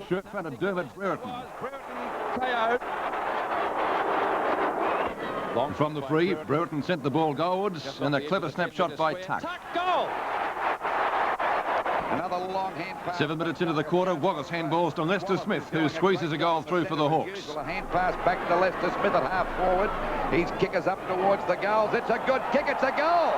Shirt front of Dermot Brereton. KO'd. Long from the free, Brereton sent the ball goalwards, and a clever snapshot by Tuck. Tuck, goal! Another long hand pass. 7 minutes into the quarter, Wallace handballs to Lester Smith, who squeezes a goal through for the Hawks. A hand pass back to Lester Smith at half forward. His kick is up towards the goals. It's a good kick. It's a goal.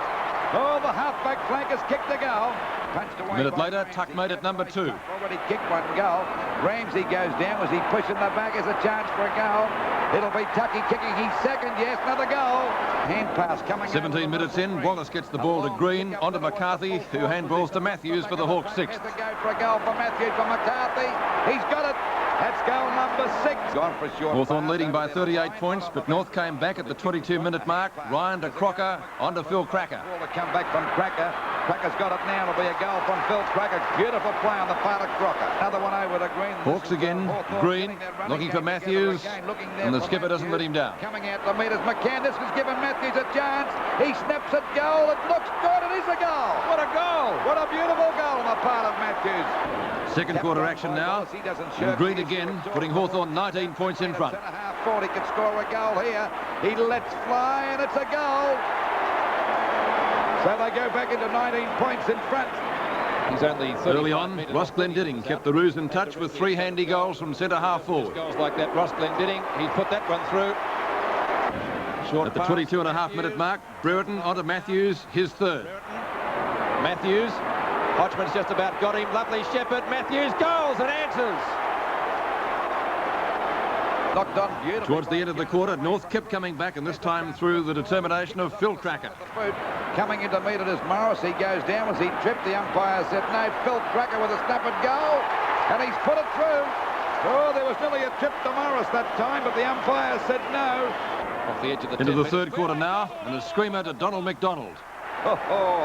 Oh, the halfback flank has kicked the goal. Punched away. A minute later, Tuck made it number 2. Already kicked one goal. Ramsey goes down. Was he pushing the back? As a chance for a goal. It'll be Tucky kicking his second. Yes, another goal. Hand pass coming. 17 minutes in, Wallace gets the ball to Green, onto McCarthy, who handballs to Matthews for the Hawks' 6th. There's a go for a goal for Matthews for McCarthy. He's got it. That's goal number 6. Gone for sure. Hawthorn leading by 38 points, but North came back at the 22-minute mark. Ryan to Crocker, onto Phil Cracker. Ball to come back from Cracker. Cracker's got it now. It'll be a goal from Phil Cracker. Beautiful play on the part of Crocker. Another one over to Green. Hawks again. Green looking for Matthews, and the skipper doesn't let him down. Coming out the metres. McCann. This was giving Matthews a chance. He snaps it. Goal. It looks good. It is a goal. What a goal. What a beautiful goal on the part of Matthews. Second quarter action now. And Green again, putting Hawthorn 19 points in front. Half forward. He could score a goal here. He lets fly, and it's a goal. So they go back into 19 points in front. He's only early on. Ross Glendinning kept the Roos in touch with 3 handy goals from centre half forward. Goals like that, Ross Glendinning. He put that one through. Short at the 22.5-minute mark, Brereton onto Matthews, his 3rd. Matthews. Hodgman's just about got him. Lovely Shepherd. Matthews goals and answers. Knocked on beautifully. Towards the end of the quarter, North kept coming back, and this time through the determination of Phil Cracker. Coming into meet it is Morris. He goes down as he tripped. The umpire said no. Phil Cracker with a snappered goal, and he's put it through. Oh, there was nearly a trip to Morris that time, but the umpire said no. Off the edge of the into the 3rd quarter now, and a screamer to Donald McDonald. Oh,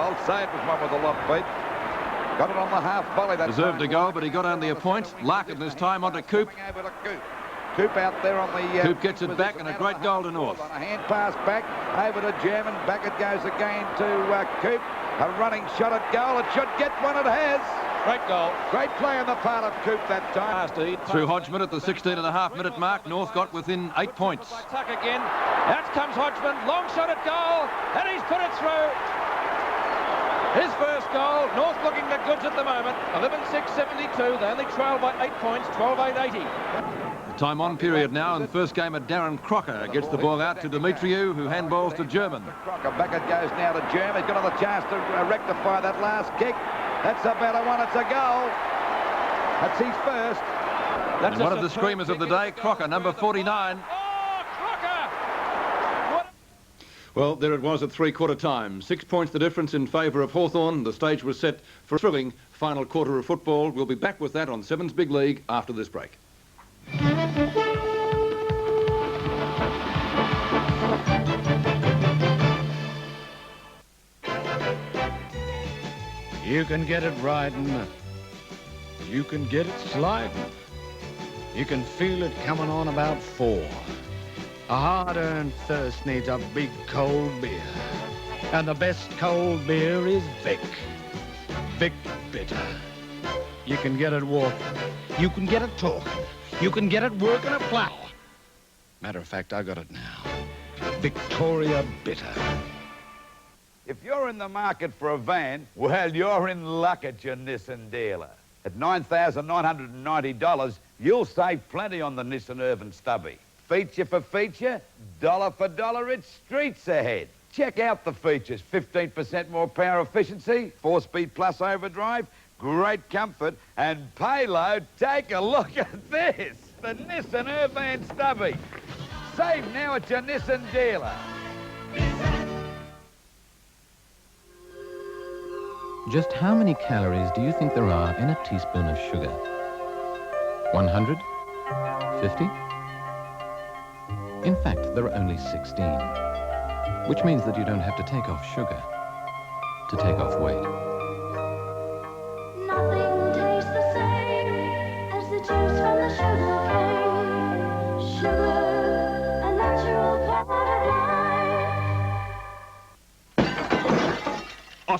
I'll say it was one with a lot, Pete. Got it on the half volley. That deserved a goal, but he got only a point. Larkin this time onto Coop. Coop out there on the... Coop gets it back, and a great goal to North. A hand pass back over to German. Back it goes again to Coop. A running shot at goal. It should get one. It has. Great goal. Great play on the part of Coop that time. Through Hodgman at the 16.5-minute mark, North got within 8 points. Tuck again. Out comes Hodgman. Long shot at goal. And he's put it through. His first goal. North looking the goods at the moment. 11-6-72. They only trail by 8 points. 12-8-80. Time on period now, and the first game at Darren Crocker gets the ball out to Demetriou, who handballs to German. Crocker, back it goes now to German. He's got another chance to rectify that last kick. That's a better one. It's a goal. That's his first. And one of the screamers of the day, Crocker, number 49. Oh, Crocker! What? Well, there it was at 3-quarter time. 6 points the difference in favour of Hawthorn. The stage was set for a thrilling final quarter of football. We'll be back with that on Sevens Big League after this break. You can get it riding, you can get it sliding, you can feel it coming on about 4. A hard-earned thirst needs a big cold beer, and the best cold beer is Vic. Vic Bitter. You can get it walking, you can get it talking, you can get it working a plow. Matter of fact, I got it now. Victoria Bitter. If you're in the market for a van, well, you're in luck at your Nissan dealer. At $9,990, you'll save plenty on the Nissan Urban Stubby. Feature for feature, dollar for dollar, it's streets ahead. Check out the features. 15% more power efficiency, 4-speed plus overdrive, great comfort, and payload. Take a look at this, the Nissan Urban Stubby. Save now at your Nissan dealer. Just how many calories do you think there are in a teaspoon of sugar? 100? 50? In fact, there are only 16, which means that you don't have to take off sugar to take off weight. Nothing tastes the same as the juice from the sugar cane. Sugar, a natural part of life.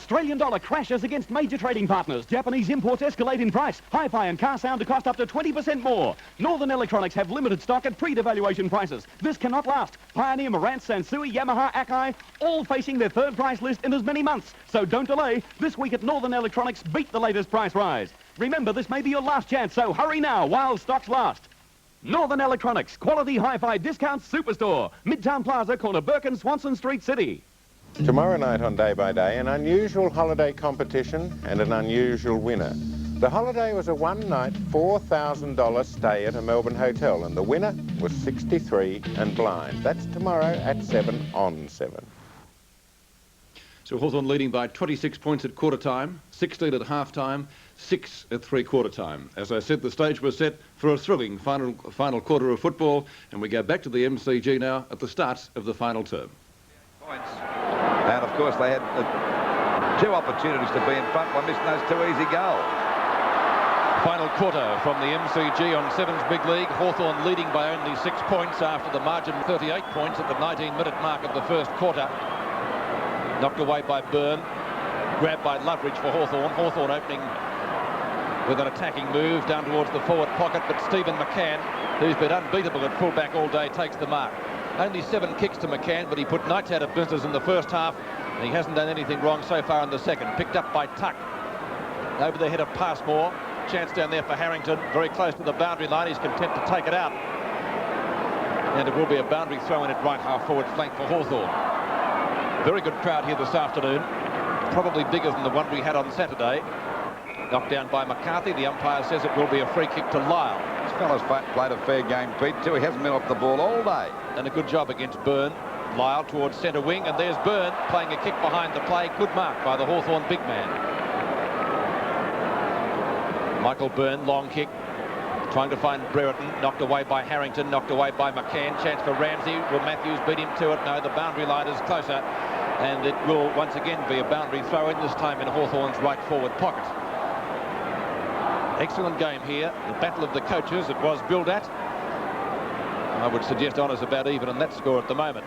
Australian dollar crashes against major trading partners. Japanese imports escalate in price. Hi-Fi and car sound to cost up to 20% more. Northern Electronics have limited stock at pre-devaluation prices. This cannot last. Pioneer, Marantz, Sansui, Yamaha, Akai, all facing their third price list in as many months. So don't delay. This week at Northern Electronics, beat the latest price rise. Remember, this may be your last chance, so hurry now while stocks last. Northern Electronics, quality hi-fi discount superstore. Midtown Plaza, corner Burke and Swanson Street, City. Tomorrow night on Day by Day, an unusual holiday competition and an unusual winner. The holiday was a one-night, $4,000 stay at a Melbourne hotel, and the winner was 63 and blind. That's tomorrow at 7 on 7. So Hawthorn leading by 26 points at quarter time, 16 at half time, 6 at three-quarter time. As I said, the stage was set for a thrilling final quarter of football, and we go back to the MCG now at the start of the final term. Points. And of course they had 2 opportunities to be in front by missing those 2 easy goals. Final quarter from the MCG on Sevens Big League. Hawthorn leading by only 6 points after the margin 38 points at the 19-minute mark of the first quarter. Knocked away by Byrne. Grabbed by Loveridge for Hawthorn. Hawthorn opening with an attacking move down towards the forward pocket, but Stephen McCann, who's been unbeatable at fullback all day, takes the mark. Only 7 kicks to McCann, but he put Knights out of business in the first half, and he hasn't done anything wrong so far in the second. Picked up by Tuck. Over the head of Passmore. Chance down there for Harrington. Very close to the boundary line. He's content to take it out. And it will be a boundary throw in at right half forward flank for Hawthorn. Very good crowd here this afternoon. Probably bigger than the one we had on Saturday. Knocked down by McCarthy. The umpire says it will be a free kick to Lyle. This fella's played a fair game, Pete, too. He hasn't been off the ball all day. And a good job against Byrne. Lyle towards centre wing, and there's Byrne playing a kick behind the play. Good mark by the Hawthorn big man. Michael Byrne, long kick. Trying to find Brereton. Knocked away by Harrington. Knocked away by McCann. Chance for Ramsey. Will Matthews beat him to it? No, the boundary line is closer. And it will once again be a boundary throw in, this time in Hawthorn's right forward pocket. Excellent game here. The battle of the coaches it was billed at. I would suggest honours about even in that score at the moment.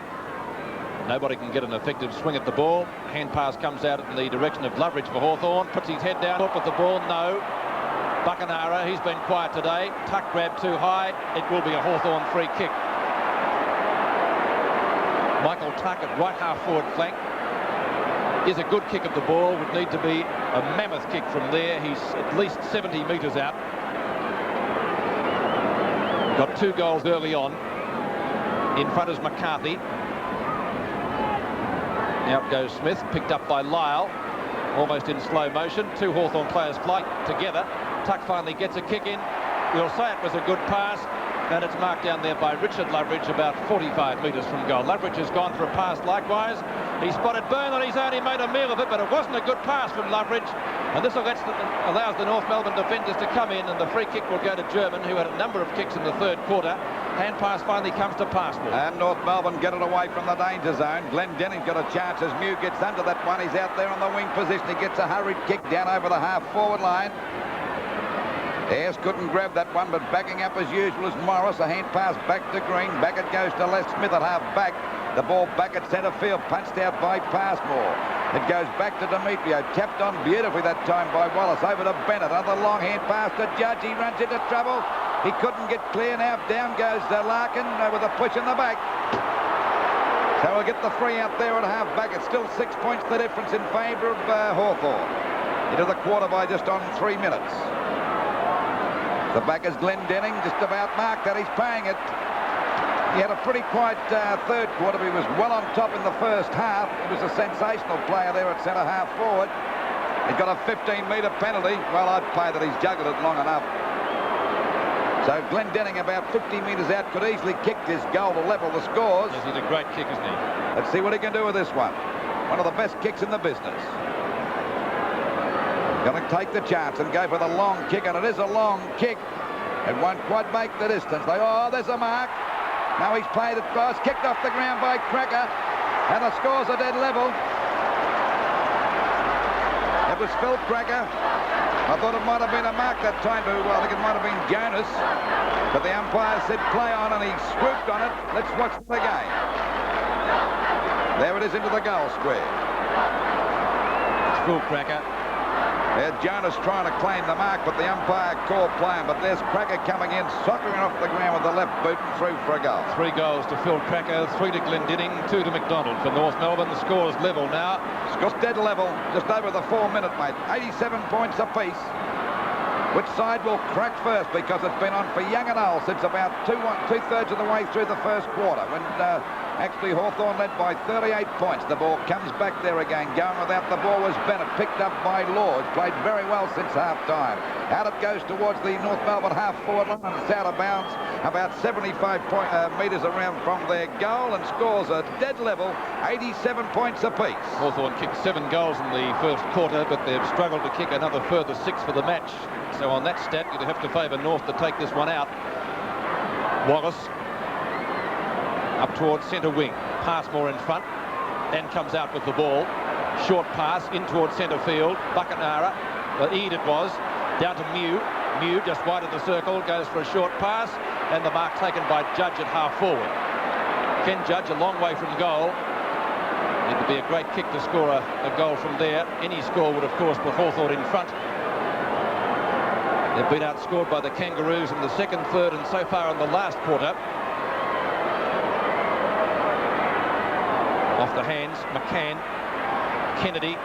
Nobody can get an effective swing at the ball. Hand pass comes out in the direction of Loveridge for Hawthorn. Puts his head down. Up with the ball. No. Buckenara, he's been quiet today. Tuck grabbed too high. It will be a Hawthorn free kick. Michael Tuck at right half forward flank is a good kick of the ball. Would need to be a mammoth kick from there. He's at least 70 metres out. Got 2 goals early on. In front is McCarthy. Out goes Smith, picked up by Lyle. Almost in slow motion. 2 Hawthorn players flight together. Tuck finally gets a kick in. We'll say it was a good pass. And it's marked down there by Richard Loveridge, about 45 metres from goal. Loveridge has gone for a pass likewise. He spotted Byrne on his own. He made a meal of it, but it wasn't a good pass from Loveridge. And this allows the North Melbourne defenders to come in, and the free kick will go to German, who had a number of kicks in the third quarter. Hand pass finally comes to Passmore. And North Melbourne get it away from the danger zone. Glenn Denning's got a chance as Mew gets under that one. He's out there on the wing position. He gets a hurried kick down over the half-forward line. Ayres couldn't grab that one, but backing up as usual is Morris. A hand pass back to Green. Back it goes to Les Smith at half-back. The ball back at centre field, punched out by Passmore. It goes back to Demetrio, tapped on beautifully that time by Wallace. Over to Bennett, another long hand pass to Judge. He runs into trouble. He couldn't get clear now. Down goes Larkin with a push in the back. So we'll get the free out there at half-back. It's still 6 points the difference in favour of Hawthorn. Into the quarter by just on 3 minutes. The back is Glenn Denning, just about marked that. He's paying it. He had a pretty quiet third quarter, but he was well on top in the first half. He was a sensational player there at centre half forward. He got a 15-metre penalty. Well, I'd play that he's juggled it long enough. So Glenn Denning, about 50 metres out, could easily kick his goal to level the scores. Yes, he's a great kick, isn't he? Let's see what he can do with this one. One of the best kicks in the business. Going to take the chance and go for the long kick, and it is a long kick. It won't quite make the distance. Oh, there's a mark. Now he's played it cross, kicked off the ground by Cracker, and the scores are dead level. It was Phil Cracker. I thought it might have been a mark that time, but I think it might have been Jonas. But the umpire said play on, and he swooped on it. Let's watch the game. There it is into the goal square. Phil Cracker. Jonas trying to claim the mark, but the umpire called play him. But there's Cracker coming in, sockering off the ground with the left boot and through for a goal. 3 goals to Phil Cracker, 3 to Glendinning, 2 to McDonald for North Melbourne. The score is level now. Score's dead level, just over the 4-minute, mate. 87 points apiece. Which side will crack first? Because it's been on for young and old since about two-thirds of the way through the first quarter, when actually Hawthorn led by 38 points. The ball comes back there again. Going without the ball was Bennett, picked up by Lords. Played very well since half-time. Out it goes towards the North Melbourne half-forward line. It's out of bounds about 75 metres around from their goal, and scores a dead level, 87 points apiece. Hawthorn kicked 7 goals in the first quarter, but they've struggled to kick another further 6 for the match. So on that stat, you'd have to favour North to take this one out. Wallace up towards centre wing. Passmore in front. Then comes out with the ball. Short pass in towards centre field. Buckenara, Eade it was, down to Mew. Mew just wide of the circle, goes for a short pass, and the mark taken by Judge at half forward. Ken Judge a long way from goal. It would be a great kick to score a goal from there. Any score would, of course, put Hawthorn in front. They've been outscored by the Kangaroos in the second, third, and so far in the last quarter. Off the hands, McCann, Kennedy,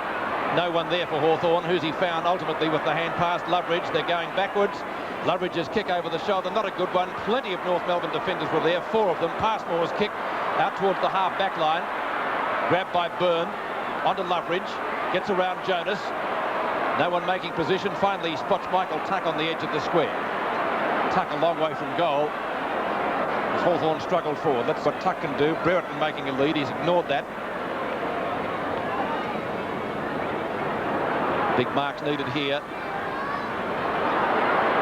no one there for Hawthorn. Who's he found ultimately with the hand pass? Loveridge. They're going backwards. Loveridge's kick over the shoulder, not a good one. Plenty of North Melbourne defenders were there, 4 of them. Passmore's kick out towards the half back line. Grabbed by Byrne, onto Loveridge, gets around Jonas. No one making position. Finally he spots Michael Tuck on the edge of the square. Tuck a long way from goal. As Hawthorn struggled forward. That's what Tuck can do. Brereton making a lead. He's ignored that. Big marks needed here.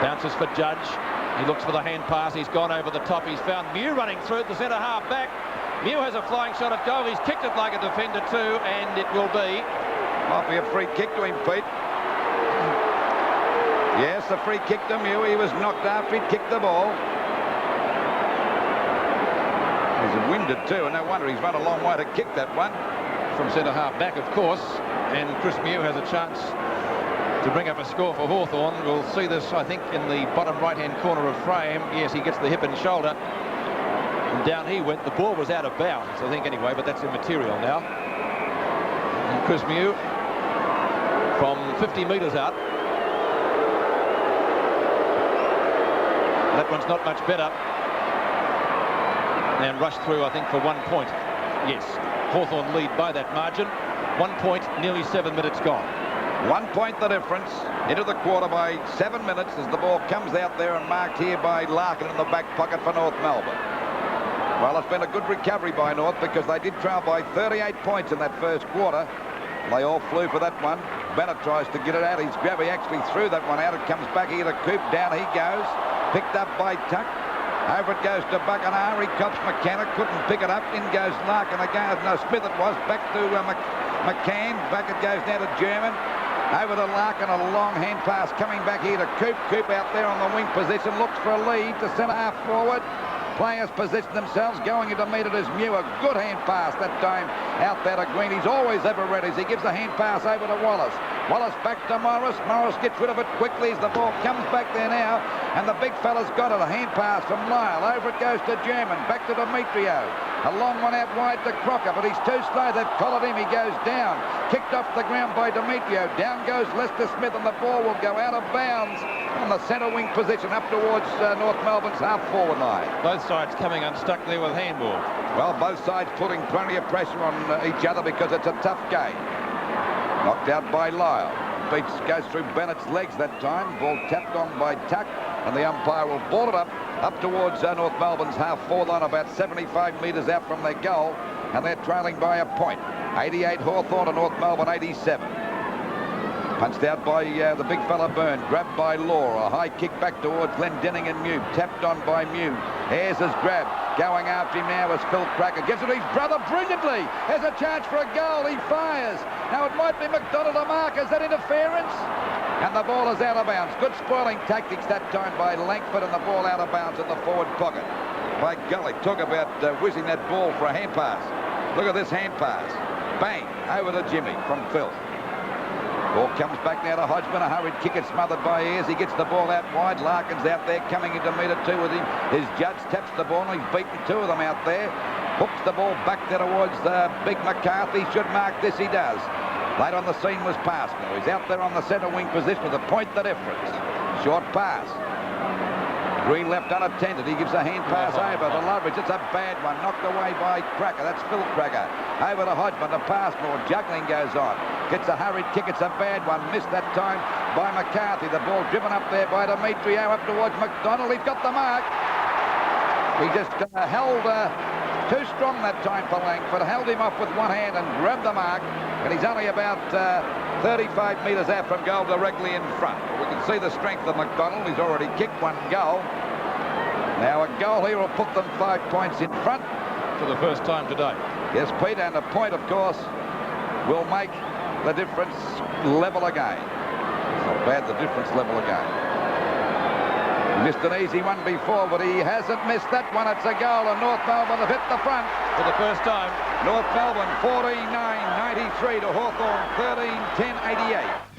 Bounces for Judge. He looks for the hand pass. He's gone over the top. He's found Mew running through the centre half back. Mew has a flying shot at goal. He's kicked it like a defender too, and it will be. Might be a free kick to him, Pete. Yes, a free kick to Mew. He was knocked after he'd kicked the ball. He's winded too, and no wonder he's run a long way to kick that one. From centre half back, of course, and Chris Mew has a chance to bring up a score for Hawthorn. We'll see this, I think, in the bottom right-hand corner of frame. Yes, he gets the hip and shoulder. And down he went. The ball was out of bounds, I think, anyway, but that's immaterial now. And Chris Mew from 50 metres out. That one's not much better. And rushed through, I think, for 1 point. Yes, Hawthorn lead by that margin. 1 point, nearly 7 minutes gone. 1 point the difference. Into the quarter by 7 minutes as the ball comes out there and marked here by Larkin in the back pocket for North Melbourne. Well, it's been a good recovery by North because they did trail by 38 points in that first quarter. They all flew for that one. Bennett tries to get it out. He's Grabby actually threw that one out. It comes back here to Coop. Down he goes. Picked up by Tuck. Over it goes to Buckenara. He cops McKenna. Couldn't pick it up. In goes Larkin again. No, Smith it was. Back to McCann. Back it goes now to German. Over to Larkin. A long hand pass coming back here to Coop. Coop out there on the wing position. Looks for a lead to centre half forward. Players position themselves. Going into meet it is Mew. A good hand pass that time out there to Green. He's always ever ready. He gives a hand pass over to Wallace. Wallace back to Morris. Morris gets rid of it quickly as the ball comes back there now. And the big fella's got it. A hand pass from Lyle. Over it goes to German. Back to Demetrio. A long one out wide to Crocker, but he's too slow. They've collared him. He goes down. Kicked off the ground by Demetrio. Down goes Lester Smith, and the ball will go out of bounds on the centre wing position up towards North Melbourne's half-forward line. Both sides coming unstuck there with handball. Well, both sides putting plenty of pressure on each other because it's a tough game. Knocked out by Lyle. Beats goes through Bennett's legs that time. Ball tapped on by Tuck, and the umpire will ball it up towards North Melbourne's half-forward line, about 75 metres out from their goal, and they're trailing by a point. 88 Hawthorn to North Melbourne 87. Punched out by the big fella Byrne. Grabbed by Law. A high kick back towards Glendinning and Mew. Tapped on by Mew. Ayres is grabbed. Going after him now is Phil Cracker. Gives it to his brother brilliantly. Has a chance for a goal. He fires. Now it might be McDonald to mark. Is that interference? And the ball is out of bounds. Good spoiling tactics that time by Langford, and the ball out of bounds in the forward pocket. By golly, talk about whizzing that ball for a hand pass. Look at this hand pass. Bang, over to Jimmy from Phil. Ball comes back now to Hodgman. A hurried kick. It's smothered by Ayres. He gets the ball out wide. Larkin's out there coming into metre 2 with him. His judge taps the ball and he's beaten 2 of them out there. Hooks the ball back there towards Big McCarthy. Should mark this, he does. Late on the scene was Pascoe. He's out there on the centre wing position with a point the difference. Short pass. Green left unattended. He gives a hand pass over to Loveridge. It's a bad one. Knocked away by Cracker. That's Phil Cracker. Over to Hodgman. The pass more. Juggling goes on. Gets a hurried kick. It's a bad one. Missed that time by McCarthy. The ball driven up there by Demetrio up towards McDonald. He's got the mark. He just held too strong that time for Langford. Held him off with one hand and grabbed the mark. And he's only about 35 metres out from goal, directly in front. We can see the strength of McDonald. He's already kicked 1 goal. Now a goal here will put them 5 points in front. For the first time today. Yes, Pete, and a point, of course, will make the difference level again. It's not bad, the difference level again. He missed an easy one before, but he hasn't missed that one. It's a goal, and North Melbourne have hit the front. For the first time. North Melbourne 14-9-93 to Hawthorn 13-10-88.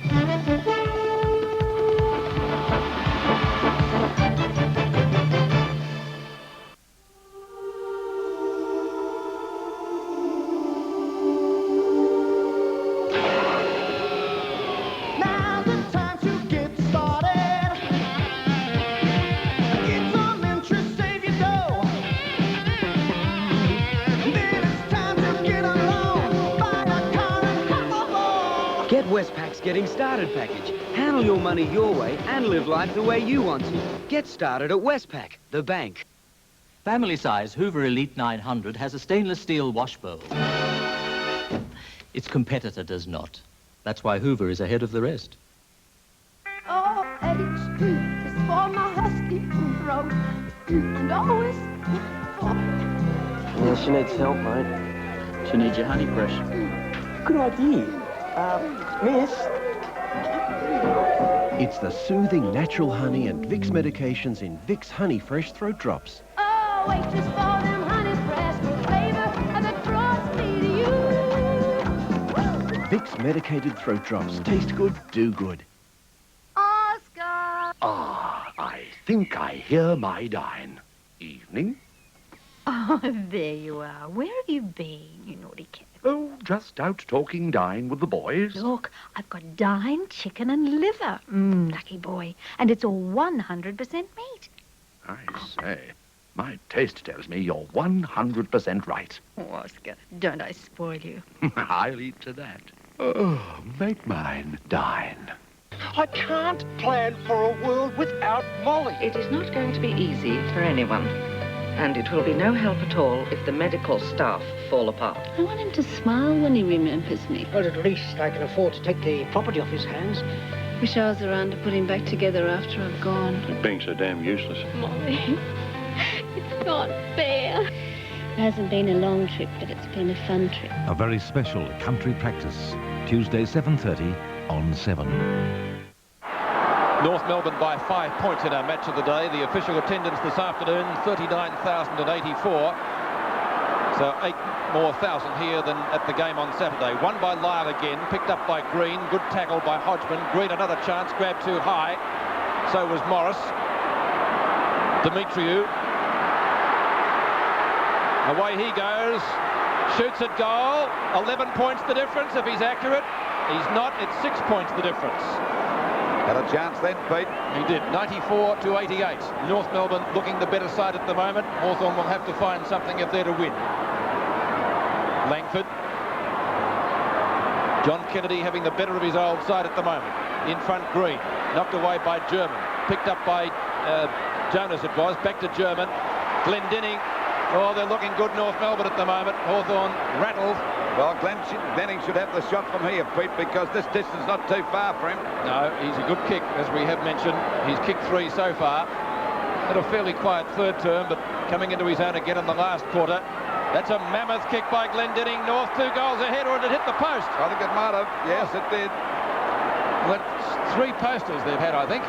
Get Westpac's Getting Started package. Handle your money your way and live life the way you want to. Get started at Westpac, the bank. Family size Hoover Elite 900 has a stainless steel wash bowl. Its competitor does not. That's why Hoover is ahead of the rest. Oh, H is for my husky throat. And always Yeah, she needs help, mate. She needs your honey brush. Good idea. Miss? It's the soothing natural honey and Vicks medications in Vicks Honey Fresh Throat Drops. Oh, H is for them honey fresh flavor and the drops me to you. Vicks medicated throat drops. Taste good, do good. Oscar! Ah, I think I hear my dine. Evening? Oh, there you are. Where have you been, you naughty cat? Oh, just out talking dine with the boys. Look, I've got dine, chicken and liver. Lucky boy. And it's all 100% meat. I say, my taste tells me you're 100% right. Oh, Oscar, don't I spoil you? I'll eat to that. Oh, make mine dine. I can't plan for a world without Molly. It is not going to be easy for anyone. And it will be no help at all if the medical staff fall apart. I want him to smile when he remembers me. Well, at least I can afford to take the property off his hands. Wish I was around to put him back together after I've gone. It being so damn useless. Molly, it's not fair. It hasn't been a long trip, but it's been a fun trip. A very special country practice. Tuesday, 7:30 on 7. North Melbourne by 5 points in our match of the day. The official attendance this afternoon, 39,084. So 8 more thousand here than at the game on Saturday. Won by Lyle again, picked up by Green. Good tackle by Hodgman. Green another chance, grabbed too high. So was Morris. Demetriou. Away he goes. Shoots at goal. 11 points the difference if he's accurate. He's not. It's 6 points the difference. Had a chance then, Pete. He did. 94-88. North Melbourne looking the better side at the moment. Hawthorn will have to find something if they're to win. Langford. John Kennedy having the better of his old side at the moment. In front, Green. Knocked away by German. Picked up by Jonas it was. Back to German. Glendinning. Oh, they're looking good, North Melbourne at the moment. Hawthorn rattled. Well, Glenning should have the shot from here, Pete, because this distance is not too far for him. No, he's a good kick, as we have mentioned. He's kicked 3 so far. Had a fairly quiet third term, but coming into his own again in the last quarter. That's a mammoth kick by Glendinning. North 2 goals ahead, or did it hit the post? I think it might have. Yes, it did. Well, it's 3 posters they've had, I think.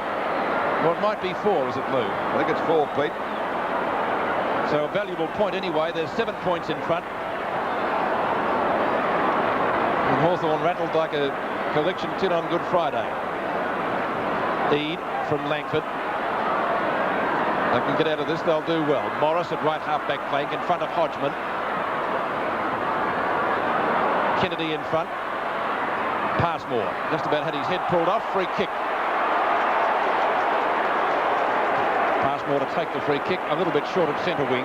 Or it might be 4, is it, Lou? I think it's 4, Pete. So a valuable point anyway. There's 7 points in front. And Hawthorn rattled like a collection tin on Good Friday. Eade from Langford. They can get out of this, they'll do well. Morris at right half-back flank in front of Hodgman. Kennedy in front. Passmore just about had his head pulled off. Free kick. Passmore to take the free kick, a little bit short of centre wing.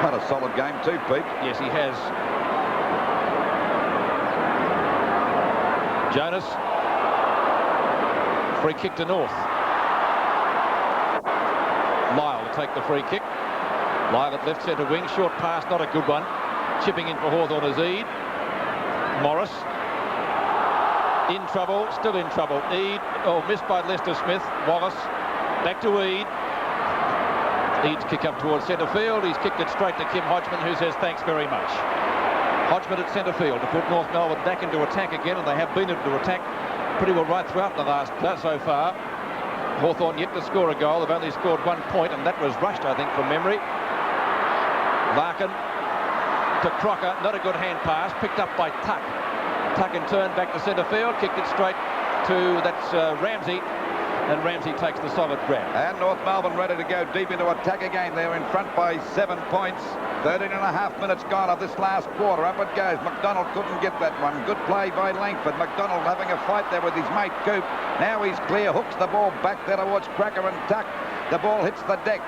Had a solid game too, Pete. Yes, he has. Jonas. Free kick to North. Lyle to take the free kick. Lyle at left centre wing. Short pass, not a good one. Chipping in for Hawthorn is Eade. Morris. In trouble, still in trouble. Eade, missed by Lester Smith. Wallace. Back to Eade. Eade's kick up towards centre field. He's kicked it straight to Kim Hodgman, who says thanks very much. Hodgman at centre field to put North Melbourne back into attack again, and they have been into attack pretty well right throughout the last so far. Hawthorn yet to score a goal. They've only scored 1 point, and that was rushed, I think, from memory. Larkin to Crocker. Not a good hand pass. Picked up by Tuck. Tuck in turn back to centre field. Kicked it straight to, that's Ramsey. And Ramsey takes the solid grab. And North Melbourne ready to go deep into attack again. They're in front by 7 points. 13.5 minutes gone of this last quarter. Up it goes. McDonald couldn't get that one. Good play by Langford. McDonald having a fight there with his mate Coop. Now he's clear. Hooks the ball back there towards Cracker and Tuck. The ball hits the deck.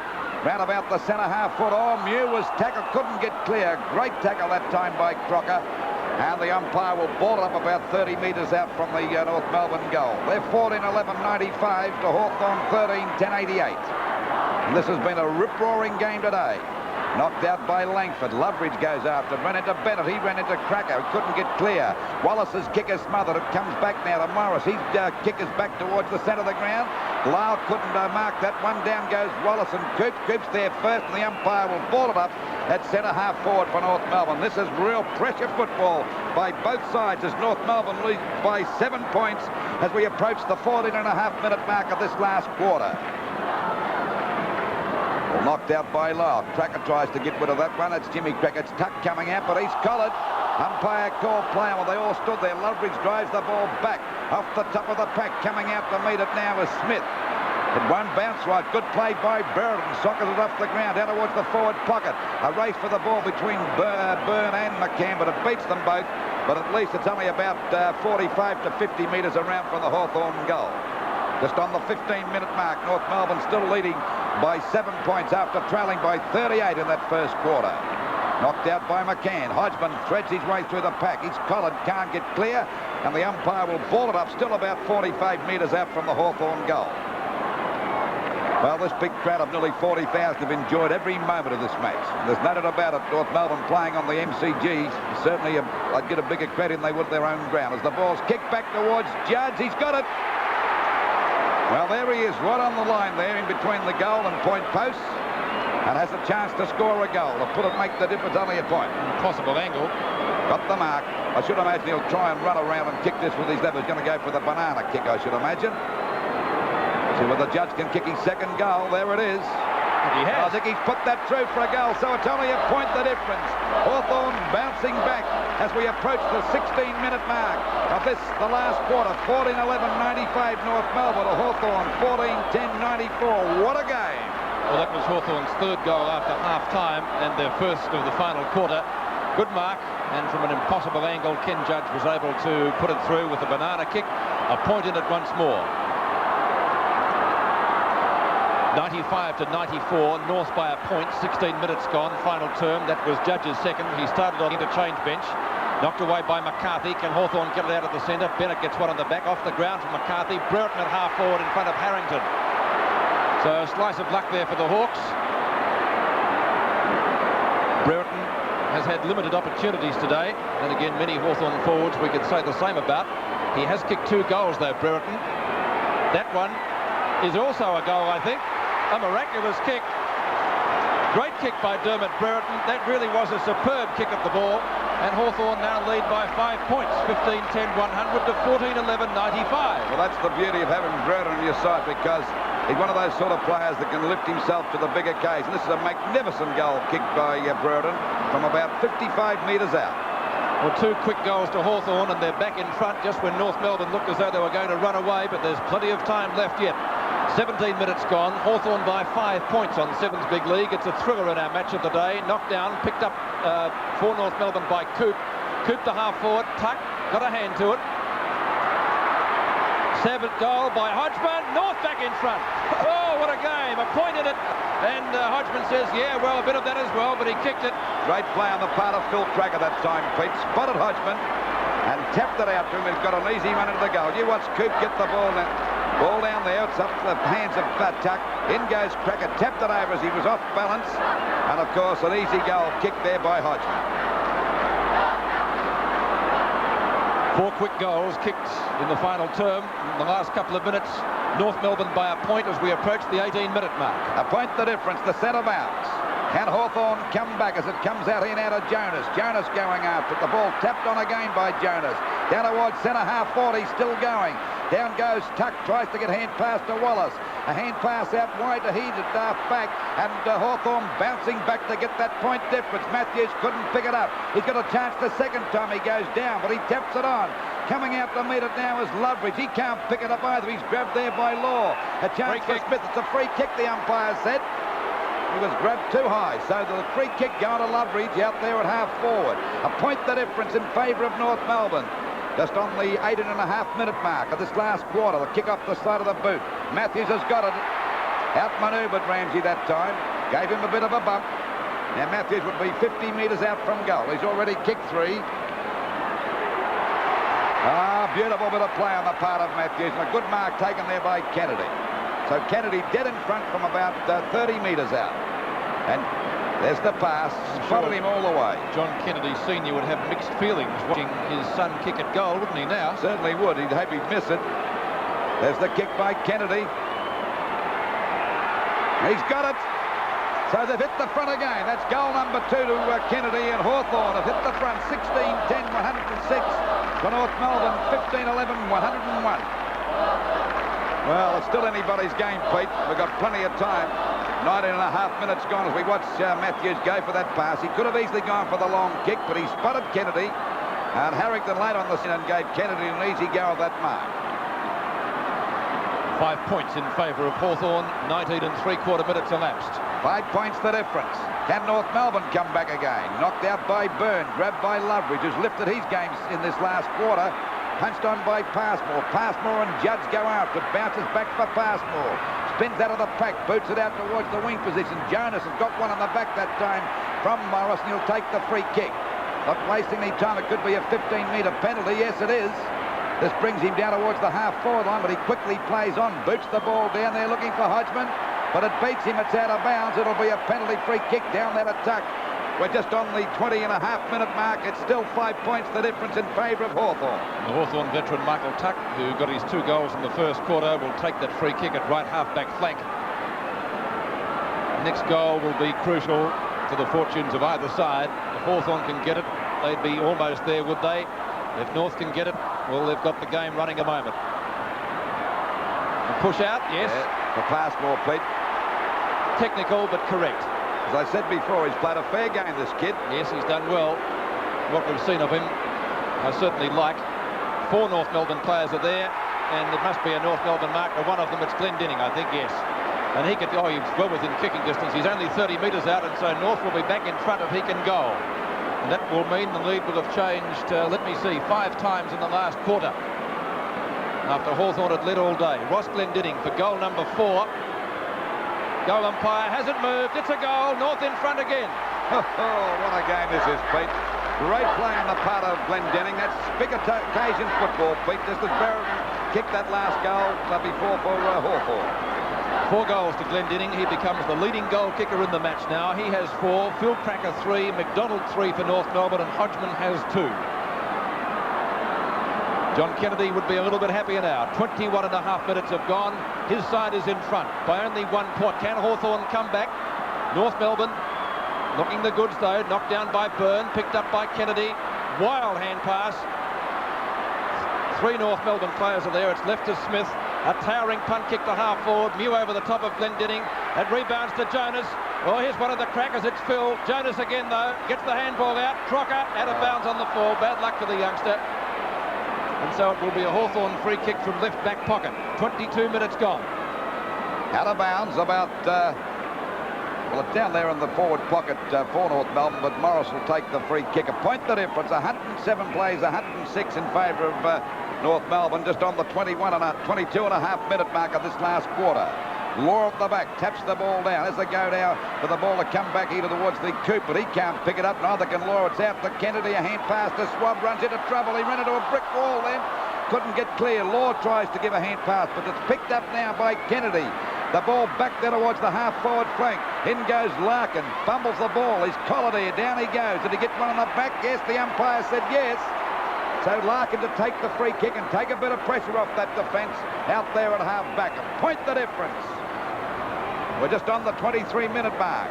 Round about the centre half foot. Oh, Mew was tackled. Couldn't get clear. Great tackle that time by Crocker. And the umpire will ball it up about 30 metres out from the North Melbourne goal. They're 14-11-95 to Hawthorn 13-10-88. And this has been a rip-roaring game today. Knocked out by Langford. Loveridge goes after. Ran into Bennett. He ran into Cracker. He couldn't get clear. Wallace's kick is smothered. It comes back now to Morris. His kick is back towards the centre of the ground. Lyle couldn't mark that one. Down goes Wallace and Coop. Coop's there first, and the umpire will ball it up at centre half forward for North Melbourne. This is real pressure football by both sides as North Melbourne leads by 7 points as we approach the 14.5-minute mark of this last quarter. Knocked out by Lyle. Cracker tries to get rid of that one. It's Jimmy Cracker's Tuck coming out, but he's collared. Umpire called play. Well, they all stood there. Loveridge drives the ball back off the top of the pack. Coming out to meet it now is Smith. It won't bounce right. Good play by Burton. Sockets it off the ground out towards the forward pocket. A race for the ball between Byrne and McCann, but it beats them both. But at least it's only about 45 to 50 metres around from the Hawthorn goal. Just on the 15-minute mark, North Melbourne still leading by 7 points after trailing by 38 in that first quarter. Knocked out by McCann. Hodgman threads his way through the pack. He's collared, can't get clear, and the umpire will ball it up still about 45 metres out from the Hawthorn goal. Well, this big crowd of nearly 40,000 have enjoyed every moment of this match. There's no doubt about it. North Melbourne playing on the MCG. Certainly, I'd get a bigger credit than they would their own ground. As the ball's kicked back towards Judge, he's got it. Well, there he is, right on the line there in between the goal and point posts, and has a chance to score a goal. To put it, make the difference only a point. Possible angle. Got the mark. I should imagine he'll try and run around and kick this with his left. He's going to go for the banana kick, I should imagine. See whether the Judge can kick his second goal. There it is. He has. I think he's put that through for a goal, so it's only a point the difference. Hawthorn bouncing back as we approach the 16-minute mark of this, the last quarter. 14-11-95 North Melbourne to Hawthorn 14-10-94. What a game. Well, that was Hawthorn's third goal after half-time and their first of the final quarter. Good mark, and from an impossible angle, Ken Judge was able to put it through with a banana kick. A point in it once more. 95-94, North by a point, 16 minutes gone, final term. That was Judge's second. He started on interchange bench. Knocked away by McCarthy. Can Hawthorn get it out of the centre? Bennett gets one on the back, off the ground from McCarthy. Brereton at half forward in front of Harrington. So a slice of luck there for the Hawks. Brereton has had limited opportunities today. And again, many Hawthorn forwards we could say the same about. He has kicked 2 goals though, Brereton. That one is also a goal, I think. A miraculous kick. Great kick by Dermot Brereton. That really was a superb kick at the ball. And Hawthorn now lead by 5 points. 15-10-100 to 14-11-95. Well, that's the beauty of having Brereton on your side, because he's one of those sort of players that can lift himself to the big occasion. This is a magnificent goal kicked by Brereton from about 55 metres out. Well, 2 quick goals to Hawthorn, and they're back in front just when North Melbourne looked as though they were going to run away, but there's plenty of time left yet. 17 minutes gone. Hawthorn by 5 points on Sevens Big League. It's a thriller in our match of the day. Knocked down, picked up for North Melbourne by Coop. Coop the half forward, Tuck, got a hand to it. 7th goal by Hodgman. North back in front. Oh, what a game. A point in it. And Hodgman says, yeah, well, a bit of that as well, but he kicked it. Great play on the part of Phil Cracker that time, Pete. Spotted Hodgman and tapped it out to him. He's got an easy run into the goal. You watch Coop get the ball down. Ball down there. It's up to the hands of Tuck. In goes Cracker. Tapped it over as he was off balance. And, of course, an easy goal kicked there by Hodgman. 4 quick goals kicked in the final term. In the last couple of minutes, North Melbourne by a point as we approach the 18-minute mark. A point the difference, the centre bounce. Can Hawthorn come back as it comes out in out of Jonas? Jonas going after it. The ball tapped on again by Jonas. Down towards centre half forward, he's still going. Down goes Tuck, tries to get hand pass to Wallace. A hand pass out wide to Heed at half back, and Hawthorn bouncing back to get that point difference. Matthews couldn't pick it up. He's got a chance the second time he goes down, but he taps it on. Coming out to meet it now is Loveridge. He can't pick it up either. He's grabbed there by Law. A chance for Smith. It's a free kick, the umpire said. He was grabbed too high, so the free kick going to Loveridge out there at half forward. A point the difference in favour of North Melbourne. Just on the 8.5-minute mark of this last quarter. The kick off the side of the boot. Matthews has got it. Outmanoeuvred Ramsey that time. Gave him a bit of a bump. Now Matthews would be 50 metres out from goal. He's already kicked 3. Beautiful bit of play on the part of Matthews. And a good mark taken there by Kennedy. So Kennedy dead in front from about 30 metres out. And there's the pass. Spotted him all the way. John Kennedy Sr. would have mixed feelings watching his son kick at goal, wouldn't he now? Certainly would. He'd hope he'd miss it. There's the kick by Kennedy. He's got it. So they've hit the front again. That's goal number 2 to Kennedy, and Hawthorn have hit the front. 16-10, 106 for North Melbourne. 15-11, 101. Well, it's still anybody's game, Pete. We've got plenty of time. 19.5 minutes gone as we watch Matthews go for that pass. He could have easily gone for the long kick, but he spotted Kennedy. And Harrington late on the scene and gave Kennedy an easy go of that mark. 5 points in favour of Hawthorn. 19 3/4 minutes elapsed. 5 points the difference. Can North Melbourne come back again? Knocked out by Byrne, grabbed by Loveridge, who's lifted his games in this last quarter. Punched on by Passmore. Passmore and Judge go after. Bounces back for Passmore. Spins out of the pack. Boots it out towards the wing position. Jonas has got one on the back that time from Morris, and he'll take the free kick. Not wasting any time. It could be a 15-metre penalty. Yes, it is. This brings him down towards the half-forward line, but he quickly plays on. Boots the ball down there looking for Hodgman, but it beats him. It's out of bounds. It'll be a penalty free kick down there to Tuck. We're just on the 20.5-minute mark. It's still 5 points the difference in favour of Hawthorn. The Hawthorn veteran Michael Tuck, who got his 2 goals in the first quarter, will take that free kick at right half-back flank. Next goal will be crucial to the fortunes of either side. If Hawthorn can get it, they'd be almost there, would they? If North can get it, well, they've got the game running a moment. A push out, yes. Yeah, the Passmore, Pete. Technical, but correct. As I said before, he's played a fair game, this kid. Yes, he's done well. What we've seen of him, I certainly like. 4 North Melbourne players are there, and it must be a North Melbourne marker. One of them, it's Glendinning, I think, yes. And he could, he's well within kicking distance. He's only 30 metres out, and so North will be back in front if he can go. And that will mean the lead will have changed, 5 times in the last quarter. After Hawthorn had led all day. Ross Glendinning for goal number 4. Goal umpire hasn't moved. It's a goal. North in front again. Oh, what a game this is, Pete. Great play on the part of Glendinning. That's big occasion football, Pete. Just as Barrett kicked that last goal before for Hawthorn. 4 goals to Glendinning. He becomes the leading goal kicker in the match now. He has 4. Phil Cracker 3. McDonald 3 for North Melbourne, and Hodgman has 2. John Kennedy would be a little bit happier now. 21.5 minutes have gone. His side is in front by only 1 point. Can Hawthorn come back? North Melbourne looking the goods though. Knocked down by Byrne. Picked up by Kennedy. Wild hand pass. 3 North Melbourne players are there. It's left to Smith. A towering punt kick to half forward. Mew over the top of Glendinning. It rebounds to Jonas. Oh, here's one of the crackers. It's Phil. Jonas again, though. Gets the handball out. Crocker out of bounds on the fall. Bad luck for the youngster. And so it will be a Hawthorn free kick from left back pocket. 22 minutes gone. Out of bounds about, well, it's down there in the forward pocket for North Melbourne, but Morris will take the free kick. A point the difference. 107 plays, 106 in favour of North Melbourne, just on the 22 and a half minute mark of this last quarter. Law at the back, taps the ball down. As they go down for the ball to come back here towards the Coop, but he can't pick it up. Neither can Law. It's out to Kennedy. A hand pass to Swab. Runs into trouble. He ran into a brick wall then. Couldn't get clear. Law tries to give a hand pass, but it's picked up now by Kennedy. The ball back there towards the half-forward flank. In goes Larkin. Fumbles the ball. He's collared here. Down he goes. Did he get one on the back? Yes, the umpire said yes. So Larkin to take the free kick and take a bit of pressure off that defence out there at half-back. A point the difference. We're just on the 23-minute mark.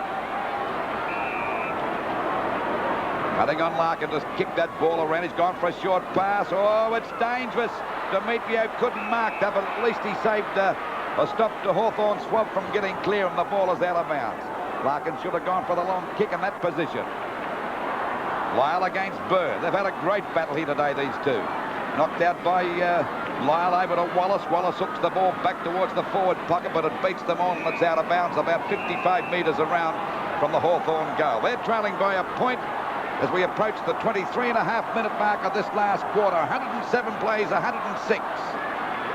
Cutting on Larkin, just kicked that ball around. He's gone for a short pass. Oh, it's dangerous. Demetrio couldn't mark that, but at least he saved or stopped the Hawthorn swab from getting clear, and the ball is out of bounds. Larkin should have gone for the long kick in that position. Lyle against Burr. They've had a great battle here today, these two. Knocked out by Lyle over to Wallace. Wallace hooks the ball back towards the forward pocket, but it beats them on, and it's out of bounds about 55 metres around from the Hawthorn goal. They're trailing by a point as we approach the 23.5-minute mark of this last quarter. 107 plays, 106.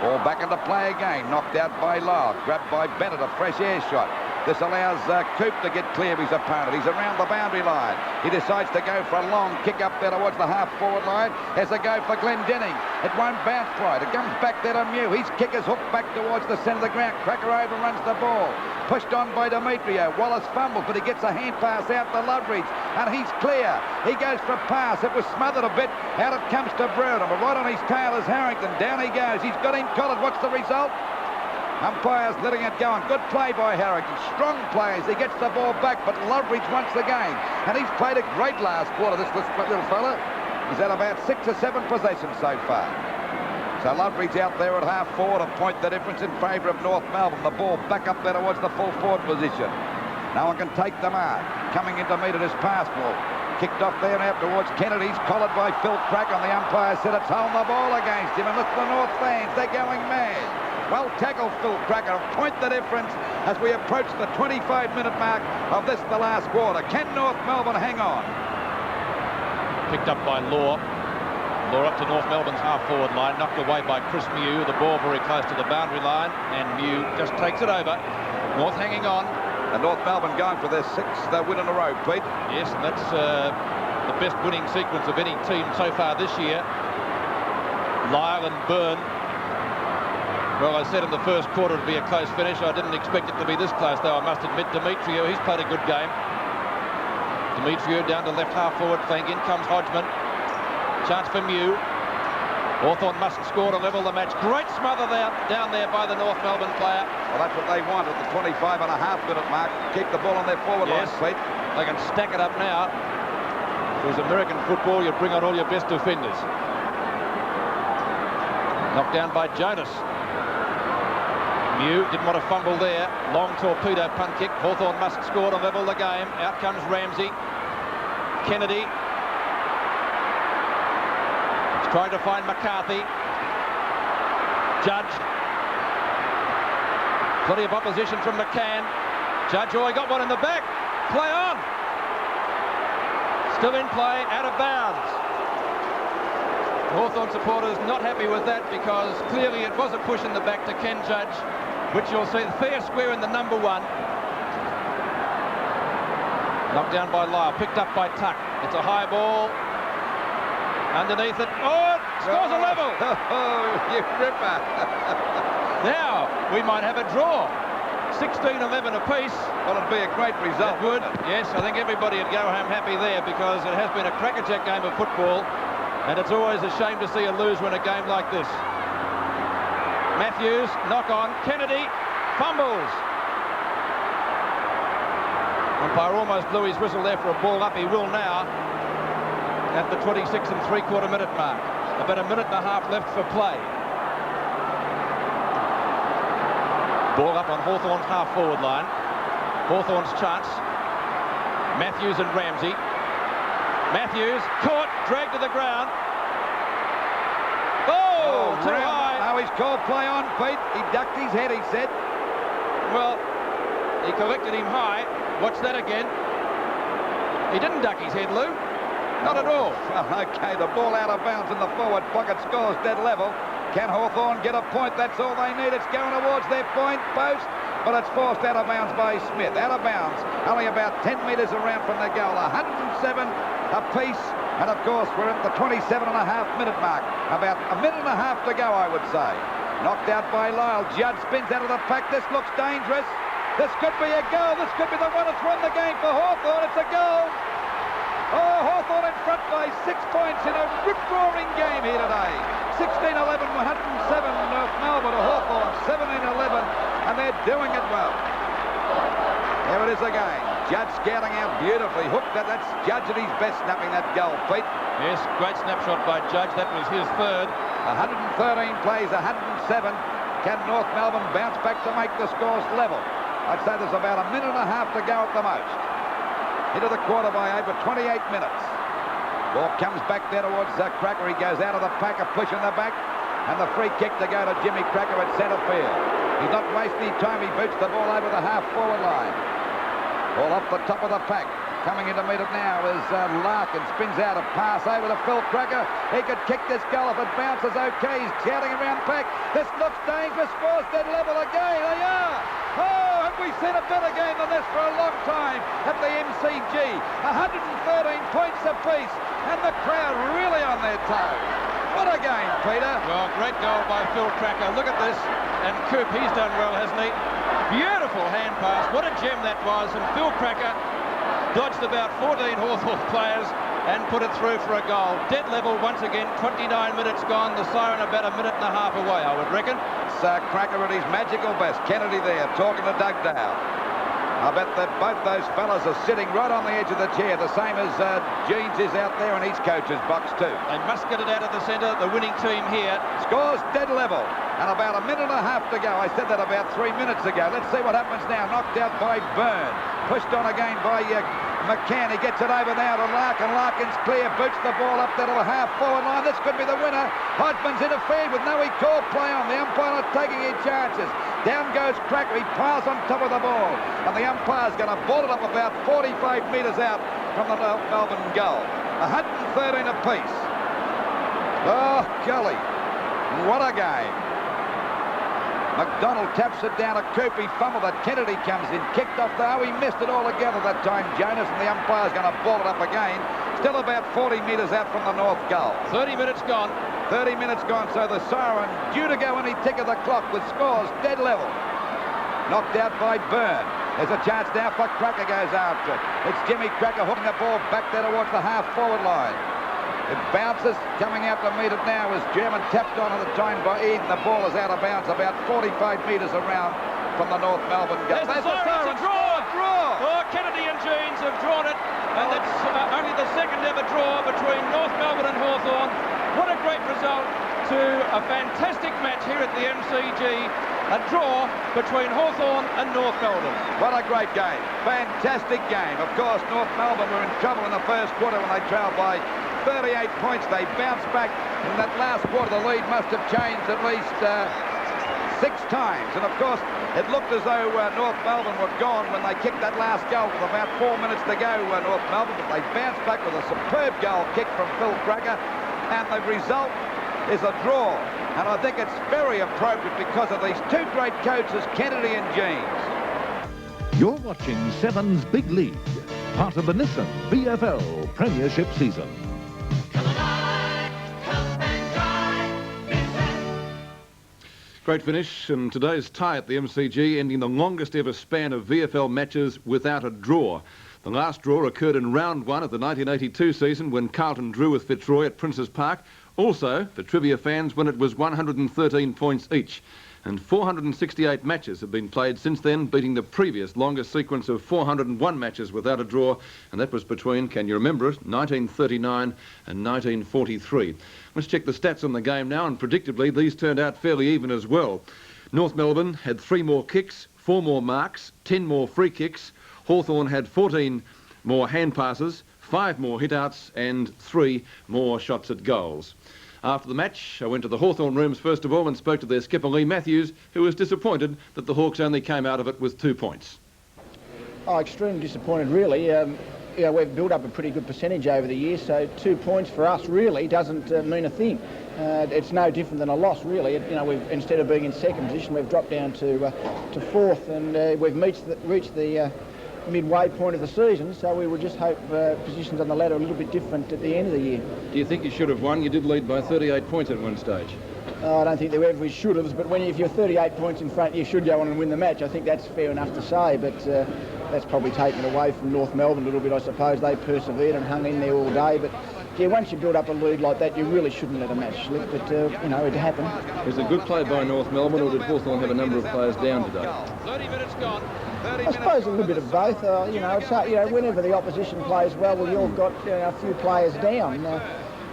Ball back into play again. Knocked out by Lyle. Grabbed by Bennett, a fresh air shot. This allows Coop to get clear of his opponent. He's around the boundary line. He decides to go for a long kick up there towards the half-forward line. Has a go for Glendenning. It won't bounce right. It comes back there to Mew. His kick is hooked back towards the centre of the ground. Cracker overruns the ball. Pushed on by Demetrio. Wallace fumbles, but he gets a hand pass out to Loveridge, and he's clear. He goes for a pass. It was smothered a bit. Out it comes to Brewer, but right on his tail is Harrington. Down he goes. He's got him collared. What's the result? Umpire's letting it go on. Good play by Harrington. Strong plays. He gets the ball back, but Loveridge wants the game. And he's played a great last quarter, this little fella. He's had about 6 or 7 possessions so far. So Loveridge out there at half-forward, a point the difference in favour of North Melbourne. The ball back up there towards the full forward position. No one can take the mark. Coming in to meet it is pass ball. Kicked off there and out towards Kennedy's. Collared by Phil Crack on the umpire said it's holding the ball against him. And look, the North fans, they're going mad. Well tackled, Phil Cracker. A point the difference as we approach the 25-minute mark of this, the last quarter. Can North Melbourne hang on? Picked up by Law. Law up to North Melbourne's half-forward line. Knocked away by Chris Mew. The ball very close to the boundary line. And Mew just takes it over. North hanging on. And North Melbourne going for their 6th win in a row, Pete. Yes, and that's the best winning sequence of any team so far this year. Lyle and Byrne. Well, I said in the first quarter it'd be a close finish. I didn't expect it to be this close, though, I must admit. Demetrio, he's played a good game. Demetrio down to left half-forward flank. In comes Hodgman. Chance for Mew. Hawthorn must score to level the match. Great smother there, down there by the North Melbourne player. Well, that's what they want at the 25.5-minute mark. Keep the ball on their forward line, Pete. They can stack it up now. If it was American football, you'd bring on all your best defenders. Knocked down by Jonas. Mew didn't want to fumble there. Long torpedo punt kick. Hawthorn must score to level the game. Out comes Ramsey. Kennedy. He's trying to find McCarthy. Judge. Plenty of opposition from McCann. Judge, oh, he got one in the back. Play on. Still in play, out of bounds. Hawthorn supporters not happy with that because clearly it was a push in the back to Ken Judge, which you'll see fair square in the number 1. Knocked down by Lyle, picked up by Tuck. It's a high ball. Underneath it. Oh, it scores a level. Oh, you ripper. Now, we might have a draw. 16-11 apiece. Well, it'd be a great result. It would. Yes, I think everybody would go home happy there because it has been a crackerjack game of football. And it's always a shame to see a loser in a game like this. Matthews, knock on. Kennedy, fumbles. Umpire almost blew his whistle there for a ball up. He will now at the 26 3/4 minute mark. About a minute and a half left for play. Ball up on Hawthorn's half-forward line. Hawthorn's chance. Matthews and Ramsey. Matthews caught, dragged to the ground. Oh, too high. Now he's called play on, Pete. He ducked his head, he said. Well, he collected him high. Watch that again. He didn't duck his head, Lou. Not at all. Okay, the ball out of bounds in the forward pocket, scores dead level. Can Hawthorn get a point? That's all they need. It's going towards their point post, but it's forced out of bounds by Smith. Out of bounds, only about 10 metres around from the goal. 107 apiece, and of course we're at the 27.5-minute mark. About a minute and a half to go, I would say. Knocked out by Lyle. Judd spins out of the pack. This looks dangerous. This could be a goal. This could be the one that's won the game for Hawthorn. It's a goal. Oh, Hawthorn in front by 6 points in a rip-roaring game here today. 16-11, 107 North Melbourne to Hawthorn, 17-11, and they're doing it well. Here it is again. Judd scouting out beautifully. Hooked that. That's Judge at his best snapping that goal, Pete. Yes, great snapshot by Judge. That was his third. 113 plays, 107. Can North Melbourne bounce back to make the scores level? I'd say there's about a minute and a half to go at the most. Into the quarter by over 28 minutes. Ball comes back there towards Cracker. He goes out of the pack, a push in the back, and the free kick to go to Jimmy Cracker at centre field. He's not wasting any time. He boots the ball over the half-forward line. Ball off the top of the pack. Coming in to meet it now is Larkin. Spins out a pass over to Phil Cracker. He could kick this goal if it bounces okay. He's shouting around pack. This looks dangerous. Force dead level again. They are. Oh, have we seen a better game than this for a long time at the MCG? 113 points apiece, and the crowd really on their toes. What a game, Peter. Well, great goal by Phil Cracker. Look at this. And Coop, he's done well, hasn't he? Beautiful hand pass. What a gem that was. And Phil Cracker dodged about 14 Hawthorn players and put it through for a goal. Dead level once again, 29 minutes gone. The siren about a minute and a half away, I would reckon. It's Cracker at his magical best. Kennedy there talking to Doug Dale. I bet that both those fellas are sitting right on the edge of the chair, the same as Jeans is out there in his coach's box too. They must get it out of the centre, the winning team here. Scores dead level, and about a minute and a half to go. I said that about 3 minutes ago. Let's see what happens now. Knocked out by Byrne. Pushed on again by McCann. He gets it over now to Larkin. Larkin's clear, boots the ball up there to the half-forward line. This could be the winner. Hodgman's interfered with no call play on. The umpire not taking any chances. Down goes Cracker. He piles on top of the ball. And the umpire's going to ball it up about 45 metres out from the Melbourne goal. 113 apiece. Oh, golly. What a game. McDonald taps it down to Coop. He fumbled it. Kennedy comes in. Kicked off though. He missed it altogether that time, Jonas, and the umpire's going to ball it up again. Still about 40 metres out from the north goal. 30 minutes gone. 30 minutes gone, so the siren due to go any tick of the clock with scores dead level. Knocked out by Byrne. There's a chance now for Cracker goes after it. It's Jimmy Cracker hooking the ball back there towards the half-forward line. It bounces, coming out to meet it now is German, tapped on at the time by Eden. The ball is out of bounds about 45 metres around from the North Melbourne goal. There's the siren, it's a draw! Oh, Kennedy and Jeans have drawn it, and that's only the second ever draw between North Melbourne and Hawthorn. What a great result to a fantastic match here at the MCG. A draw between Hawthorn and North Melbourne. What a great game. Fantastic game. Of course, North Melbourne were in trouble in the first quarter when they trailed by 38 points. They bounced back in that last quarter. The lead must have changed at least 6 times. And of course, it looked as though North Melbourne were gone when they kicked that last goal with about 4 minutes to go, North Melbourne. But they bounced back with a superb goal kick from Phil Cracker. And the result is a draw. And I think it's very appropriate because of these two great coaches, Kennedy and Jeans. You're watching Seven's Big League, part of the Nissan VFL Premiership season. Great finish, and today's tie at the MCG ending the longest ever span of VFL matches without a draw. The last draw occurred in round 1 of the 1982 season when Carlton drew with Fitzroy at Princes Park. Also, for trivia fans, when it was 113 points each. And 468 matches have been played since then, beating the previous longest sequence of 401 matches without a draw, and that was between, can you remember it, 1939 and 1943. Let's check the stats on the game now, and predictably these turned out fairly even as well. North Melbourne had 3 more kicks, 4 more marks, 10 more free kicks. Hawthorn had 14 more hand passes, 5 more hit-outs and 3 more shots at goals. After the match, I went to the Hawthorn rooms first of all and spoke to their skipper Lee Matthews, who was disappointed that the Hawks only came out of it with 2 points. Oh, extremely disappointed, really. We've built up a pretty good percentage over the years, so 2 points for us really doesn't mean a thing. It's no different than a loss, really. We've, instead of being in second position, we've dropped down to fourth, and we've reached the midway point of the season, so we would just hope positions on the ladder are a little bit different at the end of the year. Do you think you should have won? You did lead by 38 points at one stage. I don't think there ever is should haves, but if you're 38 points in front, you should go on and win the match. I think that's fair enough to say, but that's probably taken away from North Melbourne a little bit, I suppose. They persevered and hung in there all day, but yeah, once you build up a lead like that, you really shouldn't let a match slip, but it happened. Was it a good play by North Melbourne, or did Hawthorn have a number of players down today? 30 minutes gone. I suppose a little bit of both. Whenever the opposition plays well, you've got a few players down.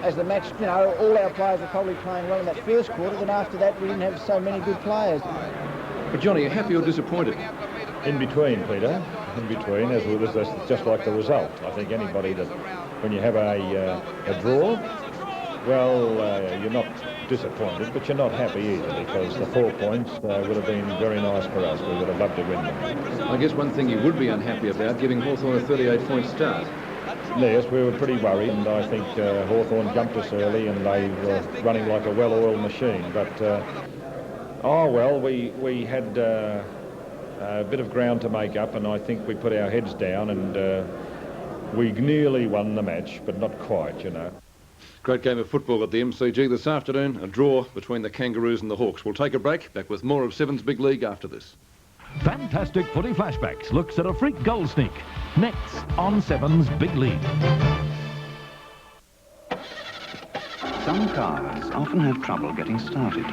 As the match, all our players were probably playing well in that first quarter, then after that we didn't have so many good players. But Johnny, are you happy or disappointed? In between, Peter. In between, that's just like the result. I think anybody that, when you have a draw, well, you're not disappointed, but you're not happy either, because the 4 points would have been very nice for us. We would have loved to win them. I guess one thing you would be unhappy about, giving Hawthorn a 38-point start. Yes, we were pretty worried, and I think Hawthorn jumped us early, and they were running like a well-oiled machine. But, we had a bit of ground to make up, and I think we put our heads down, and we nearly won the match, but not quite, Great game of football at the MCG this afternoon, a draw between the Kangaroos and the Hawks. We'll take a break, back with more of Seven's Big League after this. Fantastic Footy Flashbacks looks at a freak goal sneak. Next on Seven's Big League. Some cars often have trouble getting started.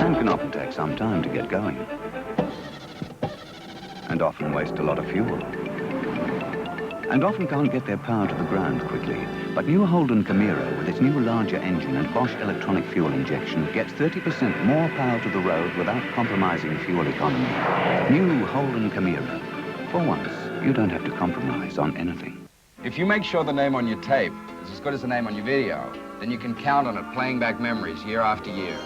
And can often take some time to get going. And often waste a lot of fuel. And often can't get their power to the ground quickly. But new Holden Camiro, with its new larger engine and Bosch electronic fuel injection, gets 30% more power to the road without compromising fuel economy. New Holden Camiro. For once, you don't have to compromise on anything. If you make sure the name on your tape is as good as the name on your video, then you can count on it playing back memories year after year.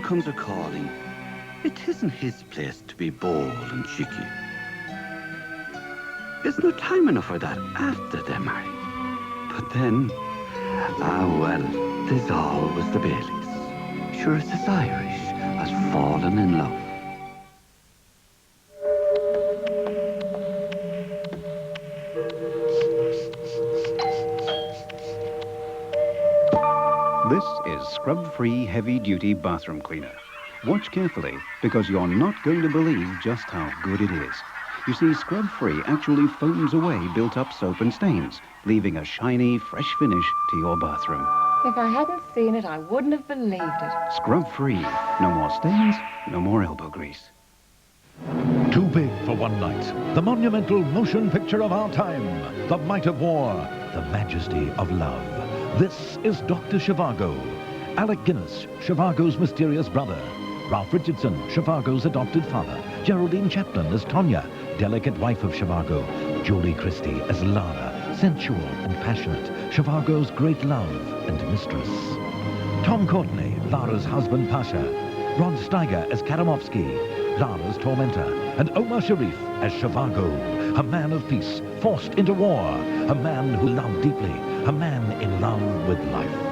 Comes a calling, it isn't his place to be bold and cheeky. There's no time enough for that after they're married. But then, there's always the Baileys. Sure as this Irish has fallen in love. This is scrub-free heavy-duty bathroom cleaner. Watch carefully, because you're not going to believe just how good it is. You see, scrub-free actually foams away built-up soap and stains, leaving a shiny, fresh finish to your bathroom. If I hadn't seen it, I wouldn't have believed it. Scrub-free. No more stains, no more elbow grease. Too big for one night. The monumental motion picture of our time. The might of war. The majesty of love. This is Dr. Zhivago. Alec Guinness, Zhivago's mysterious brother. Ralph Richardson, Zhivago's adopted father. Geraldine Chaplin as Tonya, delicate wife of Zhivago. Julie Christie as Lara, sensual and passionate. Zhivago's great love and mistress. Tom Courtney, Lara's husband Pasha. Rod Steiger as Karamovsky, Lara's tormentor. And Omar Sharif as Zhivago, a man of peace, forced into war. A man who loved deeply. A man in love with life.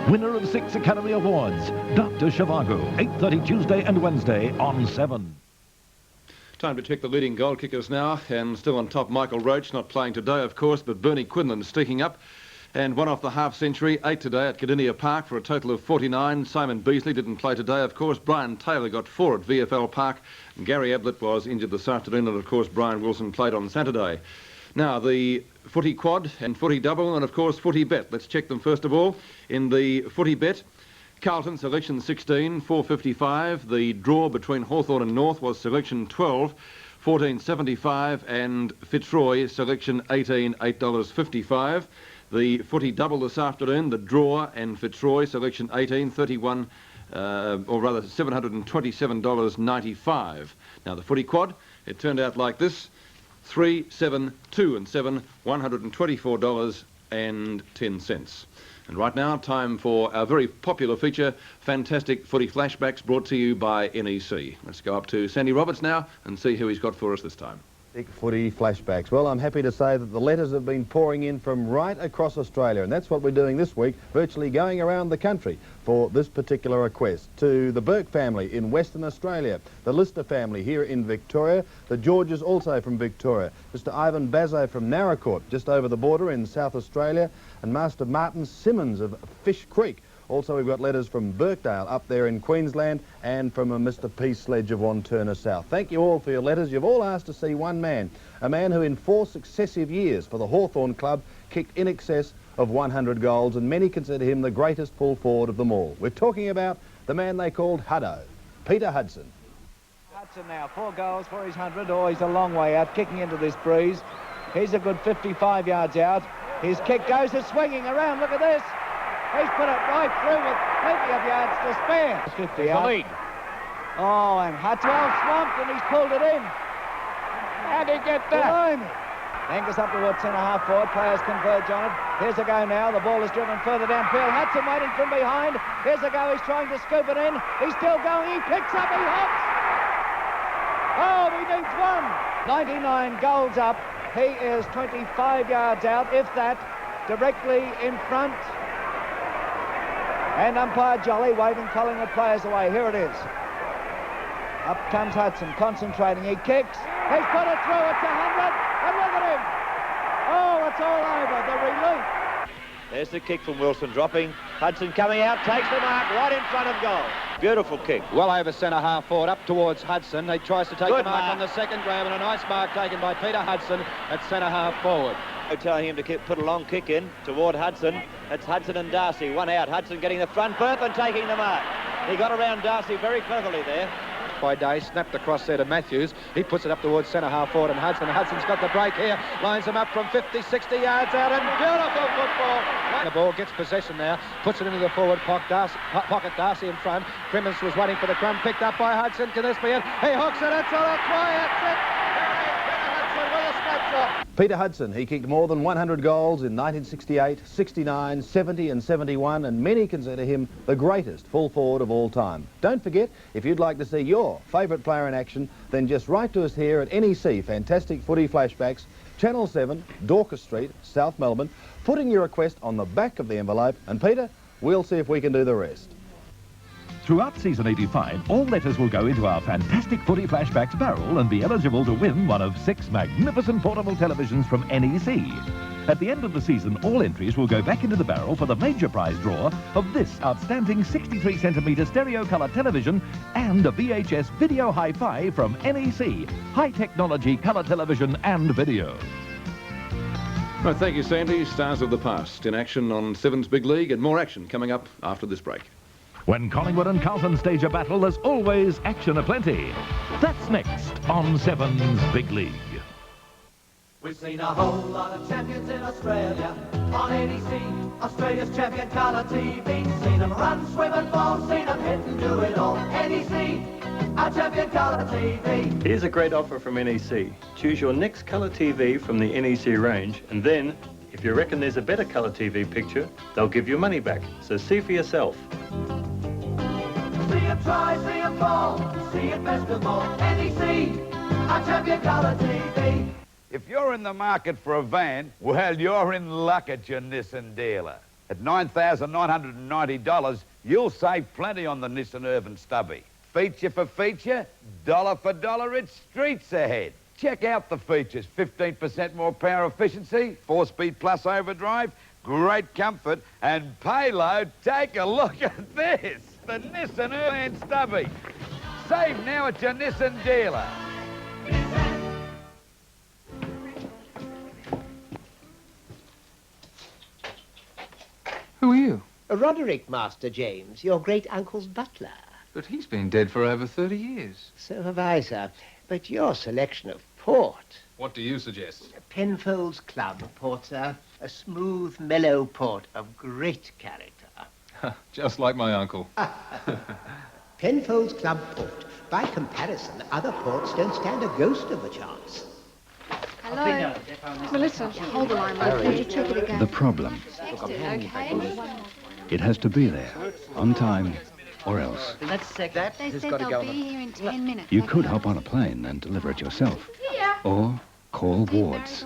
Winner of 6 Academy Awards, Dr. Zhivago, 8:30 Tuesday and Wednesday on 7. Time to check the leading goal kickers now, and still on top Michael Roach, not playing today of course, but Bernie Quinlan sticking up. And one off the half century, 8 today at Kardinia Park for a total of 49. Simon Beasley didn't play today, of course. Brian Taylor got 4 at VFL Park. And Gary Ablett was injured this afternoon, and of course Brian Wilson played on Saturday. Now, the footy quad and footy double and, of course, footy bet. Let's check them first of all. In the footy bet, Carlton, selection 16, 4.55. The draw between Hawthorn and North was selection 12, 14.75, and Fitzroy, selection 18, $8.55. The footy double this afternoon, the draw and Fitzroy, selection 18, 31, or rather $727.95. Now the footy quad, it turned out like this: 3, 7, 2 and 7, $124.10. And right now, time for our very popular feature, Fantastic Footy Flashbacks, brought to you by NEC. Let's go up to Sandy Roberts now and see who he's got for us this time. Big footy flashbacks. Well, I'm happy to say that the letters have been pouring in from right across Australia, and that's what we're doing this week, virtually going around the country for this particular request. To the Burke family in Western Australia, the Lister family here in Victoria, the Georges also from Victoria, Mr. Ivan Bazzo from Narracourt, just over the border in South Australia, and Master Martin Simmons of Fish Creek. Also, we've got letters from Birkdale up there in Queensland, and from a Mr. P. Sledge of Wanturna South. Thank you all for your letters. You've all asked to see one man, a man who in 4 successive years for the Hawthorn club kicked in excess of 100 goals, and many consider him the greatest full forward of them all. We're talking about the man they called Huddo, Peter Hudson. Hudson now, 4 goals for his 100. Oh, he's a long way out, kicking into this breeze. He's a good 55 yards out. His kick goes a swinging around. Look at this. He's put it right through with plenty of yards to spare. 50 out. The lead. Oh, and Hudson swamped, and he's pulled it in. How'd he get that? Angus up towards centre-half forward. Players converge on it. Here's a go now. The ball is driven further downfield. Hudson waiting from behind. Here's a go. He's trying to scoop it in. He's still going. He picks up. He hops. Oh, he needs one. 99 goals up. He is 25 yards out, if that, directly in front. And umpire Jolly waving Collingwood players away. Here it is. Up comes Hudson, concentrating. He kicks. He's put it through. It's 100. And look at him. Oh, it's all over. The relief. There's the kick from Wilson dropping. Hudson coming out, takes the mark right in front of goal. Beautiful kick. Well over centre-half forward, up towards Hudson. He tries to take Good the mark mark on the second grab, and a nice mark taken by Peter Hudson at centre-half forward. Telling him to put a long kick in toward Hudson. That's Hudson and Darcy, one out. Hudson getting the front berth and taking the mark. He got around Darcy very cleverly there. By Day, snapped across there to Matthews. He puts it up towards centre-half forward, and Hudson's got the break here. Lines him up from 50, 60 yards out, and beautiful football. The ball gets possession now, puts it into the forward pocket. Darcy in front. Crimmins was waiting for the crumb, picked up by Hudson. Can this be it? He hooks it. It's a try. That's it. Peter Hudson, he kicked more than 100 goals in 1968, 69, 70 and 71, and many consider him the greatest full forward of all time. Don't forget, if you'd like to see your favourite player in action, then just write to us here at NEC Fantastic Footy Flashbacks, Channel 7, Dorcas Street, South Melbourne, putting your request on the back of the envelope, and Peter, we'll see if we can do the rest. Throughout season 85, all letters will go into our Fantastic Footy Flashbacks barrel and be eligible to win one of 6 magnificent portable televisions from NEC. At the end of the season, all entries will go back into the barrel for the major prize draw of this outstanding 63cm stereo colour television and a VHS video hi-fi from NEC, high technology colour television and video. Right, thank you, Sandy. Stars of the past in action on 7's Big League, and more action coming up after this break. When Collingwood and Carlton stage a battle, there's always action aplenty. That's next on 7's Big League. We've seen a whole lot of champions in Australia on NEC, Australia's champion colour TV. Seen them run, swim and fall, seen them hit and do it all. NEC, our champion colour TV. Here's a great offer from NEC. Choose your next colour TV from the NEC range, and then, if you reckon there's a better colour TV picture, they'll give your money back. So see for yourself. See them try, see them fall, see it best of all. NEC, our champion colour TV. If you're in the market for a van, well, you're in luck at your Nissan dealer. At $9,990, you'll save plenty on the Nissan Urban Stubby. Feature for feature, dollar for dollar, it's streets ahead. Check out the features: 15% more power efficiency, 4-speed plus overdrive, great comfort, and payload. Take a look at this, the Nissan Urban Stubby. Save now at your Nissan dealer. Who are you? Roderick, Master James, your great-uncle's butler. But he's been dead for over 30 years. So have I, sir. But your selection of port... What do you suggest? Penfolds Club port, sir. A smooth, mellow port of great character. Just like my uncle. Penfolds Club port. By comparison, other ports don't stand a ghost of a chance. Hello? Melissa, hold the line, love. Could you check it again? The problem, Okay. it has to be there, on time, or else. Let's check that. They said they'll be here in 10 minutes. You could hop on a plane and deliver it yourself. Or call Wards.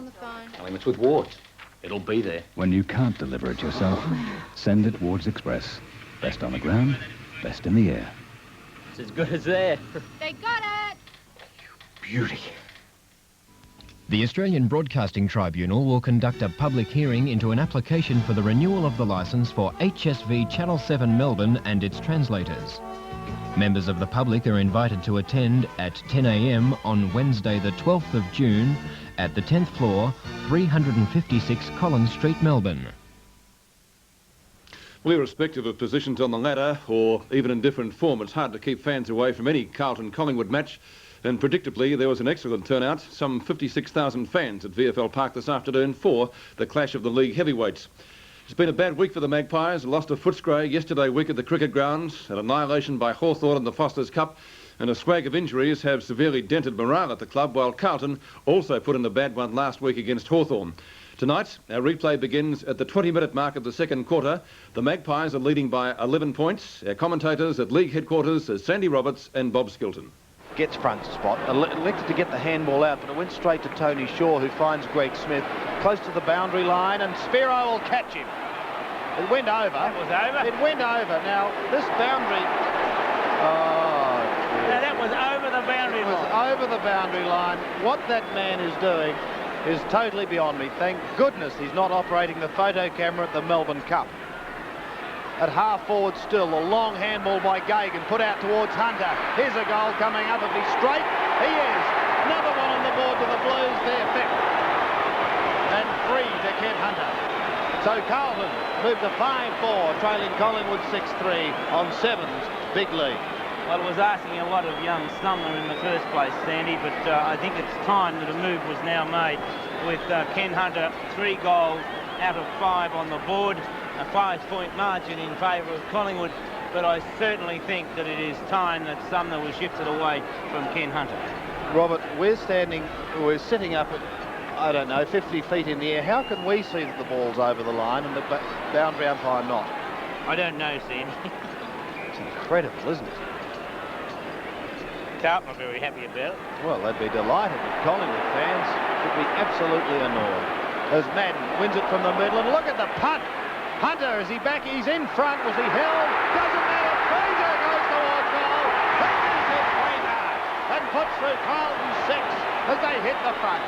Tell him it's with Wards. It'll be there. When you can't deliver it yourself, send it Wards Express. Best on the ground, best in the air. It's as good as there. They got it! Beauty. The Australian Broadcasting Tribunal will conduct a public hearing into an application for the renewal of the licence for HSV Channel 7 Melbourne and its translators. Members of the public are invited to attend at 10 a.m. on Wednesday the 12th of June at the 10th floor, 356 Collins Street, Melbourne. Well, irrespective of positions on the ladder or even in different form, it's hard to keep fans away from any Carlton-Collingwood match. And predictably, there was an excellent turnout, some 56,000 fans at VFL Park this afternoon for the clash of the league heavyweights. It's been a bad week for the Magpies. Lost to Fitzroy yesterday week at the cricket grounds, an annihilation by Hawthorn in the Foster's Cup, and a swag of injuries have severely dented morale at the club, while Carlton also put in a bad one last week against Hawthorn. Tonight, our replay begins at the 20-minute mark of the second quarter. The Magpies are leading by 11 points. Our commentators at league headquarters are Sandy Roberts and Bob Skilton. Gets front spot, elected to get the handball out, but it went straight to Tony Shaw, who finds Greg Smith close to the boundary line, and Spiro will catch him. It went over. That was over? It went over. Now, this boundary... Oh, dear. Now, that was over the boundary line. It was over the boundary line. What that man is doing is totally beyond me. Thank goodness he's not operating the photo camera at the Melbourne Cup. At half forward still, a long handball by Gagan, put out towards Hunter. Here's a goal coming up. If he's straight, he is. Another one on the board to the Blues, they're fifth. And 3 to Ken Hunter. So Carlton moved to 5-4, trailing Collingwood 6-3 on 7's big lead. Well, it was asking a lot of young Sumner in the first place, Sandy, but I think it's time that a move was now made with Ken Hunter 3 goals out of 5 on the board. A 5-point margin in favour of Collingwood, but I certainly think that it is time that Sumner was shifted away from Ken Hunter. Robert, we're sitting up at, I don't know, 50 feet in the air. How can we see that the ball's over the line and the boundary umpire not? I don't know, Sandy. It's incredible, isn't it? Carlton are very happy about it. Well, they'd be delighted, but Collingwood fans would be absolutely annoyed. As Madden wins it from the middle, and look at the punt. Hunter, is he back? He's in front. Was he held? Doesn't matter. Fraser goes towards goal. Fraser's hit Fraser and puts through Carlton 6 as they hit the front.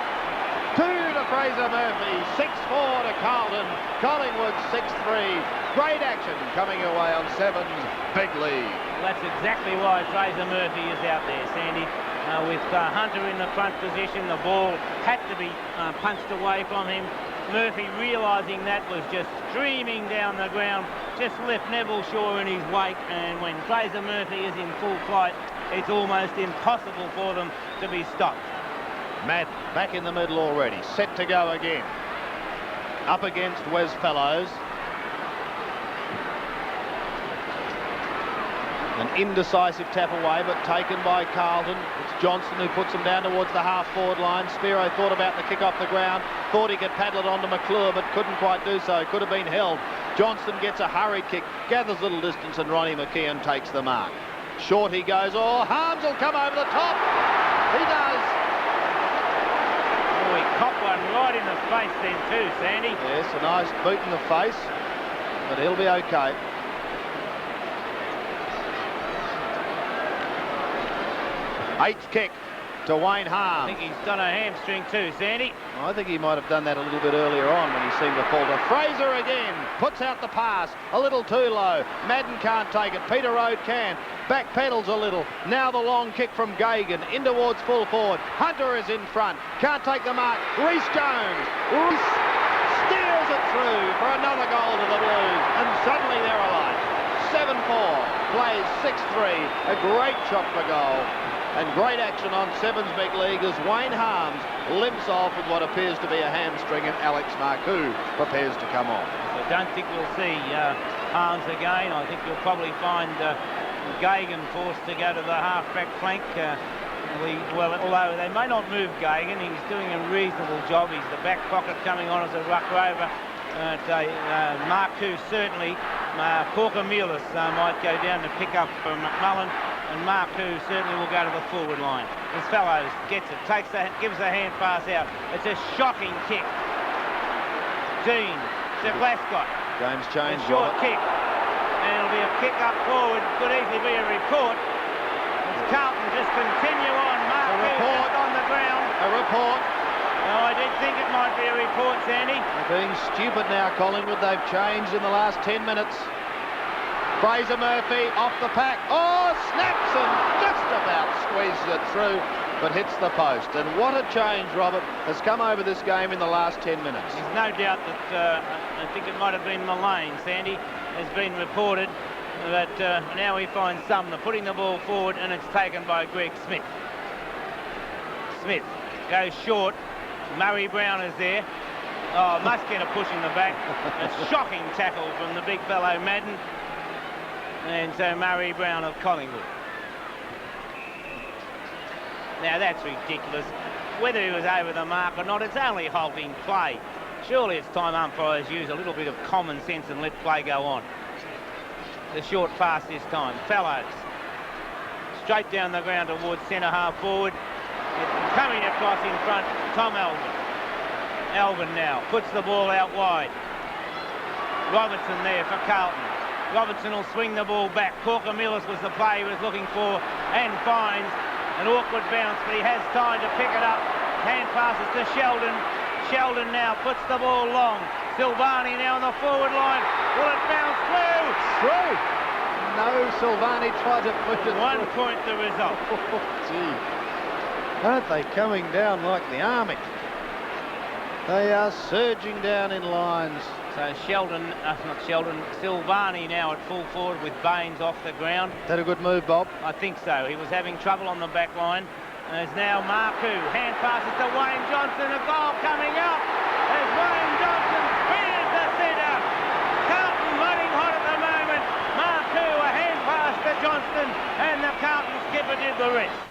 2 to Fraser Murphy, 6-4 to Carlton. Collingwood 6-3. Great action coming away on 7's big lead. Well, that's exactly why Fraser Murphy is out there, Sandy. With Hunter in the front position, the ball had to be punched away from him. Murphy, realising that, was just streaming down the ground, just left Neville Shaw in his wake, and when Fraser Murphy is in full flight, it's almost impossible for them to be stopped. Matt back in the middle already, set to go again. Up against Wes Fellows. An indecisive tap away, but taken by Carlton. It's Johnston who puts them down towards the half-forward line. Spiro thought about the kick off the ground, thought he could paddle it onto McClure, but couldn't quite do so. Could have been held. Johnston gets a hurried kick, gathers little distance, and Ronnie McKeon takes the mark. Short he goes. Oh, Harms will come over the top. He does. Oh, he copped one right in the face then too, Sandy. Yes, a nice boot in the face, but he'll be okay. Eighth kick to Wayne Harms. I think he's done a hamstring too, Sandy. I think he might have done that a little bit earlier on when he seemed to falter. Fraser again puts out the pass, a little too low. Madden can't take it. Peter Rode can. Back pedals a little. Now the long kick from Gagan in towards full forward. Hunter is in front. Can't take the mark. Rhys Jones. Rhys steals wheels it through for another goal to the Blues, and suddenly they're alive. 7-4, plays 6-3, a great shot for goal. And great action on Sevens big league as Wayne Harms limps off with what appears to be a hamstring, and Alex Marcoux prepares to come on. I don't think we'll see Harms again. I think you'll probably find Gagan forced to go to the half-back flank. Although they may not move Gagan, he's doing a reasonable job. He's the back pocket coming on as a ruck rover. Marcoux certainly. Corker-Mullis might go down to pick up McMullen, and Marcoux certainly will go to the forward line. As Fellows gets it, gives a hand pass out. It's a shocking kick. Dean to Glascott. Game's changed. A short kick, and it'll be a kick up forward. Could easily be a report. As Carlton just continue on. Marcoux on the ground. A report. No, I did think it might be a report, Sandy. They're being stupid now, Collingwood. They've changed in the last 10 minutes. Fraser Murphy off the pack. Oh, snaps and just about squeezes it through, but hits the post. And what a change, Robert, has come over this game in the last 10 minutes. There's no doubt that I think it might have been Mullane, Sandy, has been reported that now he finds Sumner putting the ball forward, and it's taken by Greg Smith. Smith goes short. Murray Brown is there. Oh, must get a push in the back. A shocking tackle from the big fellow Madden. And so Murray Brown of Collingwood. Now that's ridiculous. Whether he was over the mark or not, it's only halting play. Surely it's time umpires use a little bit of common sense and let play go on. The short pass this time. Fellows. Straight down the ground towards centre half forward. Coming across in front, Tom Elvin. Elvin now puts the ball out wide. Robertson there for Carlton. Robertson will swing the ball back. Corker-Mullis was the play he was looking for, and finds an awkward bounce, but he has time to pick it up. Hand passes to Sheldon. Sheldon now puts the ball long. Silvani now on the forward line. Will it bounce through? Through. No, Silvani tried to push it 1 point the result. Gee. Aren't they coming down like the army? They are surging down in lines. So Silvani now at full forward with Baines off the ground. Is that a good move, Bob? I think so. He was having trouble on the back line. There's now Marcoux. Hand passes to Wayne Johnson. A goal coming up as Wayne Johnson spears the centre. Carlton running hot at the moment. Marcoux, a hand pass to Johnston, and the Carlton skipper did the rest.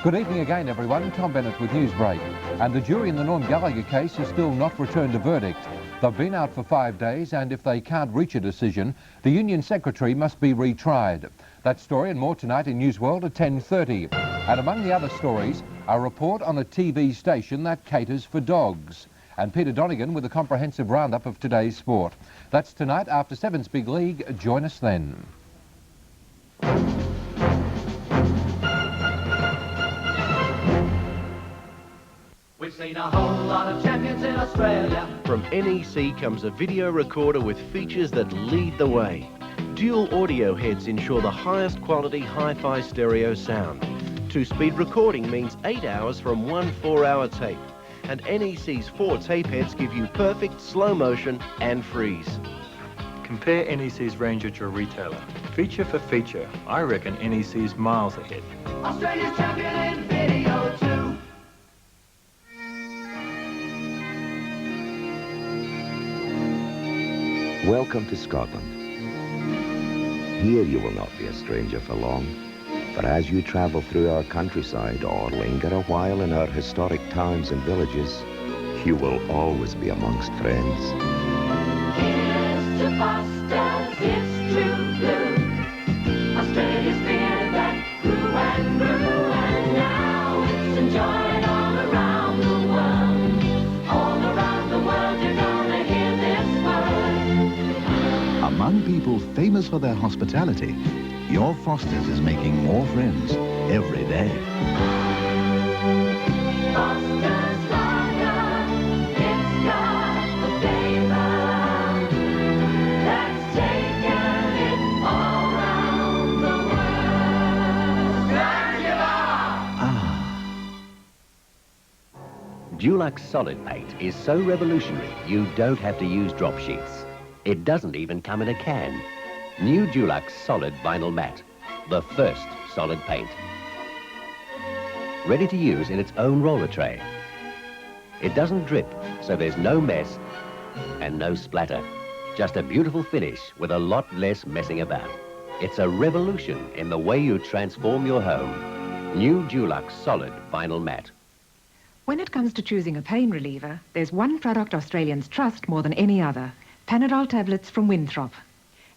Good evening again, everyone. Tom Bennett with Newsbreak. And the jury in the Norm Gallagher case has still not returned a verdict. They've been out for 5 days, and if they can't reach a decision, the union secretary must be retried. That story and more tonight in News World at 10:30. And among the other stories, a report on a TV station that caters for dogs. And Peter Donegan with a comprehensive roundup of today's sport. That's tonight after Sevens Big League. Join us then. We've seen a whole lot of champions in Australia. From NEC comes a video recorder with features that lead the way. Dual audio heads ensure the highest quality hi-fi stereo sound. 2-speed recording means 8 hours from one 4-hour tape. And NEC's 4 tape heads give you perfect slow motion and freeze. Compare NEC's range at your retailer. Feature for feature, I reckon NEC's miles ahead. Australia's champion in video too. Welcome to Scotland. Here you will not be a stranger for long, for as you travel through our countryside or linger a while in our historic towns and villages, you will always be amongst friends. Here's to Foster's, it's true blue. Australia's beer that grew and grew, and now it's enjoyed all around the world. All around the world you're gonna hear this word. Among people famous for their hospitality, your Foster's is making more friends every day. Foster's Lager, it's got the flavor that's taken it Dulux Solid Paint is so revolutionary you don't have to use drop sheets. It doesn't even come in a can. New Dulux Solid Vinyl Matte, the first solid paint. Ready to use in its own roller tray. It doesn't drip, so there's no mess and no splatter. Just a beautiful finish with a lot less messing about. It's a revolution in the way you transform your home. New Dulux Solid Vinyl Matte. When it comes to choosing a pain reliever, there's one product Australians trust more than any other. Panadol tablets from Winthrop.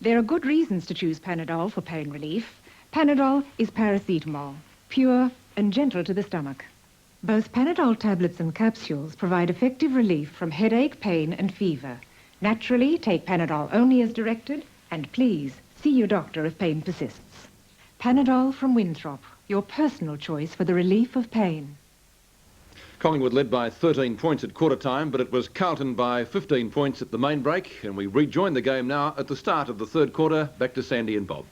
There are good reasons to choose Panadol for pain relief. Panadol is paracetamol, pure and gentle to the stomach. Both Panadol tablets and capsules provide effective relief from headache, pain and fever. Naturally, take Panadol only as directed, and please see your doctor if pain persists. Panadol from Winthrop, your personal choice for the relief of pain. Collingwood led by 13 points at quarter time, but it was Carlton by 15 points at the main break, and we rejoin the game now at the start of the third quarter. Back to Sandy and Bob.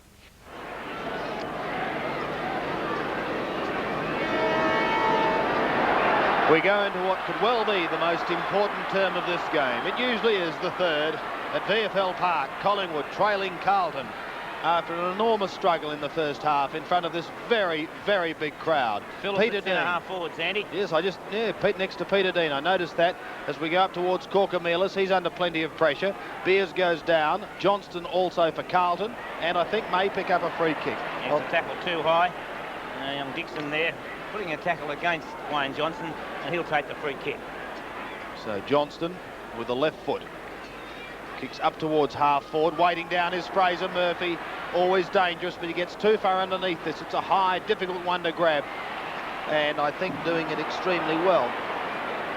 We go into what could well be the most important term of this game. It usually is the third at VFL Park. Collingwood trailing Carlton after an enormous struggle in the first half in front of this very, very big crowd. Peter Dean, half forward, Sandy. Yes, Pete next to Peter Dean. I noticed that as we go up towards Corker-Mealis. He's under plenty of pressure. Beers goes down. Johnston also for Carlton, and I think may pick up a free kick. It's a tackle too high. Young Dixon there putting a tackle against Wayne Johnson, and he'll take the free kick. So Johnston with the left foot. Kicks up towards half forward. Waiting down is Fraser Murphy. Always dangerous, but he gets too far underneath this. It's a high, difficult one to grab. And I think doing it extremely well.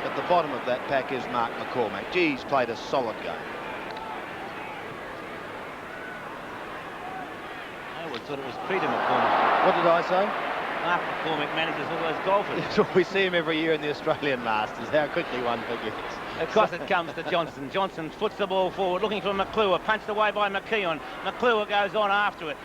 At the bottom of that pack is Mark McCormack. Gee, he's played a solid game. I always thought it was Peter McCormack. What did I say? Mark McCormack manages all those golfers. We see him every year in the Australian Masters. How quickly one forgets. Across it comes to Johnson. Johnson foots the ball forward, looking for McClure. Punched away by McKeown. McClure goes on after it.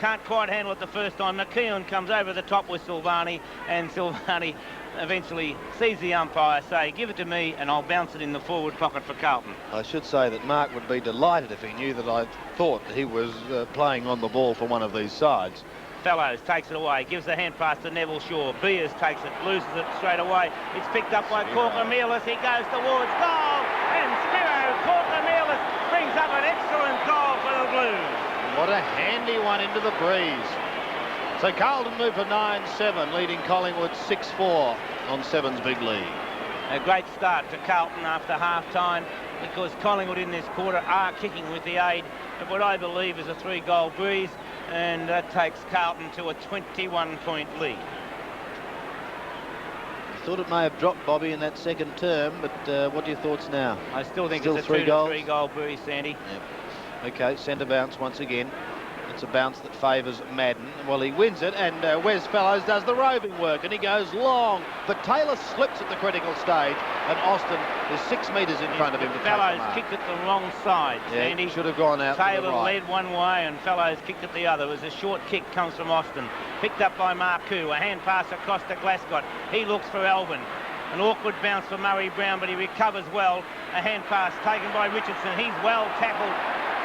Can't quite handle it the first time. McKeown comes over the top with Silvani, and Silvani eventually sees the umpire say, give it to me and I'll bounce it in the forward pocket for Carlton. I should say that Mark would be delighted if he knew that I thought he was playing on the ball for one of these sides. Fellows takes it away, gives the hand pass to Neville Shaw. Beers takes it, loses it straight away. It's picked up by Corker-Mealis. He goes towards goal, and Spiro Corker-Mealis brings up an excellent goal for the Blues. What a handy one into the breeze. So Carlton move for 9-7, leading Collingwood 6-4 on Seven's big lead. A great start for Carlton after half-time, because Collingwood in this quarter are kicking with the aid of what I believe is a 3-goal breeze, and that takes Carlton to a 21-point lead. I thought it may have dropped, Bobby, in that second term, but what are your thoughts now? I still think it's a 3-goal breeze, Sandy. Yep. Okay, centre bounce once again. It's a bounce that favours Madden. Well, he wins it, and Wes Fellows does the roving work, and he goes long. But Taylor slips at the critical stage, and Austin is 6 metres in front of him. Fellows kicked it the wrong side, Sandy. Should have gone out. Taylor led one way, and Fellows kicked it the other. It was a short kick, comes from Austin. Picked up by Marcoux. A hand pass across to Glascott. He looks for Alvin. An awkward bounce for Murray Brown, but he recovers well. A hand pass taken by Richardson. He's well tackled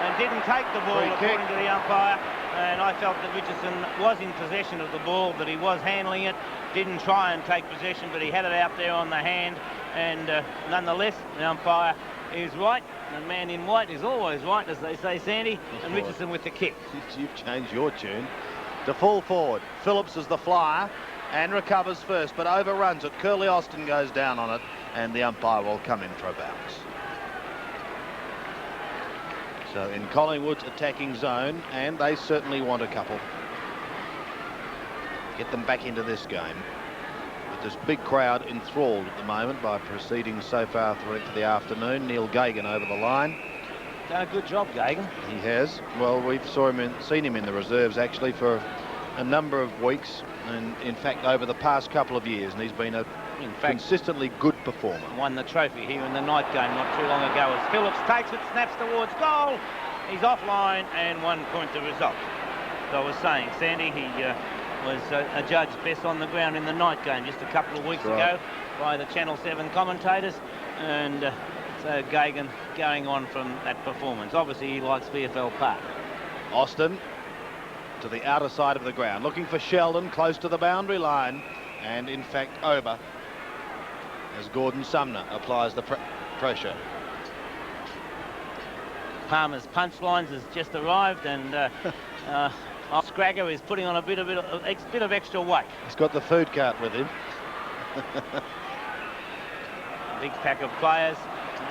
and didn't take the ball according to the umpire, and I felt that Richardson was in possession of the ball, that he was handling it, didn't try and take possession, but he had it out there on the hand, and nonetheless the umpire is right. The man in white is always right, as they say, Sandy, and Richardson with the kick. You've changed your tune. To full forward, Phillips is the flyer and recovers first, but overruns it. Curly Austin goes down on it, and the umpire will come in for a bounce. So in Collingwood's attacking zone, and they certainly want a couple. Get them back into this game. With this big crowd enthralled at the moment by proceedings so far through the afternoon. Neil Gagan over the line. Done a good job, Gagan. He has. Well, we've seen him in the reserves actually for a number of weeks, and in fact over the past couple of years, and he's been a consistently good performer. Won the trophy here in the night game not too long ago as Phillips takes it, snaps towards goal. He's offline, and 1 point the result. As I was saying, Sandy, he was adjudged best on the ground in the night game just a couple of weeks ago by the Channel 7 commentators, and so Gagan going on from that performance. Obviously he likes VFL Park. Austin to the outer side of the ground, looking for Sheldon close to the boundary line, and in fact over as Gordon Sumner applies the pressure. Palmer's punchlines has just arrived, and Scragger is putting on a bit of extra weight. He's got the food cart with him. Big pack of players.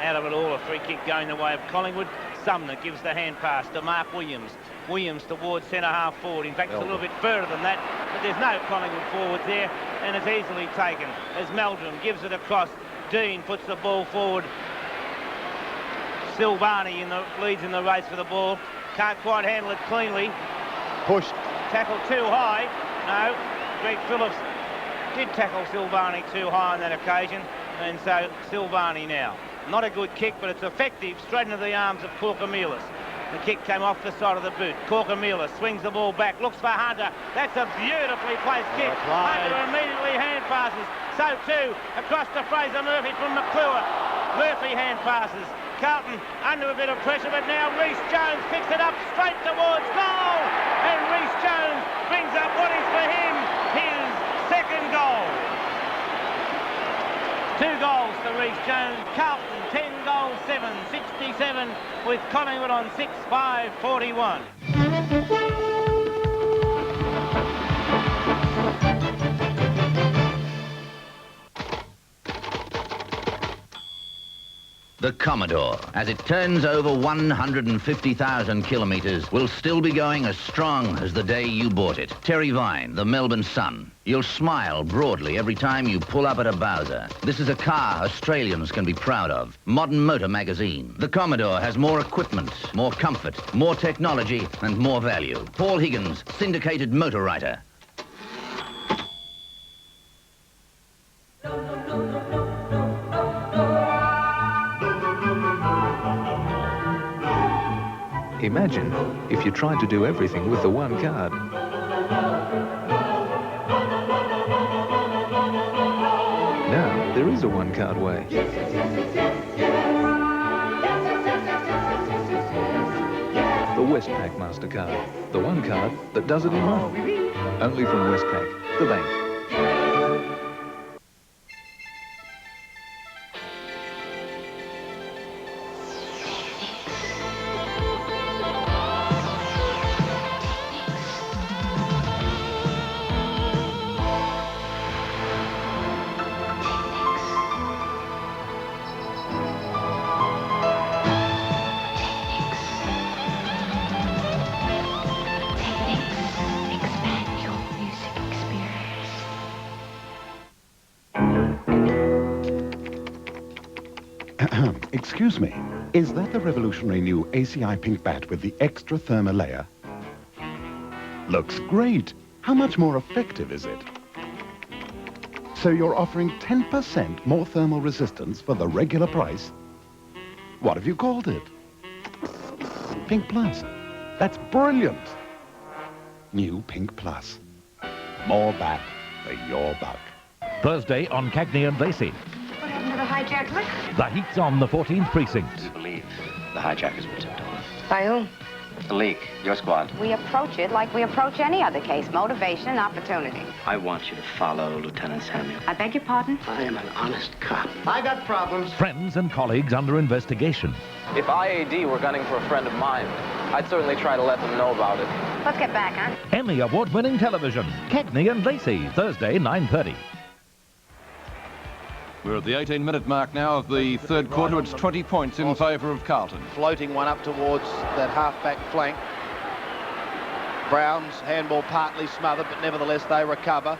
Out of it all, a free kick going the way of Collingwood. Sumner gives the hand pass to Mark Williams. Williams towards centre-half forward. In fact, it's a little bit further than that, but there's no Collingwood forward there, and it's easily taken as Meldrum gives it across. Dean puts the ball forward. Silvani leads in the race for the ball. Can't quite handle it cleanly. Pushed. Tackled too high. No, Greg Phillips did tackle Silvani too high on that occasion, and so Silvani now. Not a good kick, but it's effective, straight into the arms of Corcomelis. The kick came off the side of the boot. Corcomelis swings the ball back, looks for Hunter. That's a beautifully placed kick. Hunter immediately hand passes. So too, across to Fraser Murphy from McClure. Murphy hand passes. Carlton under a bit of pressure, but now Rhys Jones picks it up straight towards goal. And Rhys Jones brings up what is for him his second goal. 2 goals to Rhys Jones. Carlton 10 goals 7, 67 with Collingwood on 6-5, 41. The Commodore, as it turns over 150,000 kilometres, will still be going as strong as the day you bought it. Terry Vine, the Melbourne Sun. You'll smile broadly every time you pull up at a Bowser. This is a car Australians can be proud of. Modern Motor magazine. The Commodore has more equipment, more comfort, more technology, and more value. Paul Higgins, syndicated motor writer. Imagine if you tried to do everything with the one card. Now, there is a one-card way. The Westpac MasterCard. The one card that does it in one. Only from Westpac, the bank. Excuse me, is that the revolutionary new ACI pink bat with the extra thermal layer? Looks great. How much more effective is it? So you're offering 10% more thermal resistance for the regular price? What have you called it? Pink Plus. That's brilliant. New Pink Plus. More bat for your buck. Thursday on Cagney and Lacey. What happened to the hijacker? The heat's on the 14th precinct. I believe the hijackers were tipped off. By who? The leak, your squad. We approach it like we approach any other case. Motivation and opportunity. I want you to follow Lieutenant Samuel. I beg your pardon? I am an honest cop. I got problems. Friends and colleagues under investigation. If IAD were gunning for a friend of mine, I'd certainly try to let them know about it. Let's get back, huh? Emmy award-winning television. Cagney and Lacey, Thursday, 9:30. We're at the 18-minute mark now of the third quarter. It's 20 points in favour of Carlton. Floating one up towards that half-back flank. Brown's handball partly smothered, but nevertheless they recover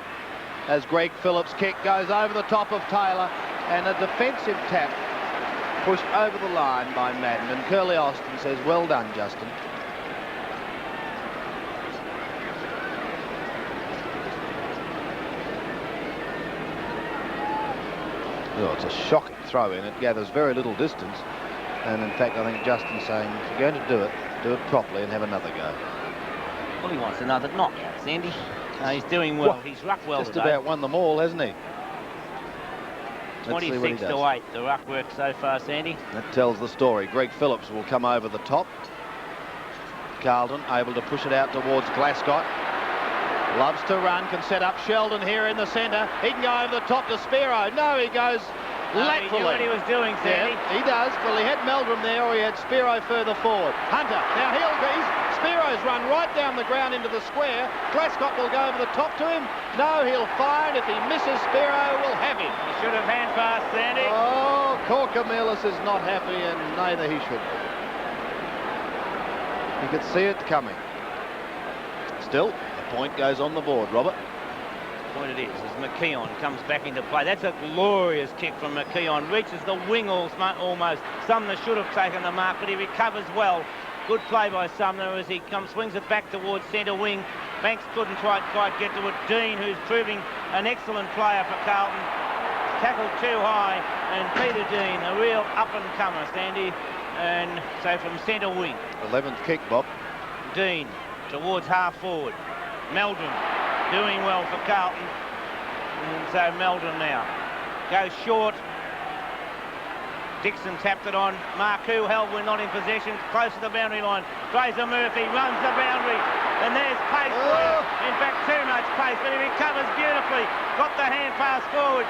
as Greg Phillips' kick goes over the top of Taylor, and a defensive tap pushed over the line by Madden. And Curly Austin says, well done, Justin. Oh, it's a shocking throw in. It gathers very little distance. And in fact, I think Justin's saying, if you're going to do it properly and have another go. Well, he wants another knockout, Sandy. He's doing well. He's rucked well Just today. about won them all, hasn't he? Let's see what he 26 does. to 8, the ruck work so far, Sandy. That tells the story. Greg Phillips will come over the top. Carlton able to push it out towards Glascott. Loves to run, can set up Sheldon here in the centre. He can go over the top to Spiro. No, he goes laterally. He knew what he was doing, Sandy. Yeah, he does. Well, he had Meldrum there, or he had Spiro further forward. Hunter, now Spiro's run right down the ground into the square. Glascott will go over the top to him. No, he'll fire, and if he misses, Spiro will have him. He should have hand passed, Sandy. Oh, Corcomelis is not happy, and neither he should be. You could see it coming. Still, the point goes on the board, Robert. Point it is, as McKeon comes back into play. That's a glorious kick from McKeon. Reaches the wing almost. Sumner should have taken the mark, but he recovers well. Good play by Sumner as he swings it back towards centre wing. Banks couldn't quite get to it. Dean, who's proving an excellent player for Carlton, tackled too high, and Peter Dean, a real up-and-comer, Sandy. And so from centre wing. 11th kick, Bob. Dean towards half forward. Meldrum doing well for Carlton. And so Meldrum now goes short. Dixon tapped it on. Marcoux held when not in possession, close to the boundary line. Fraser Murphy runs the boundary, and there's pace for him. In fact, too much pace, but he recovers beautifully. Got the hand pass forward.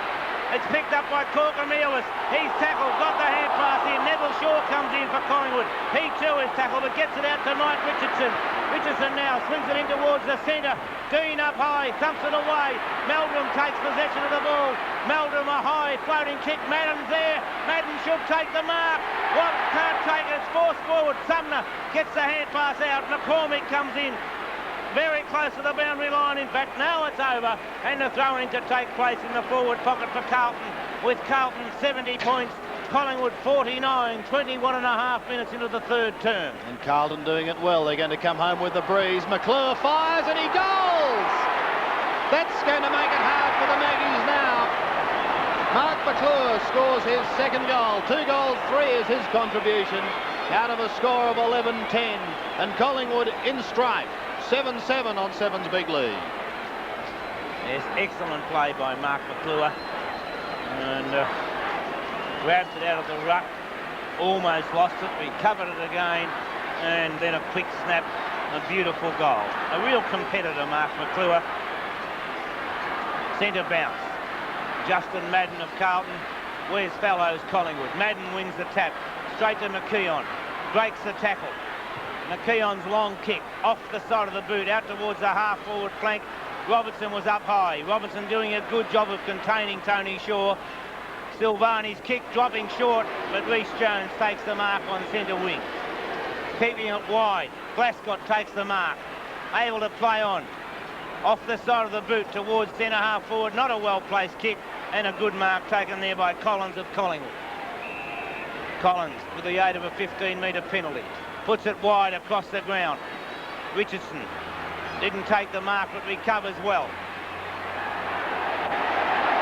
It's picked up by Corcomelis. He's tackled, got the hand pass in. Neville Shaw comes in for Collingwood. He too is tackled, but gets it out to Mike Richardson. Richardson now swings it in towards the centre. Dean up high, thumps it away. Meldrum takes possession of the ball. Meldrum a high floating kick. Madden's there. Madden should take the mark. What? Can't take it. It's forced forward. Sumner gets the hand pass out. McCormick comes in. Very close to the boundary line. In fact, now it's over, and the throw-in to take place in the forward pocket for Carlton, with Carlton 70 points, Collingwood 49, 21 and a half minutes into the third term. And Carlton doing it well. They're going to come home with the breeze. McClure fires, and he goals! That's going to make it hard for the Maggies now. Mark McClure scores his second goal. 2 goals, 3 is his contribution, out of a score of 11-10, and Collingwood in strife. 7-7 on Seven's big lead. Yes, excellent play by Mark McClure. And grabs it out of the ruck. Almost lost it. Recovered it again. And then a quick snap. A beautiful goal. A real competitor, Mark McClure. Centre bounce. Justin Madden of Carlton. Where's Fallows, Collingwood? Madden wins the tap. Straight to McKeon. Breaks the tackle. McKeon's long kick off the side of the boot, out towards the half-forward flank. Robertson was up high. Robertson doing a good job of containing Tony Shaw. Silvani's kick dropping short, but Rhys Jones takes the mark on centre wing. Keeping it wide. Glascott takes the mark. Able to play on. Off the side of the boot towards centre half-forward. Not a well-placed kick, and a good mark taken there by Collins of Collingwood. Collins with the aid of a 15-metre penalty. Puts it wide across the ground. Richardson didn't take the mark, but recovers well.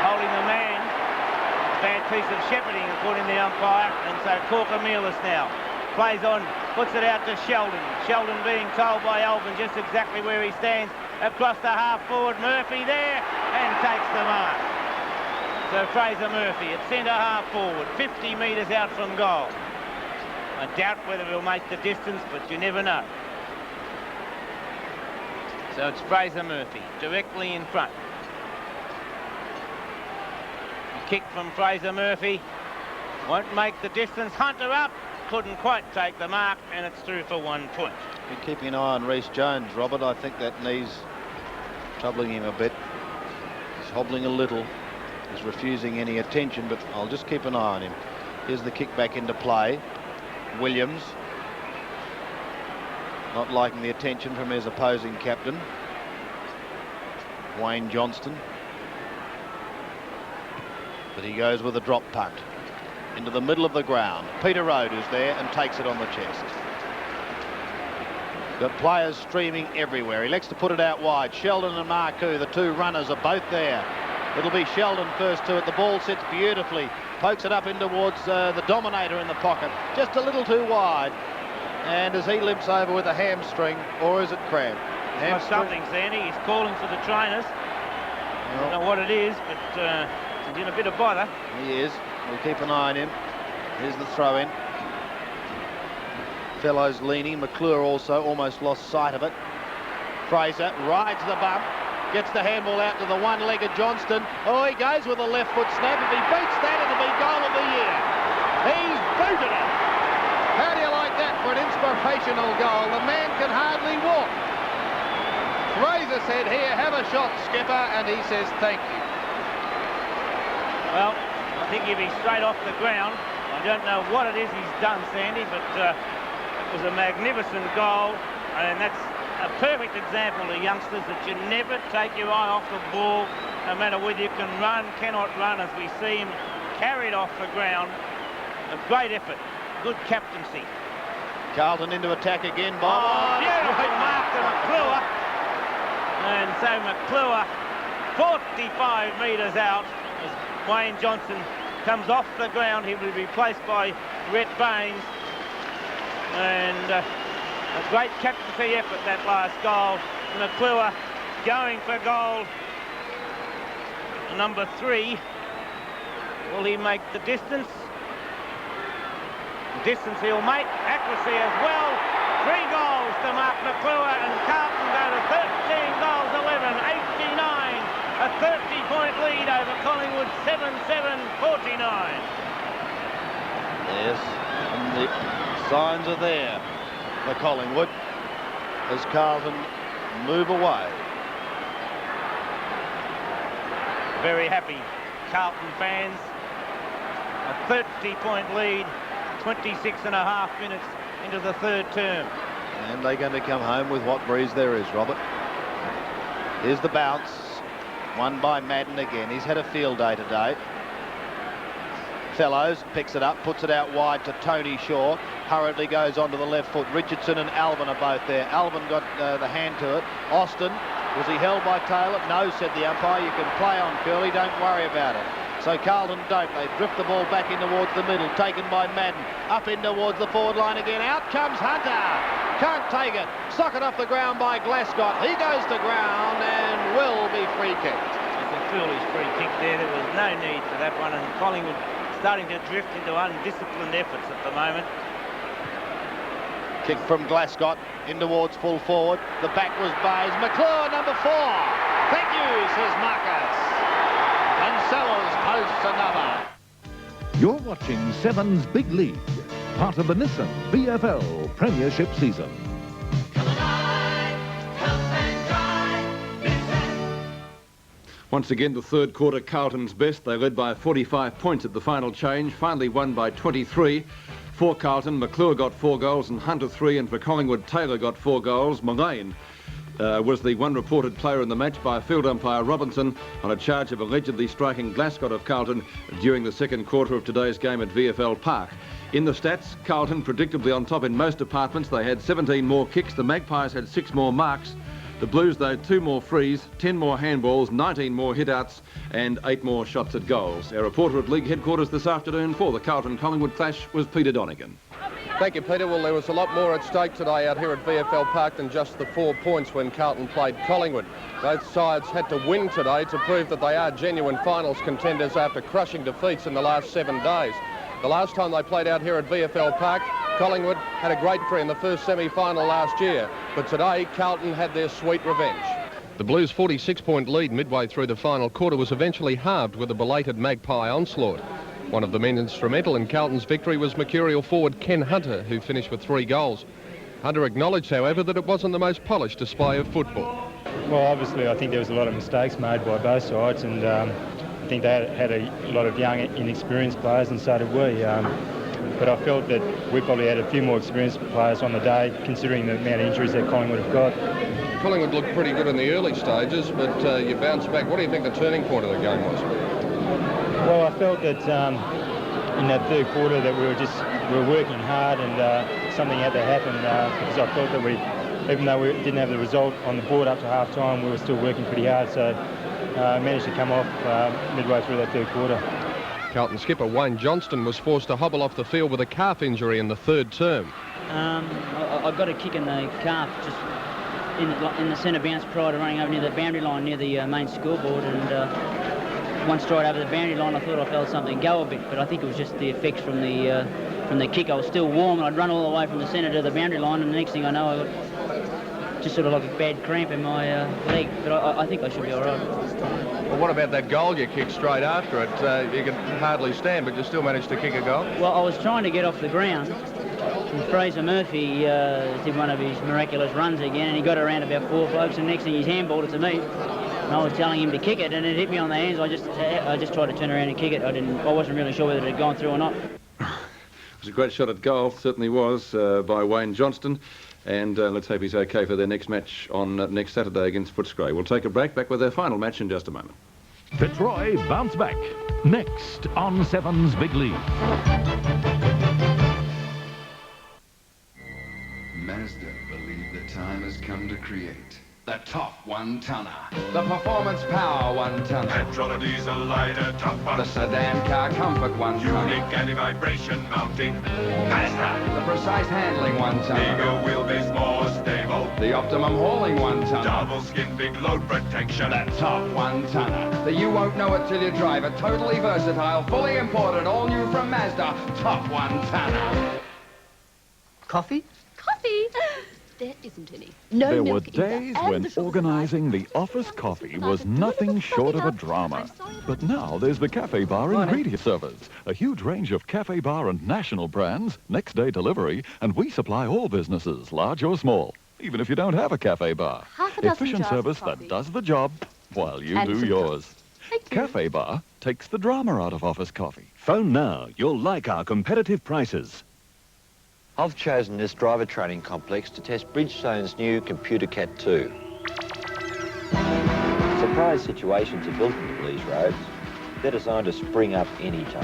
Holding the man. Bad piece of shepherding, according to the umpire. And so Corcomelis now plays on, puts it out to Sheldon. Sheldon being told by Alvin just exactly where he stands. Across the half-forward, Murphy there, and takes the mark. So Fraser Murphy at centre half-forward, 50 metres out from goal. I doubt whether he'll make the distance, but you never know. So it's Fraser Murphy directly in front. A kick from Fraser Murphy. Won't make the distance. Hunter up. Couldn't quite take the mark, and it's through for 1 point. Be keeping an eye on Rhys Jones, Robert. I think that knee's troubling him a bit. He's hobbling a little. He's refusing any attention, but I'll just keep an eye on him. Here's the kick back into play. Williams not liking the attention from his opposing captain, Wayne Johnston, but he goes with a drop punt into the middle of the ground. Peter Rode is there and takes it on the chest. Got players streaming everywhere. He likes to put it out wide. Sheldon and Marcoux, the 2 runners, are both there. It'll be Sheldon first to it. The ball sits beautifully. Pokes it up in towards the Dominator in the pocket. Just a little too wide. And as he limps over with a hamstring, or is it cramp? Or something, Sandy. He's calling for the trainers. I don't know what it is, but he's in a bit of bother. He is. We'll keep an eye on him. Here's the throw-in. Fellows leaning. McClure also almost lost sight of it. Fraser rides the bump. Gets the handball out to the one-legged Johnston. Oh, he goes with a left foot snap. If he beats that, it'll be goal of the year. He's booted it. How do you like that for an inspirational goal? The man can hardly walk. Fraser said, "Here, have a shot, skipper," and he says, "Thank you." Well, I think he'll be straight off the ground. I don't know what it is he's done, Sandy, but it was a magnificent goal, and that's a perfect example to youngsters that you never take your eye off the ball, no matter whether you can run, cannot run, as we see him carried off the ground. A great effort, good captaincy. Carlton into attack again, Bob. Oh, beautiful mark to McClure. And so McClure, 45 metres out, as Wayne Johnson comes off the ground. He will be replaced by Rhett Baines. And a great captaincy effort, that last goal. McClure going for goal number 3. Will he make the distance? The distance he'll make. Accuracy as well. 3 goals to Mark McClure, and Carlton go to 13 goals, 11, 89. A 30-point lead over Collingwood, 7-7-49. Yes, and the signs are there for Collingwood as Carlton move away. Very happy Carlton fans. A 30-point lead, 26.5 minutes into the third term. And they're going to come home with what breeze there is, Robert. Here's the bounce. Won by Madden again. He's had a field day today. Fellows picks it up, puts it out wide to Tony Shaw. Hurriedly goes onto the left foot. Richardson and Alvin are both there. Alvin got the hand to it. Austin, was he held by Taylor? No, said the umpire. You can play on, Curly. Don't worry about it. So Carlton don't. They drift the ball back in towards the middle. Taken by Madden. Up in towards the forward line again. Out comes Hunter. Can't take it. Socket off the ground by Glascott. He goes to ground and will be free kicked. It's a foolish free kick there. There was no need for that one. And Collingwood starting to drift into undisciplined efforts at the moment. Kick from Glascott in towards full forward. The back was Bayes. McClure, number 4. Thank you, says Marcus. And Sellers posts another. You're watching Seven's Big League, part of the Nissan VFL Premiership season. Once again, the third quarter, Carlton's best. They led by 45 points at the final change, finally won by 23. For Carlton, McClure got 4 goals and Hunter 3, and for Collingwood, Taylor got 4 goals. Mullane was the one reported player in the match by field umpire Robinson on a charge of allegedly striking Glascott of Carlton during the second quarter of today's game at VFL Park. In the stats, Carlton predictably on top in most departments. They had 17 more kicks. The Magpies had 6 more marks. The Blues, though, 2 more frees, 10 more handballs, 19 more hit-outs and 8 more shots at goals. Our reporter at league headquarters this afternoon for the Carlton-Collingwood clash was Peter Donegan. Thank you, Peter. Well, there was a lot more at stake today out here at VFL Park than just the 4 points when Carlton played Collingwood. Both sides had to win today to prove that they are genuine finals contenders after crushing defeats in the last 7 days. The last time they played out here at VFL Park, Collingwood had a great victory in the first semi-final last year, but today Carlton had their sweet revenge. The Blues' 46-point lead midway through the final quarter was eventually halved with a belated Magpie onslaught. One of the men instrumental in Carlton's victory was mercurial forward Ken Hunter, who finished with 3 goals. Hunter acknowledged, however, that it wasn't the most polished display of football. Well, obviously, I think there was a lot of mistakes made by both sides, and I think they had a lot of young, inexperienced players, and so did we. But I felt that we probably had a few more experienced players on the day, considering the amount of injuries that Collingwood have got. Collingwood looked pretty good in the early stages, but you bounced back. What do you think the turning point of the game was? Well, I felt that in that third quarter that we were working hard, and something had to happen because I felt that even though we didn't have the result on the board up to half-time, we were still working pretty hard. So managed to come off midway through that third quarter. Carlton skipper Wayne Johnston was forced to hobble off the field with a calf injury in the third term. I got a kick in the calf just in the centre bounce prior to running over near the boundary line near the main scoreboard, and once straight over the boundary line I thought I felt something go a bit, but I think it was just the effects from the kick. I was still warm and I'd run all the way from the centre to the boundary line, and the next thing I know I got just sort of like a bad cramp in my leg, but I think I should be all right. Well, what about that goal you kicked straight after it? You could hardly stand, but you still managed to kick a goal? Well, I was trying to get off the ground, and Fraser Murphy did one of his miraculous runs again, and he got around about 4 blokes, and next thing he's handballed it to me. And I was telling him to kick it, and it hit me on the hands. I just tried to turn around and kick it. I wasn't really sure whether it had gone through or not. It was a great shot at goal, certainly was, by Wayne Johnston. And let's hope he's okay for their next match on next Saturday against Fitzroy. We'll take a break, back with their final match in just a moment. Fitzroy bounce back. Next on 7's Big League. Mazda believe the time has come to create the top one-tonner, the performance power one-tonner, petrol or diesel lighter, top one, the sedan car comfort one-tonner, unique anti-vibration mounting, Mazda, the precise handling one-tonner, bigger wheelbase, more stable, the optimum hauling one-tonner, double skin, big load protection, the top one-tonner, the you won't know it till you drive it, totally versatile, fully imported, all new from Mazda, top one-tonner. Coffee? Coffee? There isn't any. No there were milk days either, when organising the office coffee was nothing short of a drama. But now there's the Cafe Bar ingredient service. A huge range of Cafe Bar and national brands, next day delivery, and we supply all businesses, large or small, even if you don't have a Cafe Bar. Efficient service that does the job while you do yours. Cafe Bar takes the drama out of office coffee. Phone now. You'll like our competitive prices. I've chosen this driver training complex to test Bridgestone's new Computer Cat 2. Surprise situations are built into these roads. They're designed to spring up any time.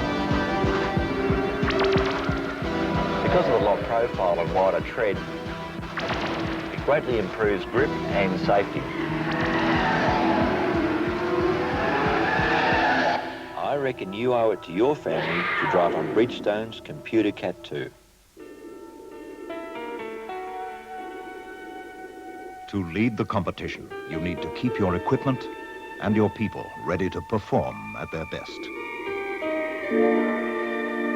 Because of the low profile and wider tread, it greatly improves grip and safety. I reckon you owe it to your family to drive on Bridgestone's Computer Cat 2. To lead the competition, you need to keep your equipment and your people ready to perform at their best.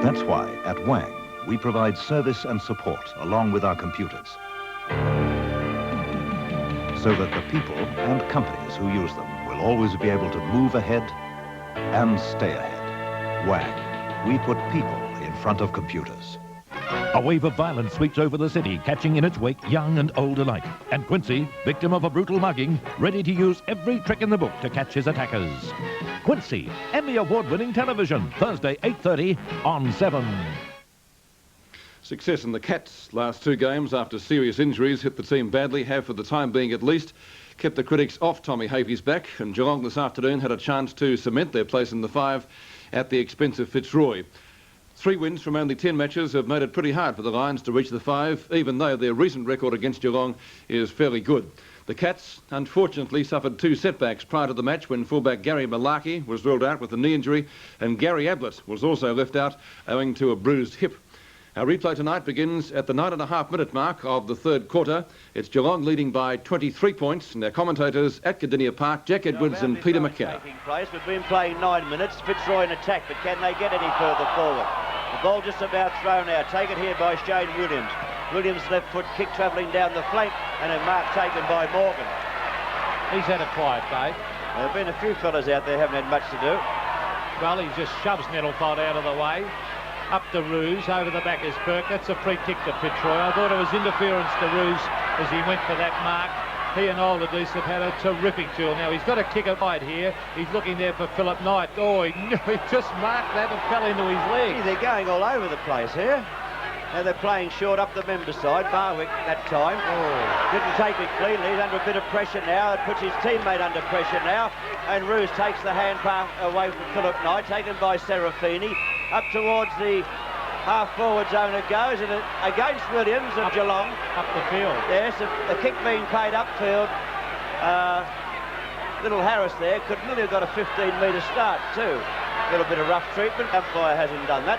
That's why at Wang, we provide service and support along with our computers, so that the people and companies who use them will always be able to move ahead and stay ahead. Wang, we put people in front of computers. A wave of violence sweeps over the city, catching in its wake young and old alike. And Quincy, victim of a brutal mugging, ready to use every trick in the book to catch his attackers. Quincy, Emmy Award-winning television, Thursday, 8:30 on 7. Success in the Cats' last 2 games after serious injuries hit the team badly, have for the time being at least kept the critics off Tommy Hafey's back, and Geelong this afternoon had a chance to cement their place in the 5 at the expense of Fitzroy. 3 wins from only 10 matches have made it pretty hard for the Lions to reach the 5, even though their recent record against Geelong is fairly good. The Cats, unfortunately, suffered 2 setbacks prior to the match when fullback Gary Malarkey was ruled out with a knee injury, and Gary Ablett was also left out owing to a bruised hip. Our replay tonight begins at the 9.5-minute mark of the 3rd quarter. It's Geelong leading by 23 points, and their commentators at Kardinia Park, Jack Edwards and Peter McKay. We've been playing 9 minutes. Fitzroy in attack, but can they get any further forward? The ball just about thrown out. Taken here by Shane Williams. Williams' left foot kick travelling down the flank, and a mark taken by Morgan. He's had a quiet day. There have been a few fellas out there haven't had much to do. Well, he just shoves Nettlefold out of the way. Up to Roos, over the back is Perk. That's a free kick to Fitzroy. I thought it was interference to Roos as he went for that mark. He and Alderdice have had a terrific duel. Now, he's got a kick of fight here. He's looking there for Philip Knight. Oh, he just marked that and fell into his leg. Gee, they're going all over the place here. Now they're playing short up the member side. Barwick that time. Didn't take it cleanly. He's under a bit of pressure now. It puts his teammate under pressure now. And Roos takes the hand pass away from Philip Knight, taken by Serafini. Up towards the half-forward zone it goes, and against Williams of Geelong. Up the field. Yes, a kick being paid upfield. Little Harris there could nearly have got a 15-metre start too. A little bit of rough treatment. Umpire hasn't done that.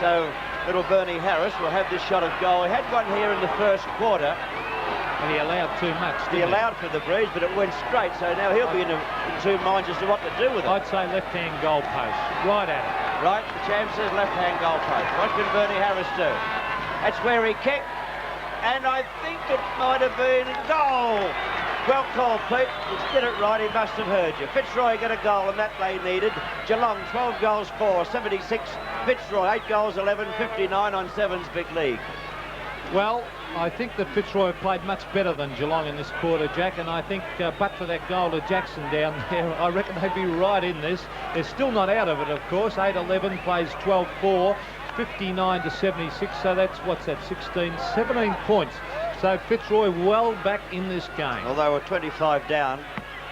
So little Bernie Harris will have this shot of goal. He had one here in the 1st quarter. And he allowed too much, He allowed for the breeze, but it went straight, so now he'll be in two minds as to what to do with it. I'd say left-hand goalpost, right at it. Right, the champ says left-hand goalpost. What can Bernie Harris do? That's where he kicked, and I think it might have been a goal. Well called, Pete. He's did it right, he must have heard you. Fitzroy got a goal, and that they needed. Geelong, 12 goals, 4, 76. Fitzroy, 8 goals, 11, 59 on 7's big league. Well, I think that Fitzroy played much better than Geelong in this quarter, Jack, and I think but for that goal to Jackson down there, I reckon they'd be right in this. They're still not out of it, of course. 8-11 plays 12-4, 59 to 76, so that's, what's that, 16, 17 points. So Fitzroy well back in this game. Well, they were 25 down,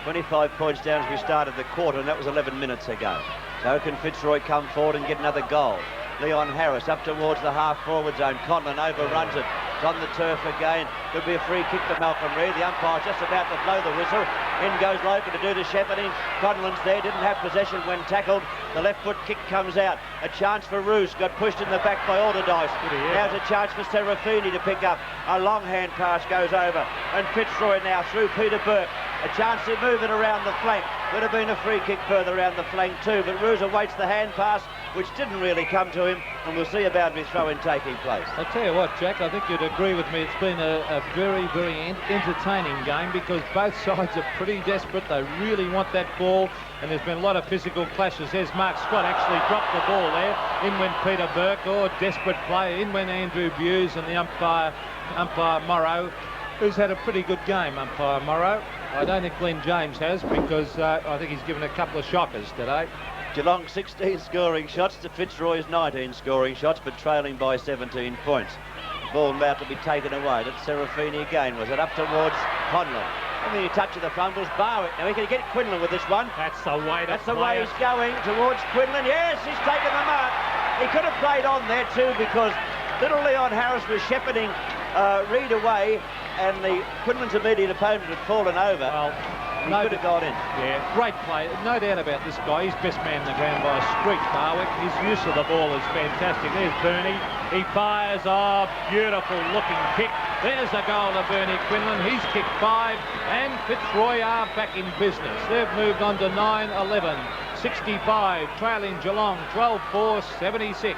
25 points down as we started the quarter, and that was 11 minutes ago. So can Fitzroy come forward and get another goal? Leon Harris up towards the half-forward zone. Conlon overruns it. It's on the turf again. Could be a free kick to Malcolm Reid. The umpire's just about to blow the whistle. In goes Logan to do the shepherding. Conlon's there, didn't have possession when tackled. The left foot kick comes out. A chance for Roos. Got pushed in the back by Alderdice. Now's a chance for Serafini to pick up. A long hand pass goes over. And Fitzroy now through Peter Burke. A chance to move it around the flank. Would have been a free kick further around the flank too, but Roos awaits the hand pass, which didn't really come to him, and we'll see about his throw-in taking place. I'll tell you what, Jack, I think you'd agree with me. It's been a very, very entertaining game because both sides are pretty desperate. They really want that ball, and there's been a lot of physical clashes. There's Mark Scott actually dropped the ball there. In went Peter Burke, desperate play. In went Andrew Buse, and the umpire Morrow, who's had a pretty good game, umpire Morrow. I don't think Glenn James has, because I think he's given a couple of shockers today. Geelong 16 scoring shots to Fitzroy's 19 scoring shots, but trailing by 17 points. Ball about to be taken away. That's Serafini again. Was it up towards Conlon? And then you touch of the fumbles. Barwick. Now he can get Quinlan with this one. That's the way to That's the way he's going towards Quinlan. Yes, he's taken the mark. He could have played on there too, because little Leon Harris was shepherding Reid away, and the Quinlan's immediate opponent had fallen over. Well, he could have got in. Yeah, great play. No doubt about this guy. He's best man in the ground by a street, Barwick. His use of the ball is fantastic. There's Bernie. He fires. Oh, beautiful looking kick. There's the goal to Bernie Quinlan. He's kicked 5, and Fitzroy are back in business. They've moved on to 9-11, 65, trailing Geelong 12-4, 76.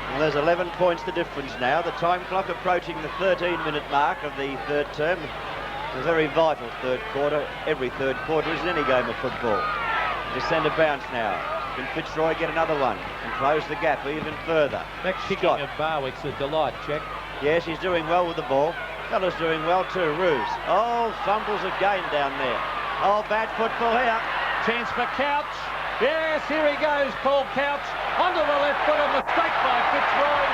Well, there's 11 points the difference now. The time clock approaching the 13-minute mark of the third term. It's a very vital third quarter. Every third quarter is in any game of football. Just send a bounce now. Can Fitzroy get another one and close the gap even further? That kicking of Barwick's a delight, Jack. Yes, he's doing well with the ball. Fella's doing well too, Roos. Oh, fumbles again down there. Oh, bad football here. Chance for Couch. Yes, here he goes, Paul Couch. Onto the left foot, a mistake by Fitzroy.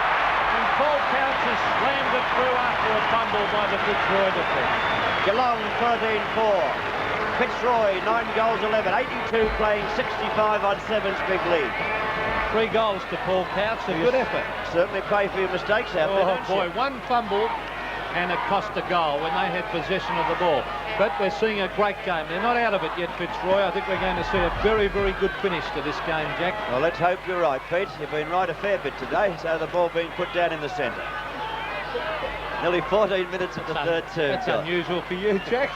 And Paul Couch has slammed it through after a fumble by the Fitzroy defence. Geelong 13-4. Fitzroy 9 goals 11, 82 playing 65 on 7's big lead. 3 goals to Paul Couch, a good effort. Certainly pay for your mistakes out there. Oh boy, one fumble and it cost a goal when they had possession of the ball. But we're seeing a great game. They're not out of it yet, Fitzroy. I think we're going to see a very, very good finish to this game, Jack. Well, let's hope you're right, Pete. You've been right a fair bit today, so the ball being put down in the centre. Nearly 14 minutes of the third term. That's unusual for you, Jack.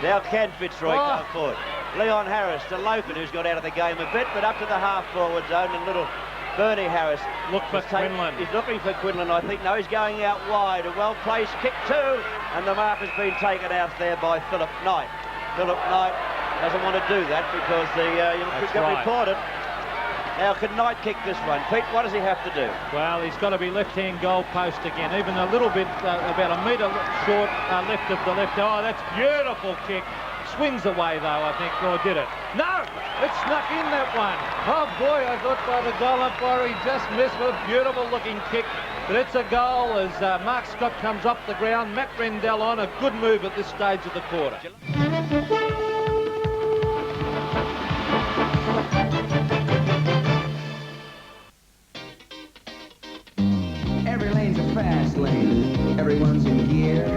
Now can Fitzroy come forward? Leon Harris to Loken, who's got out of the game a bit, but up to the half-forward zone, and little Bernie Harris. Look for Quinlan. He's looking for Quinlan, I think. No, he's going out wide. A well-placed kick too, and the mark has been taken out there by Philip Knight. Philip Knight doesn't want to do that because you'll get reported. Now, can Knight kick this one? Pete, what does he have to do? Well, he's got to be left-hand goal post again, even a little bit, about a metre short left of the left. Oh, that's beautiful kick. Swings away, though, I think, or did it? No! It snuck in, that one. Oh, boy, I thought by the goal umpire he just missed with a beautiful-looking kick. But it's a goal as Mark Scott comes up the ground. Matt Rendell on, a good move at this stage of the quarter. Every lane's a fast lane. Everyone's in gear.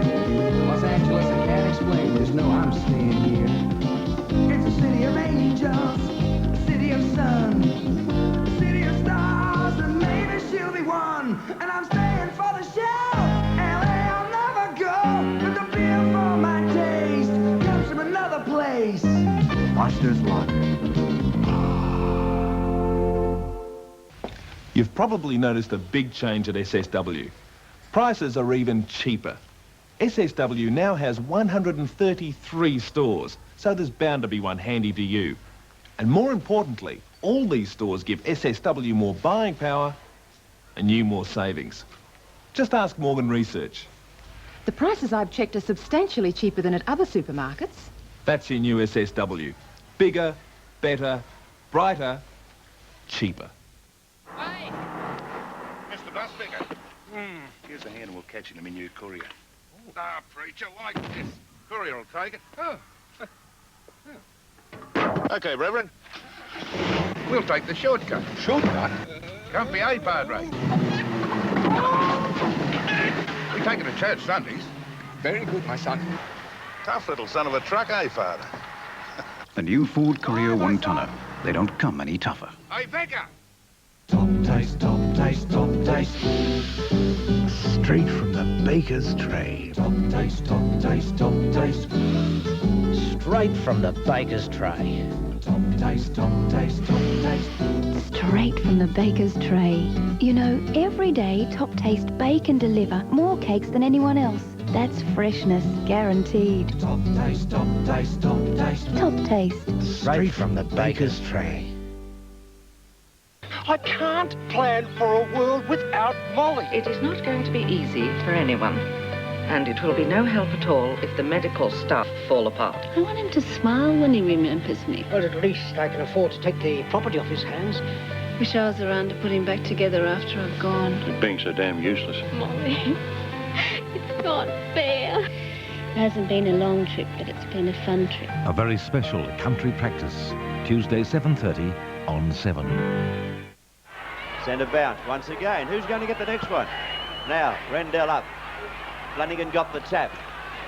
Los Angeles, I can't explain. Just know I'm staying here. It's a city of angels, a city of sun, a city of stars, and maybe she'll be one. And I'm staying for the show. LA. Collector's Locker. You've probably noticed a big change at SSW. Prices are even cheaper. SSW now has 133 stores, so there's bound to be one handy to you. And more importantly, all these stores give SSW more buying power and you more savings. Just ask Morgan Research. The prices I've checked are substantially cheaper than at other supermarkets. That's your new SSW. Bigger, better, brighter, cheaper. Mr. Bus Picker. Here's a hand and we'll catch you in the new courier. Ah, preacher, like this. Courier will take it. Okay, Reverend. We'll take the shortcut. Shortcut? Can't be A, Padre. We take it to church Sundays. Very good, my son. Tough little son of a truck, eh, Father? The new Ford Courier one-tonner. They don't come any tougher. Hey, Vicar! Top taste, top taste, top taste. Straight from the baker's tray. Top taste, top taste, top taste. Straight from the baker's tray. Top taste, top taste, top taste. Straight from the baker's tray. You know, every day Top Taste bake and deliver more cakes than anyone else. That's freshness guaranteed. Top taste, top taste, top taste. Top Taste. Straight from the baker's tray. I can't plan for a world without Molly. It is not going to be easy for anyone. And it will be no help at all if the medical staff fall apart. I want him to smile when he remembers me. Well, at least I can afford to take the property off his hands. Wish I was around to put him back together after I've gone. It being so damn useless. Molly, it's not fair. It hasn't been a long trip, but it's been a fun trip. A very special country practice. Tuesday, 7:30 on 7. Centre bounce once again. Who's going to get the next one? Now, Rendell up. Flanagan got the tap.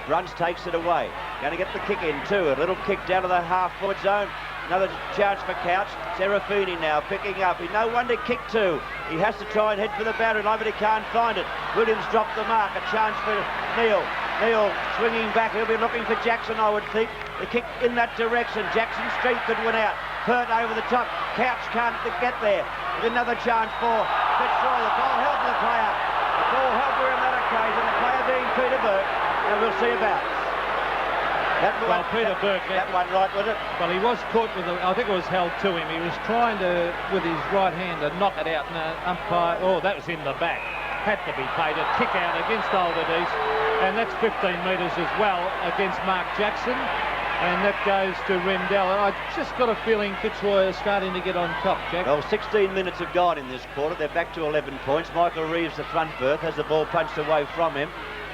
Bruns takes it away. Going to get the kick in too. A little kick down to the half-forward zone. Another chance for Couch. Serafini now picking up. No one to kick to. He has to try and head for the boundary line, but he can't find it. Williams dropped the mark. A chance for Neil. Neil swinging back. He'll be looking for Jackson, I would think. The kick in that direction. Jackson Street could win out. Pert over the top. Couch can't get there. With another chance for Fitzroy. The ball held the player. The ball held her in that occasion. The player being Peter Burke. And we'll see about it. Well, Peter Burke. That one right, was it? Well, he was caught with I think it was held to him. He was trying to, with his right hand, to knock it out. And the umpire, oh, that was in the back. Had to be paid. A kick out against Alderdice. And that's 15 metres as well against Mark Jackson. And that goes to Rendell. I just got a feeling Fitzroy is starting to get on top, Jack. Well, 16 minutes have gone in this quarter. They're back to 11 points. Michael Reeves, the front berth, has the ball punched away from him.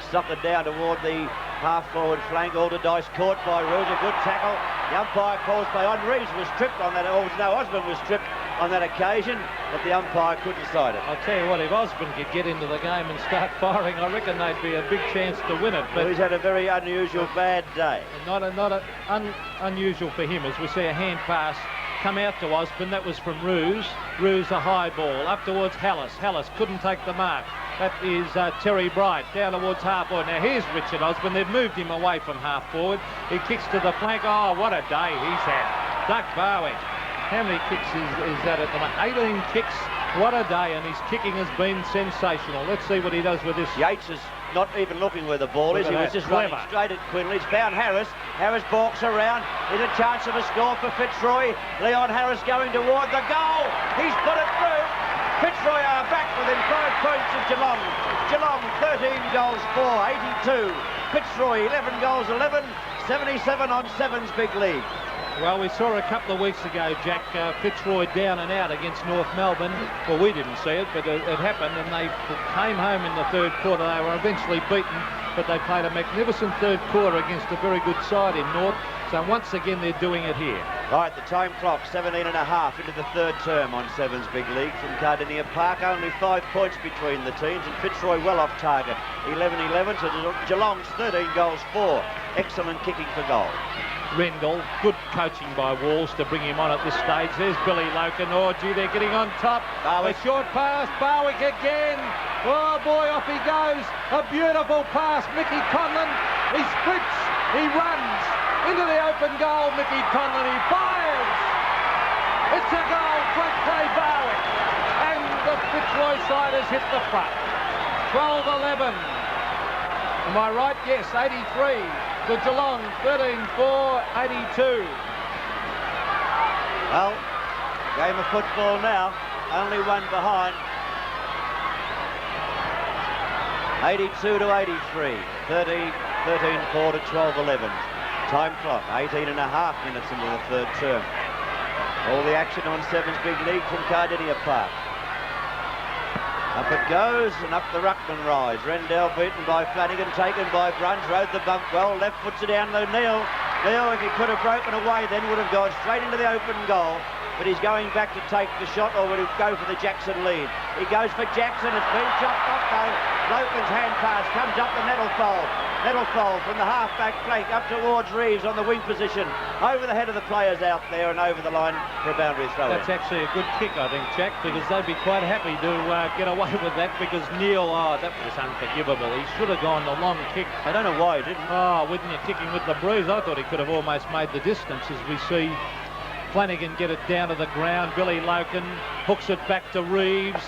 Stuck it down toward the half-forward flank. Alderdice caught by Reeves. A good tackle. The umpire calls play on. Reeves was tripped on that. Oh, no, Osborne was tripped on that occasion, but the umpire could decide it. I'll tell you what, if Osborne could get into the game and start firing, I reckon they'd be a big chance to win it. But well, he's had a very unusual bad day. Not unusual for him, as we see a hand pass come out to Osborne. That was from Roos. Roos a high ball up towards Hallis. Hallis couldn't take the mark. That is Terry Bright down towards half-forward. Now here's Richard Osborne. They've moved him away from half-forward. He kicks to the flank. Oh, what a day he's had. Doug Barwick. How many kicks is that at the moment? 18 kicks. What a day, and his kicking has been sensational. Let's see what he does with this. Yates is not even looking where the ball is. He was just running straight at Quinley. He's found Harris. Harris balks around. There's a chance of a score for Fitzroy. Leon Harris going toward the goal. He's put it through. Fitzroy are back within 5 points of Geelong. Geelong 13 goals 4, 82. Fitzroy 11 goals 11, 77 on 7's big league. Well, we saw a couple of weeks ago, Jack, Fitzroy down and out against North Melbourne. Well, we didn't see it, but it happened, and they came home in the third quarter. They were eventually beaten, but they played a magnificent third quarter against a very good side in North. So once again, they're doing it here. Right, the time clock, 17 and a half into the third term on 7's big league from Kardinia Park. Only 5 points between the teams, and Fitzroy well off target. 11-11, so Geelong's 13 goals 4. Excellent kicking for goal. Rendell, good coaching by Walls to bring him on at this stage. There's Billy Loken. Oh, gee, they're getting on top. Barwick. A short pass. Barwick again. Oh, boy, off he goes. A beautiful pass. Mickey Conlon. He sprints. He runs into the open goal. Mickey Conlon. He fires. a goal. Great play, Barwick. And the Fitzroy side has hit the front. 12-11. Am I right? Yes, 83. To Geelong, 13-4, 82. Well, game of football now. Only one behind. 82 to 83. 13-4 to 12-11. Time clock, 18 and a half minutes into the third term. All the action on Sevens Big League from Kardinia Park. Up it goes, and up the ruckman rise. Rendell beaten by Flanagan, taken by Bruns, rode the bump well, left puts it down to Neil. Neil, if he could have broken away then, would have gone straight into the open goal. But he's going back to take the shot, or would he go for the Jackson lead? He goes for Jackson, it's been chopped off though. Loken's hand pass comes up the Nettlefold. Nettlefold from the half-back flank up towards Reeves on the wing position. Over the head of the players out there and over the line for a boundary throw. That's actually a good kick, I think, Jack, because they'd be quite happy to get away with that, because Neil, that was unforgivable. He should have gone the long kick. I don't know why he didn't. Oh, wouldn't you kicking with the bruise? I thought he could have almost made the distance, as we see Flanagan get it down to the ground. Billy Loken hooks it back to Reeves.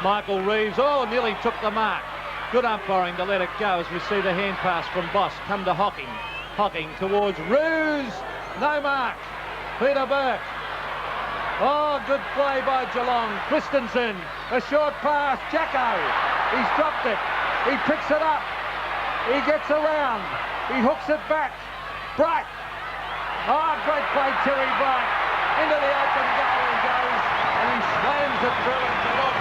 Michael Reeves, nearly took the mark. Good umpiring to let it go, as we see the hand pass from Boss come to Hocking. Hocking towards Ruse. No mark. Peter Burke. Oh, good play by Geelong. Christensen. A short pass. Jacko. He's dropped it. He picks it up. He gets around. He hooks it back. Bright. Oh, great play, Terry Bright. Into the open goal he goes, and he slams it through and Geelong.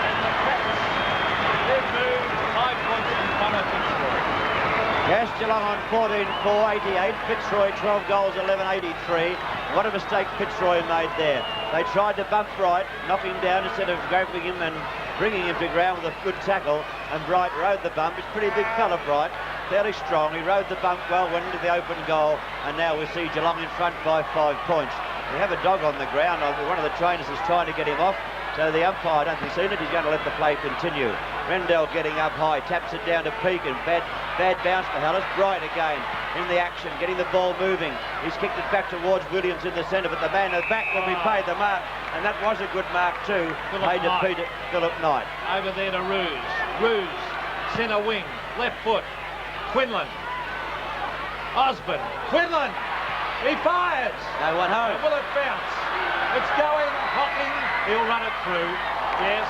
And the Cats, they've moved 5 points in front of Fitzroy. Yes, Geelong on 14-4, 88. Fitzroy 12 goals, 11-83. What a mistake Fitzroy made there. They tried to bump Bright, knock him down instead of grabbing him and bringing him to ground with a good tackle, and Bright rode the bump. He's a pretty big fella, Bright. Fairly strong. He rode the bump well, went into the open goal, and now we see Geelong in front by 5 points. We have a dog on the ground. One of the trainers is trying to get him off, so the umpire, I don't think he's seen it. He's going to let the play continue. Rendell getting up high, taps it down to Pekin. Bad bounce for Hallis. Bright again in the action, getting the ball moving. He's kicked it back towards Williams in the centre, but the man at the back will be paid the mark, and that was a good mark too. Paid to Philip Knight. Over there to Ruse. Ruse, centre wing, left foot. Quinlan. Osborne. Quinlan. He fires. No one home. Will it bounce? It's going. Hocking. He'll run it through. Yes.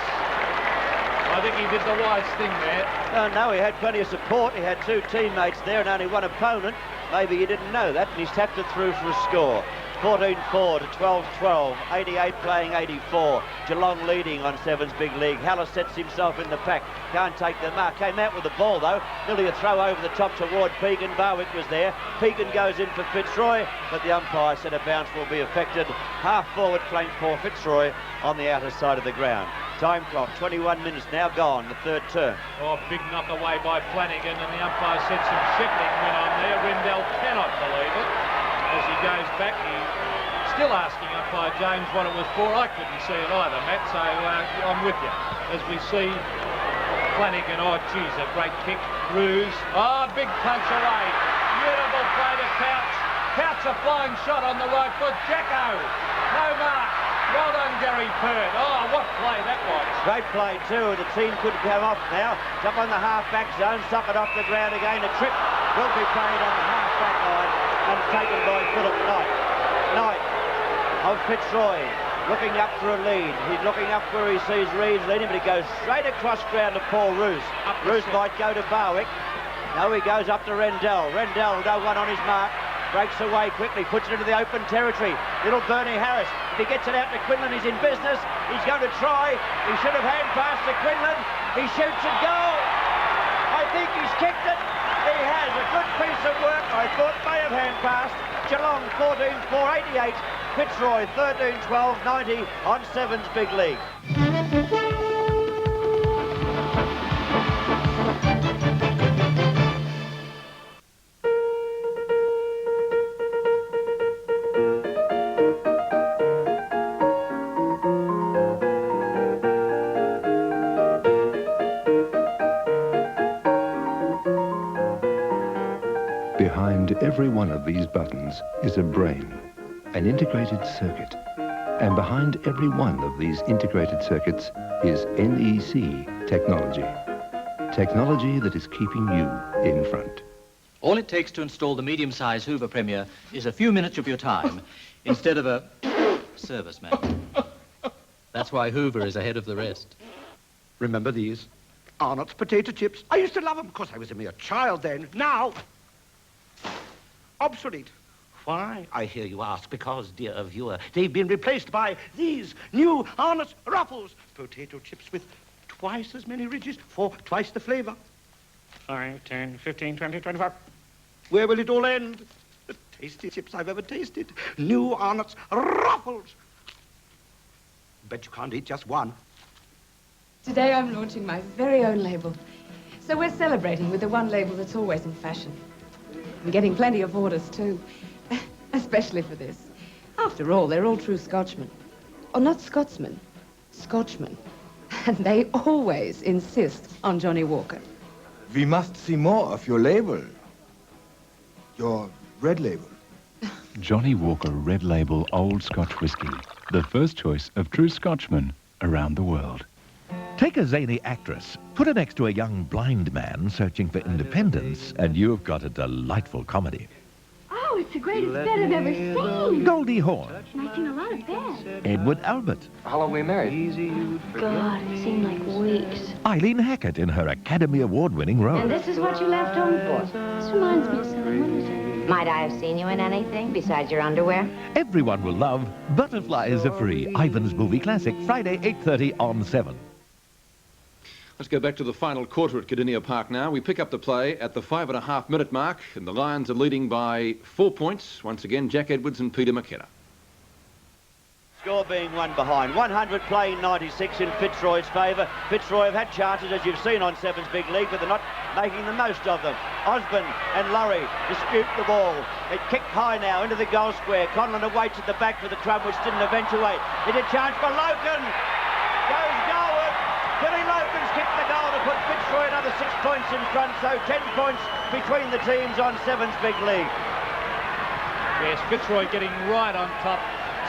I think he did the wise thing there. No, he had plenty of support. He had 2 teammates there and only one opponent. Maybe he didn't know that, and he's tapped it through for a score. 14-4 to 12-12, 88 playing 84. Geelong leading on Sevens Big League. Hallis sets himself in the pack. Can't take the mark. Came out with the ball though. Nearly a throw over the top toward Pekin. Barwick was there. Pekin goes in for Fitzroy, but the umpire said a bounce will be affected. Half forward flank for Fitzroy on the outer side of the ground. Time clock, 21 minutes now gone, the third term. Oh, big knock away by Flanagan, and the umpire said some sheckling went on there. Rendell cannot believe it. As he goes back, he's still asking umpire James what it was for. I couldn't see it either, Matt, so I'm with you. As we see Flanagan, oh, geez, a great kick. Ruse, oh, big punch away. Beautiful play to Couch. Couch a flying shot on the right foot. Jacko, no mark. Well done, Gary Perd. Oh, what play that was. Great play too. The team could come off now. Jump on the half-back zone, suck it off the ground again. A trip will be played on the half-back line and taken by Philip Knight. Knight of Fitzroy looking up for a lead. He's looking up where he sees Reeves leading, but he goes straight across ground to Paul Roos. Roos might go to Barwick. Now he goes up to Rendell. Rendell, no one on his mark. Breaks away quickly, puts it into the open territory. Little Bernie Harris. If he gets it out to Quinlan, he's in business. He's going to try. He should have hand passed to Quinlan. He shoots a goal. I think he's kicked it. He has a good piece of work. I thought may have hand passed. Geelong 14-4, 88. Fitzroy 13-12, 90 on Sevens Big League. Behind every one of these buttons is a brain, an integrated circuit, And behind every one of these integrated circuits is NEC technology. Technology that is keeping you in front. All it takes to install the medium-sized Hoover Premier is a few minutes of your time instead of a service man. That's why Hoover is ahead of the rest. Remember these? Arnott's potato chips. I used to love them because I was a mere child then. Now, obsolete. Why, I hear you ask, because, dear viewer, they've been replaced by these new Arnott's Ruffles. Potato chips with twice as many ridges for twice the flavor. 5, 10, 15, 20, 25. Where will it all end? The tastiest chips I've ever tasted. New Arnott's Ruffles. Bet you can't eat just one. Today I'm launching my very own label. So we're celebrating with the one label that's always in fashion. I'm getting plenty of orders too, especially for this. After all, they're all true Scotchmen. Or not Scotsmen, Scotchmen. And they always insist on Johnny Walker. We must see more of your label. Your red label. Johnny Walker Red Label Old Scotch Whisky. The first choice of true Scotchmen around the world. Take a zany actress, put her next to a young blind man searching for independence, and you've got a delightful comedy. Oh, it's the greatest bed I've ever seen. Goldie Hawn, And I've seen a lot of beds. Edward Albert, How long were we married? God, it seemed like weeks. Eileen Hackett in her Academy Award-winning role. And this is what you left home for. This reminds me of something. What is it? Might I have seen you in anything besides your underwear? Everyone will love Butterflies Are Free, Ivan's Movie Classic, Friday 8:30 on 7. Let's go back to the final quarter at Kardinia Park now. We pick up the play at the 5.5-minute mark, and the Lions are leading by 4 points. Once again, Jack Edwards and Peter McKenna. Score being one behind. 100 playing 96 in Fitzroy's favour. Fitzroy have had chances, as you've seen on Sevens Big League, but they're not making the most of them. Osborne and Laurie dispute the ball. It kicked high now into the goal square. Conlon awaits at the back for the crumb, which didn't eventuate. It's a chance for Loken. Goes goalward. Billy Loken's kicked the goal to put Fitzroy another 6 points in front, so 10 points between the teams on Sevens Big League. Yes, Fitzroy getting right on top.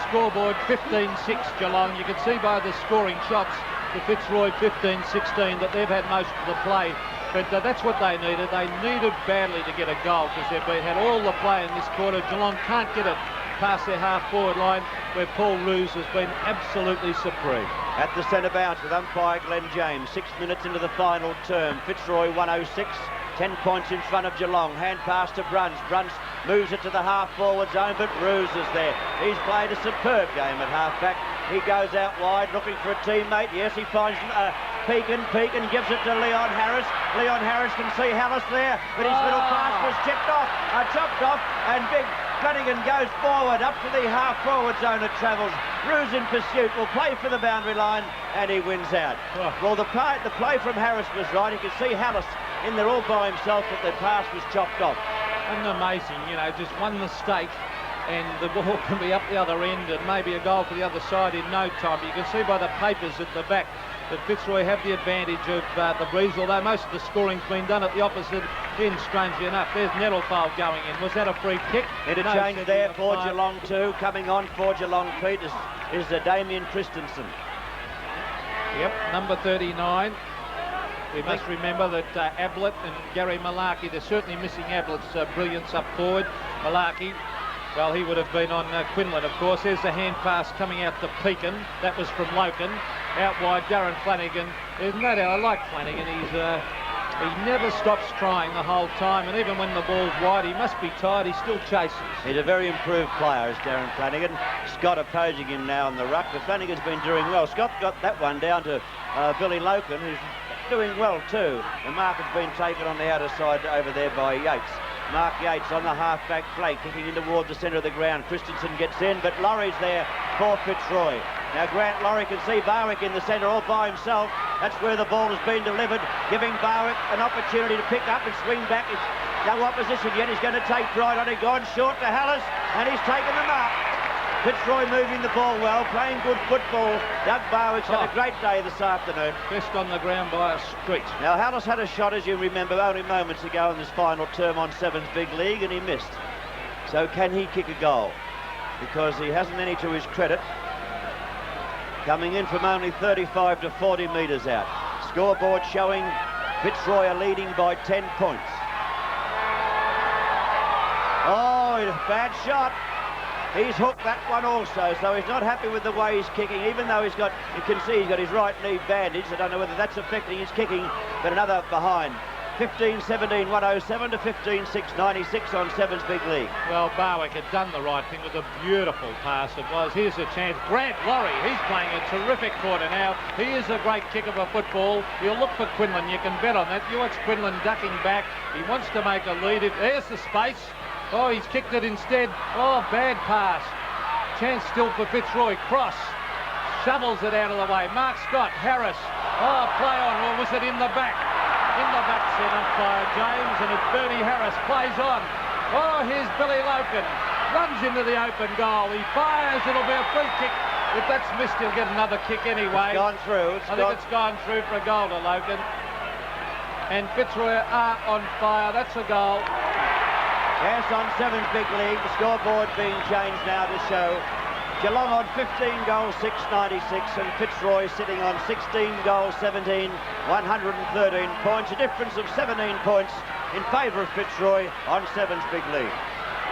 Scoreboard 15-6 Geelong. You can see by the scoring shots for Fitzroy 15-16 that they've had most of the play. But that's what they needed. They needed badly to get a goal because they've had all the play in this quarter. Geelong can't get it past their half-forward line where Paul Roos has been absolutely supreme. At the centre bounce with umpire Glenn James. 6 minutes into the final term. Fitzroy 106. 10 points in front of Geelong. Hand pass to Bruns. Bruns moves it to the half-forward zone, but Roos is there. He's played a superb game at half-back. He goes out wide looking for a teammate. Yes, he finds Peakin. Peakin gives it to Leon Harris. Leon Harris can see Hallis there, but his little pass was chopped off, and big Flanagan goes forward up to the half-forward zone. It travels. Roos in pursuit will play for the boundary line, and he wins out. Well, the play from Harris was right. You can see Hallis in there all by himself, but the pass was chopped off. And amazing, you know, just one mistake and the ball can be up the other end and maybe a goal for the other side in no time. You can see by the papers at the back that Fitzroy have the advantage of the breeze, although most of the scoring's been done at the opposite end, strangely enough. There's Nettlefold going in. Was that a free kick? Interchange no, there for Geelong too. Coming on for Geelong, Pete, is Damien Christensen. Yep, number 39. We must remember that Ablett and Gary Malarkey, they're certainly missing Ablett's brilliance up forward. Malarkey, well, he would have been on Quinlan, of course. There's the hand pass coming out to Peakin. That was from Loken. Out wide, Darren Flanagan. There's no doubt, I like Flanagan. He never stops trying the whole time, and even when the ball's wide, he must be tired. He still chases. He's a very improved player, is Darren Flanagan. Scott opposing him now in the ruck, but Flanagan's been doing well. Scott got that one down to Billy Loken, who's doing well too. The mark has been taken on the outer side over there by Yates. Mark Yates on the half-back flank, kicking in towards the centre of the ground. Christensen gets in, but Laurie's there for Fitzroy. Now Grant Laurie can see Barwick in the centre all by himself. That's where the ball has been delivered, giving Barwick an opportunity to pick up and swing back. It's no opposition yet. He's going to take pride on it. Gone short to Hallis, and he's taken the mark. Fitzroy moving the ball well, playing good football. Doug Barwick's had a great day this afternoon. Best on the ground by a street. Now Hallis had a shot, as you remember, only moments ago in this final term on Sevens Big League, and he missed. So can he kick a goal? Because he hasn't any to his credit. coming in from only 35 to 40 metres out. Scoreboard showing Fitzroy are leading by 10 points. Oh, bad shot. He's hooked that one also, so he's not happy with the way he's kicking, even though he's got, you can see he's got his right knee bandaged. I don't know whether that's affecting his kicking, but another behind. 15-17, 107 to 15-6, 96 on Sevens Big League. Well, Barwick had done the right thing with a beautiful pass it was. Here's a chance. Grant Laurie, he's playing a terrific quarter now. He is a great kick of a football. You'll look for Quinlan, you can bet on that. You watch Quinlan ducking back. He wants to make a lead. There's the space. Oh, he's kicked it instead. Oh, bad pass. Chance still for Fitzroy. Cross. Shovels it out of the way. Mark Scott, Harris. Oh, play on. Or was it in the back? In the back set up by James, and it's Bernie Harris. Plays on. Oh, here's Billy Loken. Runs into the open goal. He fires. It'll be a free kick. If that's missed, he'll get another kick anyway. It's gone through. I think it's gone through for a goal to Loken. And Fitzroy are on fire. That's a goal. Yes, on Sevens Big League. The scoreboard being changed now to show Geelong on 15 goals, 696, and Fitzroy sitting on 16 goals, 17, 113 points. A difference of 17 points in favour of Fitzroy on Sevens Big League.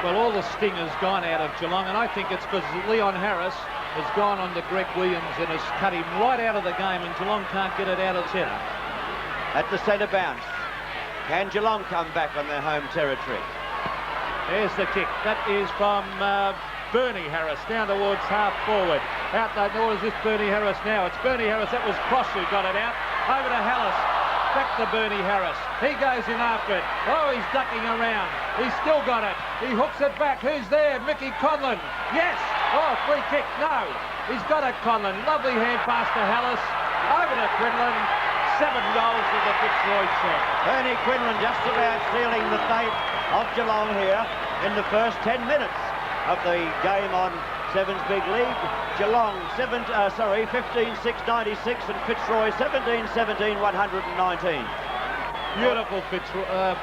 Well, all the sting has gone out of Geelong, and I think it's because Leon Harris has gone on to Greg Williams and has cut him right out of the game, and Geelong can't get it out of centre. At the centre bounce. Can Geelong come back on their home territory? There's the kick. That is from Bernie Harris down towards half forward. Out the door is this Bernie Harris now. It's Bernie Harris. That was Cross who got it out. Over to Hallis. Back to Bernie Harris. He goes in after it. Oh, he's ducking around. He's still got it. He hooks it back. Who's there? Mickey Conlon. Yes. Oh, free kick. No. He's got it, Conlon. Lovely hand pass to Hallis. Over to Quinlan. 7 goals for the Fitzroy champ. Bernie Quinlan just about sealing the fate of Geelong here in the first 10 minutes of the game on Sevens Big League. Geelong 15-6, 96, and Fitzroy 17-17, 119. Beautiful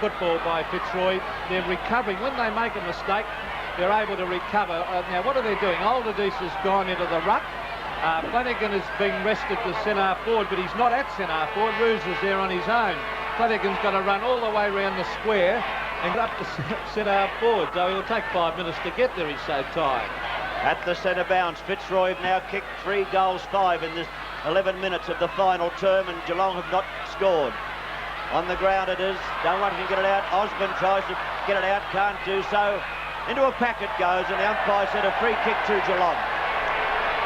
football by Fitzroy. They're recovering. When they make a mistake, they're able to recover. Now, what are they doing? Alderdice has gone into the ruck. Flanagan is being rested to centre forward, but he's not at centre forward. Roos is there on his own. Flanagan's got to run all the way around the square and get up to centre forward, so he'll take 5 minutes to get there. He's so tired. At the centre bounce, Fitzroy have now kicked 3 goals, 5 in this 11 minutes of the final term, and Geelong have not scored. On the ground it is. Don't want to get it out. Osborne tries to get it out, can't do so. Into a pack it goes, and the umpire said a free kick to Geelong.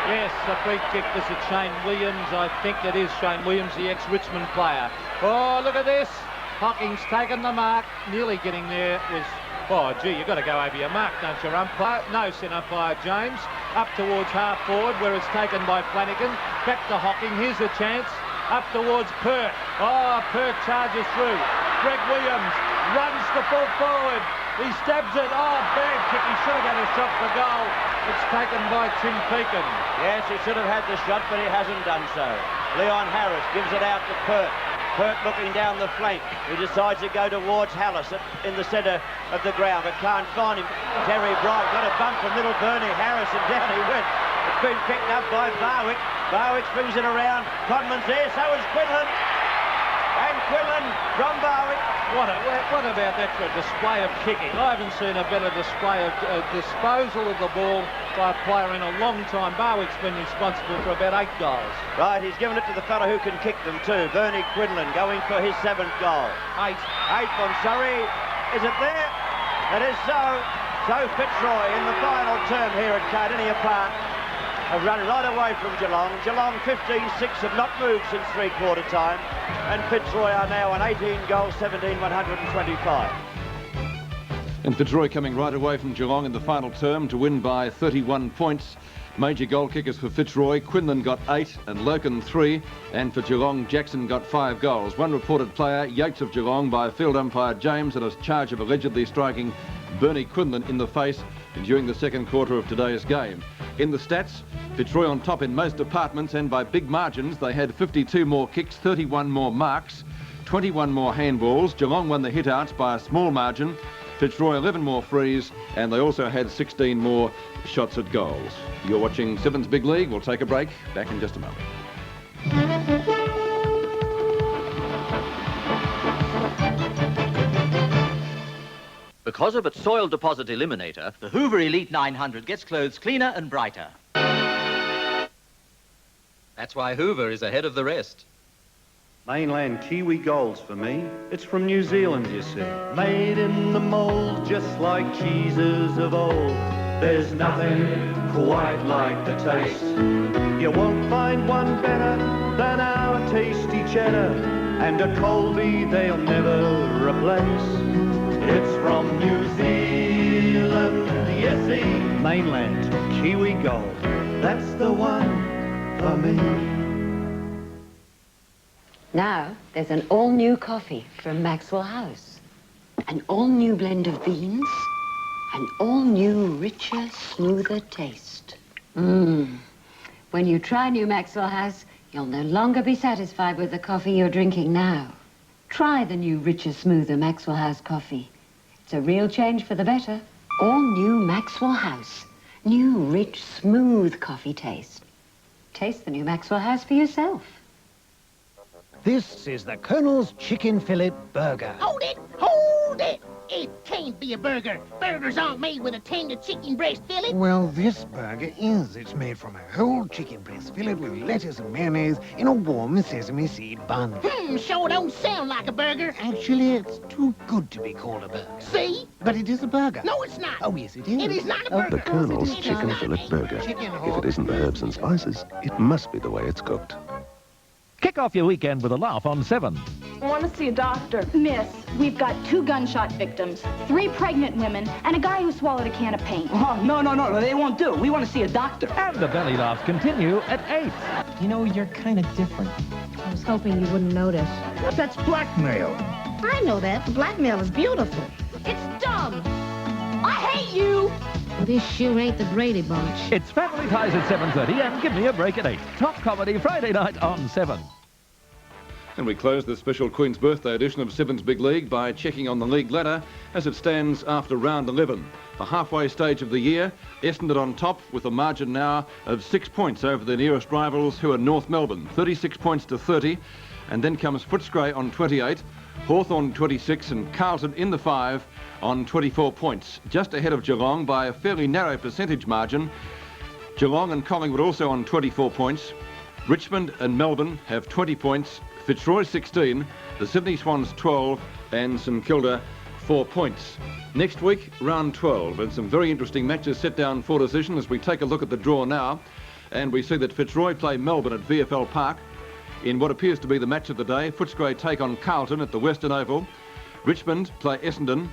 Yes, a free kick. This is Shane Williams. I think it is Shane Williams, the ex-Richmond player. Oh, look at this. Hocking's taken the mark. Nearly getting there was... Oh, gee, you've got to go over your mark, don't you, umpire? No, centre umpire James. Up towards half forward, where it's taken by Flanagan. Back to Hocking. Here's a chance. Up towards Perk. Oh, Perk charges through. Greg Williams runs the ball forward. He stabs it. Oh, bad kick. He should have had a shot for goal. It's taken by Tim Pekin. Yes, he should have had the shot, but he hasn't done so. Leon Harris gives it out to Perk. Perk looking down the flank. He decides to go towards Hallis in the centre of the ground, but can't find him. Terry Bright got a bump from little Bernie Harris, and down he went. It's been picked up by Barwick. Barwick swings it around. Conman's there, so is Quinlan. And Quinlan from Barwick. What about that for a display of kicking? I haven't seen a better display of disposal of the ball by a player in a long time. Barwick's been responsible for about 8 goals. Right, he's given it to the fellow who can kick them too. Bernie Quinlan going for his 7th goal. 8 from Surrey. Is it there? It is so. So Fitzroy in the final term here at Kardinia Park have run right away from Geelong. Geelong 15-6 have not moved since 3/4 time, and Fitzroy are now on 18 goals, 17, 125. And Fitzroy coming right away from Geelong in the final term to win by 31 points. Major goal kickers for Fitzroy. Quinlan got 8 and Loken 3, and for Geelong, Jackson got 5 goals. One reported player, Yates of Geelong, by field umpire James, in a charge of allegedly striking Bernie Quinlan in the face during the 2nd quarter of today's game. In the stats, Fitzroy on top in most departments, and by big margins. They had 52 more kicks, 31 more marks, 21 more handballs. Geelong won the hit-outs by a small margin, Fitzroy 11 more frees, and they also had 16 more shots at goals. You're watching Sevens Big League. We'll take a break. Back in just a moment. Because of its soil deposit eliminator, the Hoover Elite 900 gets clothes cleaner and brighter. That's why Hoover is ahead of the rest. Mainland Kiwi Golds for me. It's from New Zealand, you see. Made in the mould, just like cheeses of old. There's nothing quite like the taste. You won't find one better than our tasty cheddar, and a Colby they'll never replace. It's from New Zealand, you see. Mainland Kiwi Gold. That's the one for me. Now, there's an all-new coffee from Maxwell House. An all-new blend of beans. An all-new, richer, smoother taste. When you try new Maxwell House, you'll no longer be satisfied with the coffee you're drinking now. Try the new, richer, smoother Maxwell House coffee. It's a real change for the better. All-new Maxwell House. New, rich, smooth coffee taste. Taste the new Maxwell House for yourself. This is the Colonel's Chicken Fillet Burger. Hold it! Hold it! It can't be a burger. Burgers aren't made with a tender chicken breast fillet. Well, this burger is. It's made from a whole chicken breast fillet with lettuce and mayonnaise in a warm sesame seed bun. Sure don't sound like a burger. Actually, it's too good to be called a burger. See? But it is a burger. No, it's not. Oh, yes, it is. It is not a burger. The Colonel's Chicken Fillet Burger. If it isn't the herbs and spices, it must be the way it's cooked. Kick off your weekend with a laugh on 7. I want to see a doctor. Miss, we've got 2 gunshot victims, 3 pregnant women, and a guy who swallowed a can of paint. Oh, no, they won't do. We want to see a doctor. And the belly laughs continue at 8. You know, you're kind of different. I was hoping you wouldn't notice. That's blackmail. I know that, but blackmail is beautiful. It's dumb. I hate you. Well, this sure ain't the Brady Bunch. It's Family Ties at 7:30 and Give Me a Break at 8. Top comedy Friday night on 7. And we close the special Queen's Birthday edition of Sevens Big League by checking on the league ladder as it stands after round 11. The halfway stage of the year, Essendon on top with a margin now of 6 points over their nearest rivals, who are North Melbourne, 36 points to 30. And then comes Fitzroy on 28, Hawthorn 26 and Carlton in the 5 on 24 points. Just ahead of Geelong by a fairly narrow percentage margin. Geelong and Collingwood also on 24 points. Richmond and Melbourne have 20 points. Fitzroy 16, the Sydney Swans 12 and St Kilda 4 points. Next week, round 12, and some very interesting matches set down for decision as we take a look at the draw now. And we see that Fitzroy play Melbourne at VFL Park in what appears to be the match of the day. Fitzroy take on Carlton at the Western Oval. Richmond play Essendon.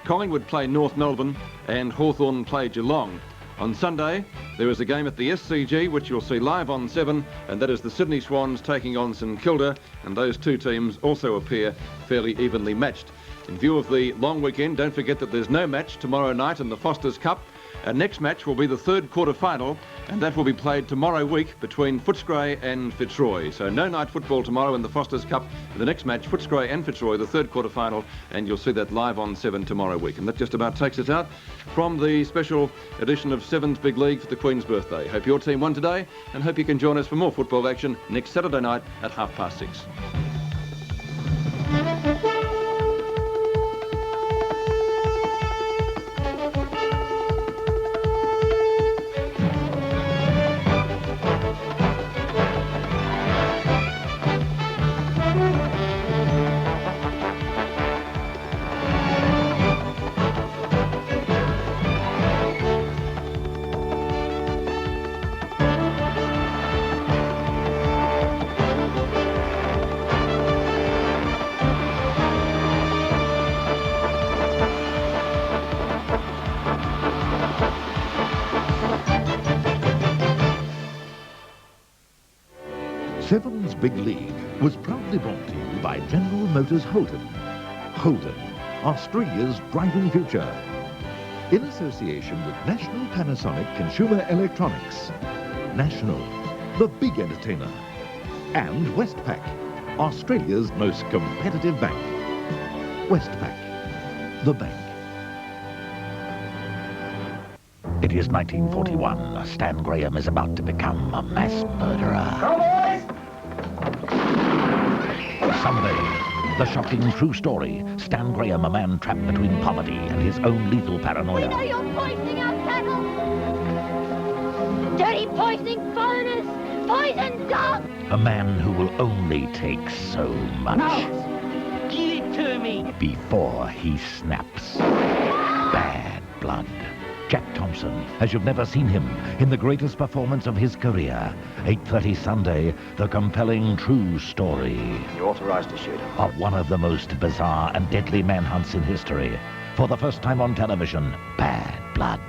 Collingwood play North Melbourne and Hawthorn play Geelong. On Sunday, there is a game at the SCG, which you'll see live on 7, and that is the Sydney Swans taking on St Kilda, and those two teams also appear fairly evenly matched. In view of the long weekend, don't forget that there's no match tomorrow night in the Foster's Cup. Our next match will be the third quarter-final, and that will be played tomorrow week between Footscray and Fitzroy. So no night football tomorrow in the Foster's Cup. The next match, Footscray and Fitzroy, the third quarter-final, and you'll see that live on 7 tomorrow week. And that just about takes us out from the special edition of Sevens Big League for the Queen's birthday. Hope your team won today, and hope you can join us for more football action next Saturday night at 6:30. Sevens Big League was proudly brought to you by General Motors Holden. Holden, Australia's driving future. In association with National Panasonic Consumer Electronics. National, the big entertainer. And Westpac, Australia's most competitive bank. Westpac, the bank. It is 1941. Stan Graham is about to become a mass murderer. Someday, the shocking true story. Stan Graham, a man trapped between poverty and his own lethal paranoia. We know you're poisoning our cattle! Dirty poisoning foreigners! Poison dogs! A man who will only take so much. No! Give it to me! Before he snaps. Bad blood. Jack Thompson, as you've never seen him, in the greatest performance of his career. 8:30 Sunday, the compelling true story. You're authorized to shoot him. Of one of the most bizarre and deadly manhunts in history. For the first time on television, Bad Blood.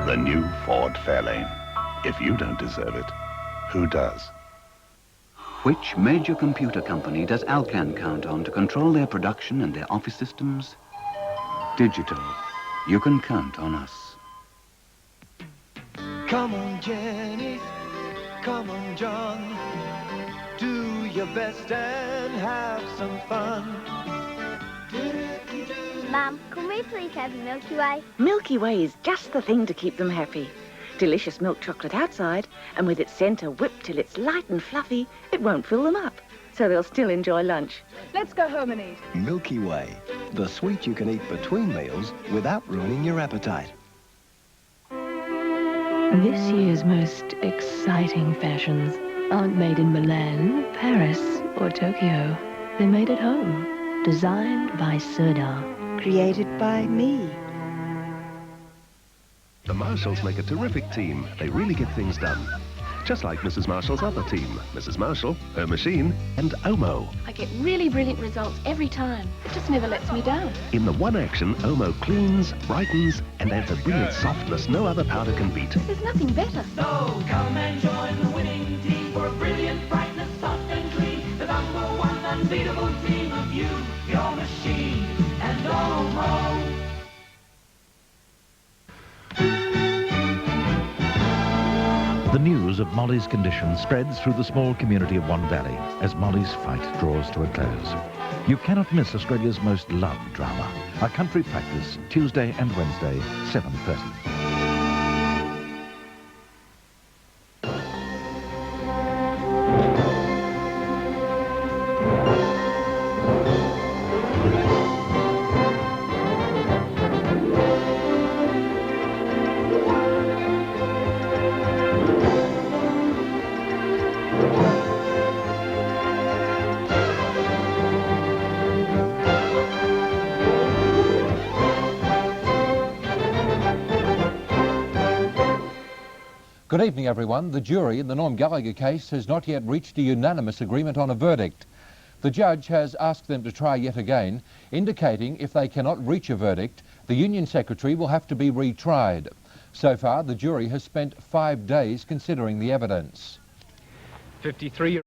The new Ford Fairlane. If you don't deserve it, who does? Which major computer company does Alcan count on to control their production and their office systems? Digital. You can count on us. Come on, Jenny. Come on, John. Do your best and have some fun. Mum, can we please have a Milky Way? Milky Way is just the thing to keep them happy. Delicious milk chocolate outside, and with its centre whipped till it's light and fluffy, it won't fill them up. So they'll still enjoy lunch. Let's go home and eat. Milky Way, the sweet you can eat between meals without ruining your appetite. This year's most exciting fashions aren't made in Milan, Paris, or Tokyo. They're made at home, designed by Serdar. Created by me. The Marshalls make a terrific team. They really get things done. Just like Mrs. Marshall's other team, Mrs. Marshall, her machine, and Omo. I get really brilliant results every time. It just never lets me down. In the one action, Omo cleans, brightens, and adds a brilliant softness no other powder can beat. There's nothing better. So come and join the winning team for a brilliant brightness, soft and clean. The #1 unbeatable team of you, your machine, and Omo. The news of Molly's condition spreads through the small community of One Valley as Molly's fight draws to a close. You cannot miss Australia's most loved drama. A country practice, Tuesday and Wednesday, 7:30. Good evening, everyone. The jury in the Norm Gallagher case has not yet reached a unanimous agreement on a verdict. The judge has asked them to try yet again, indicating if they cannot reach a verdict, the union secretary will have to be retried. So far, the jury has spent 5 days considering the evidence. 53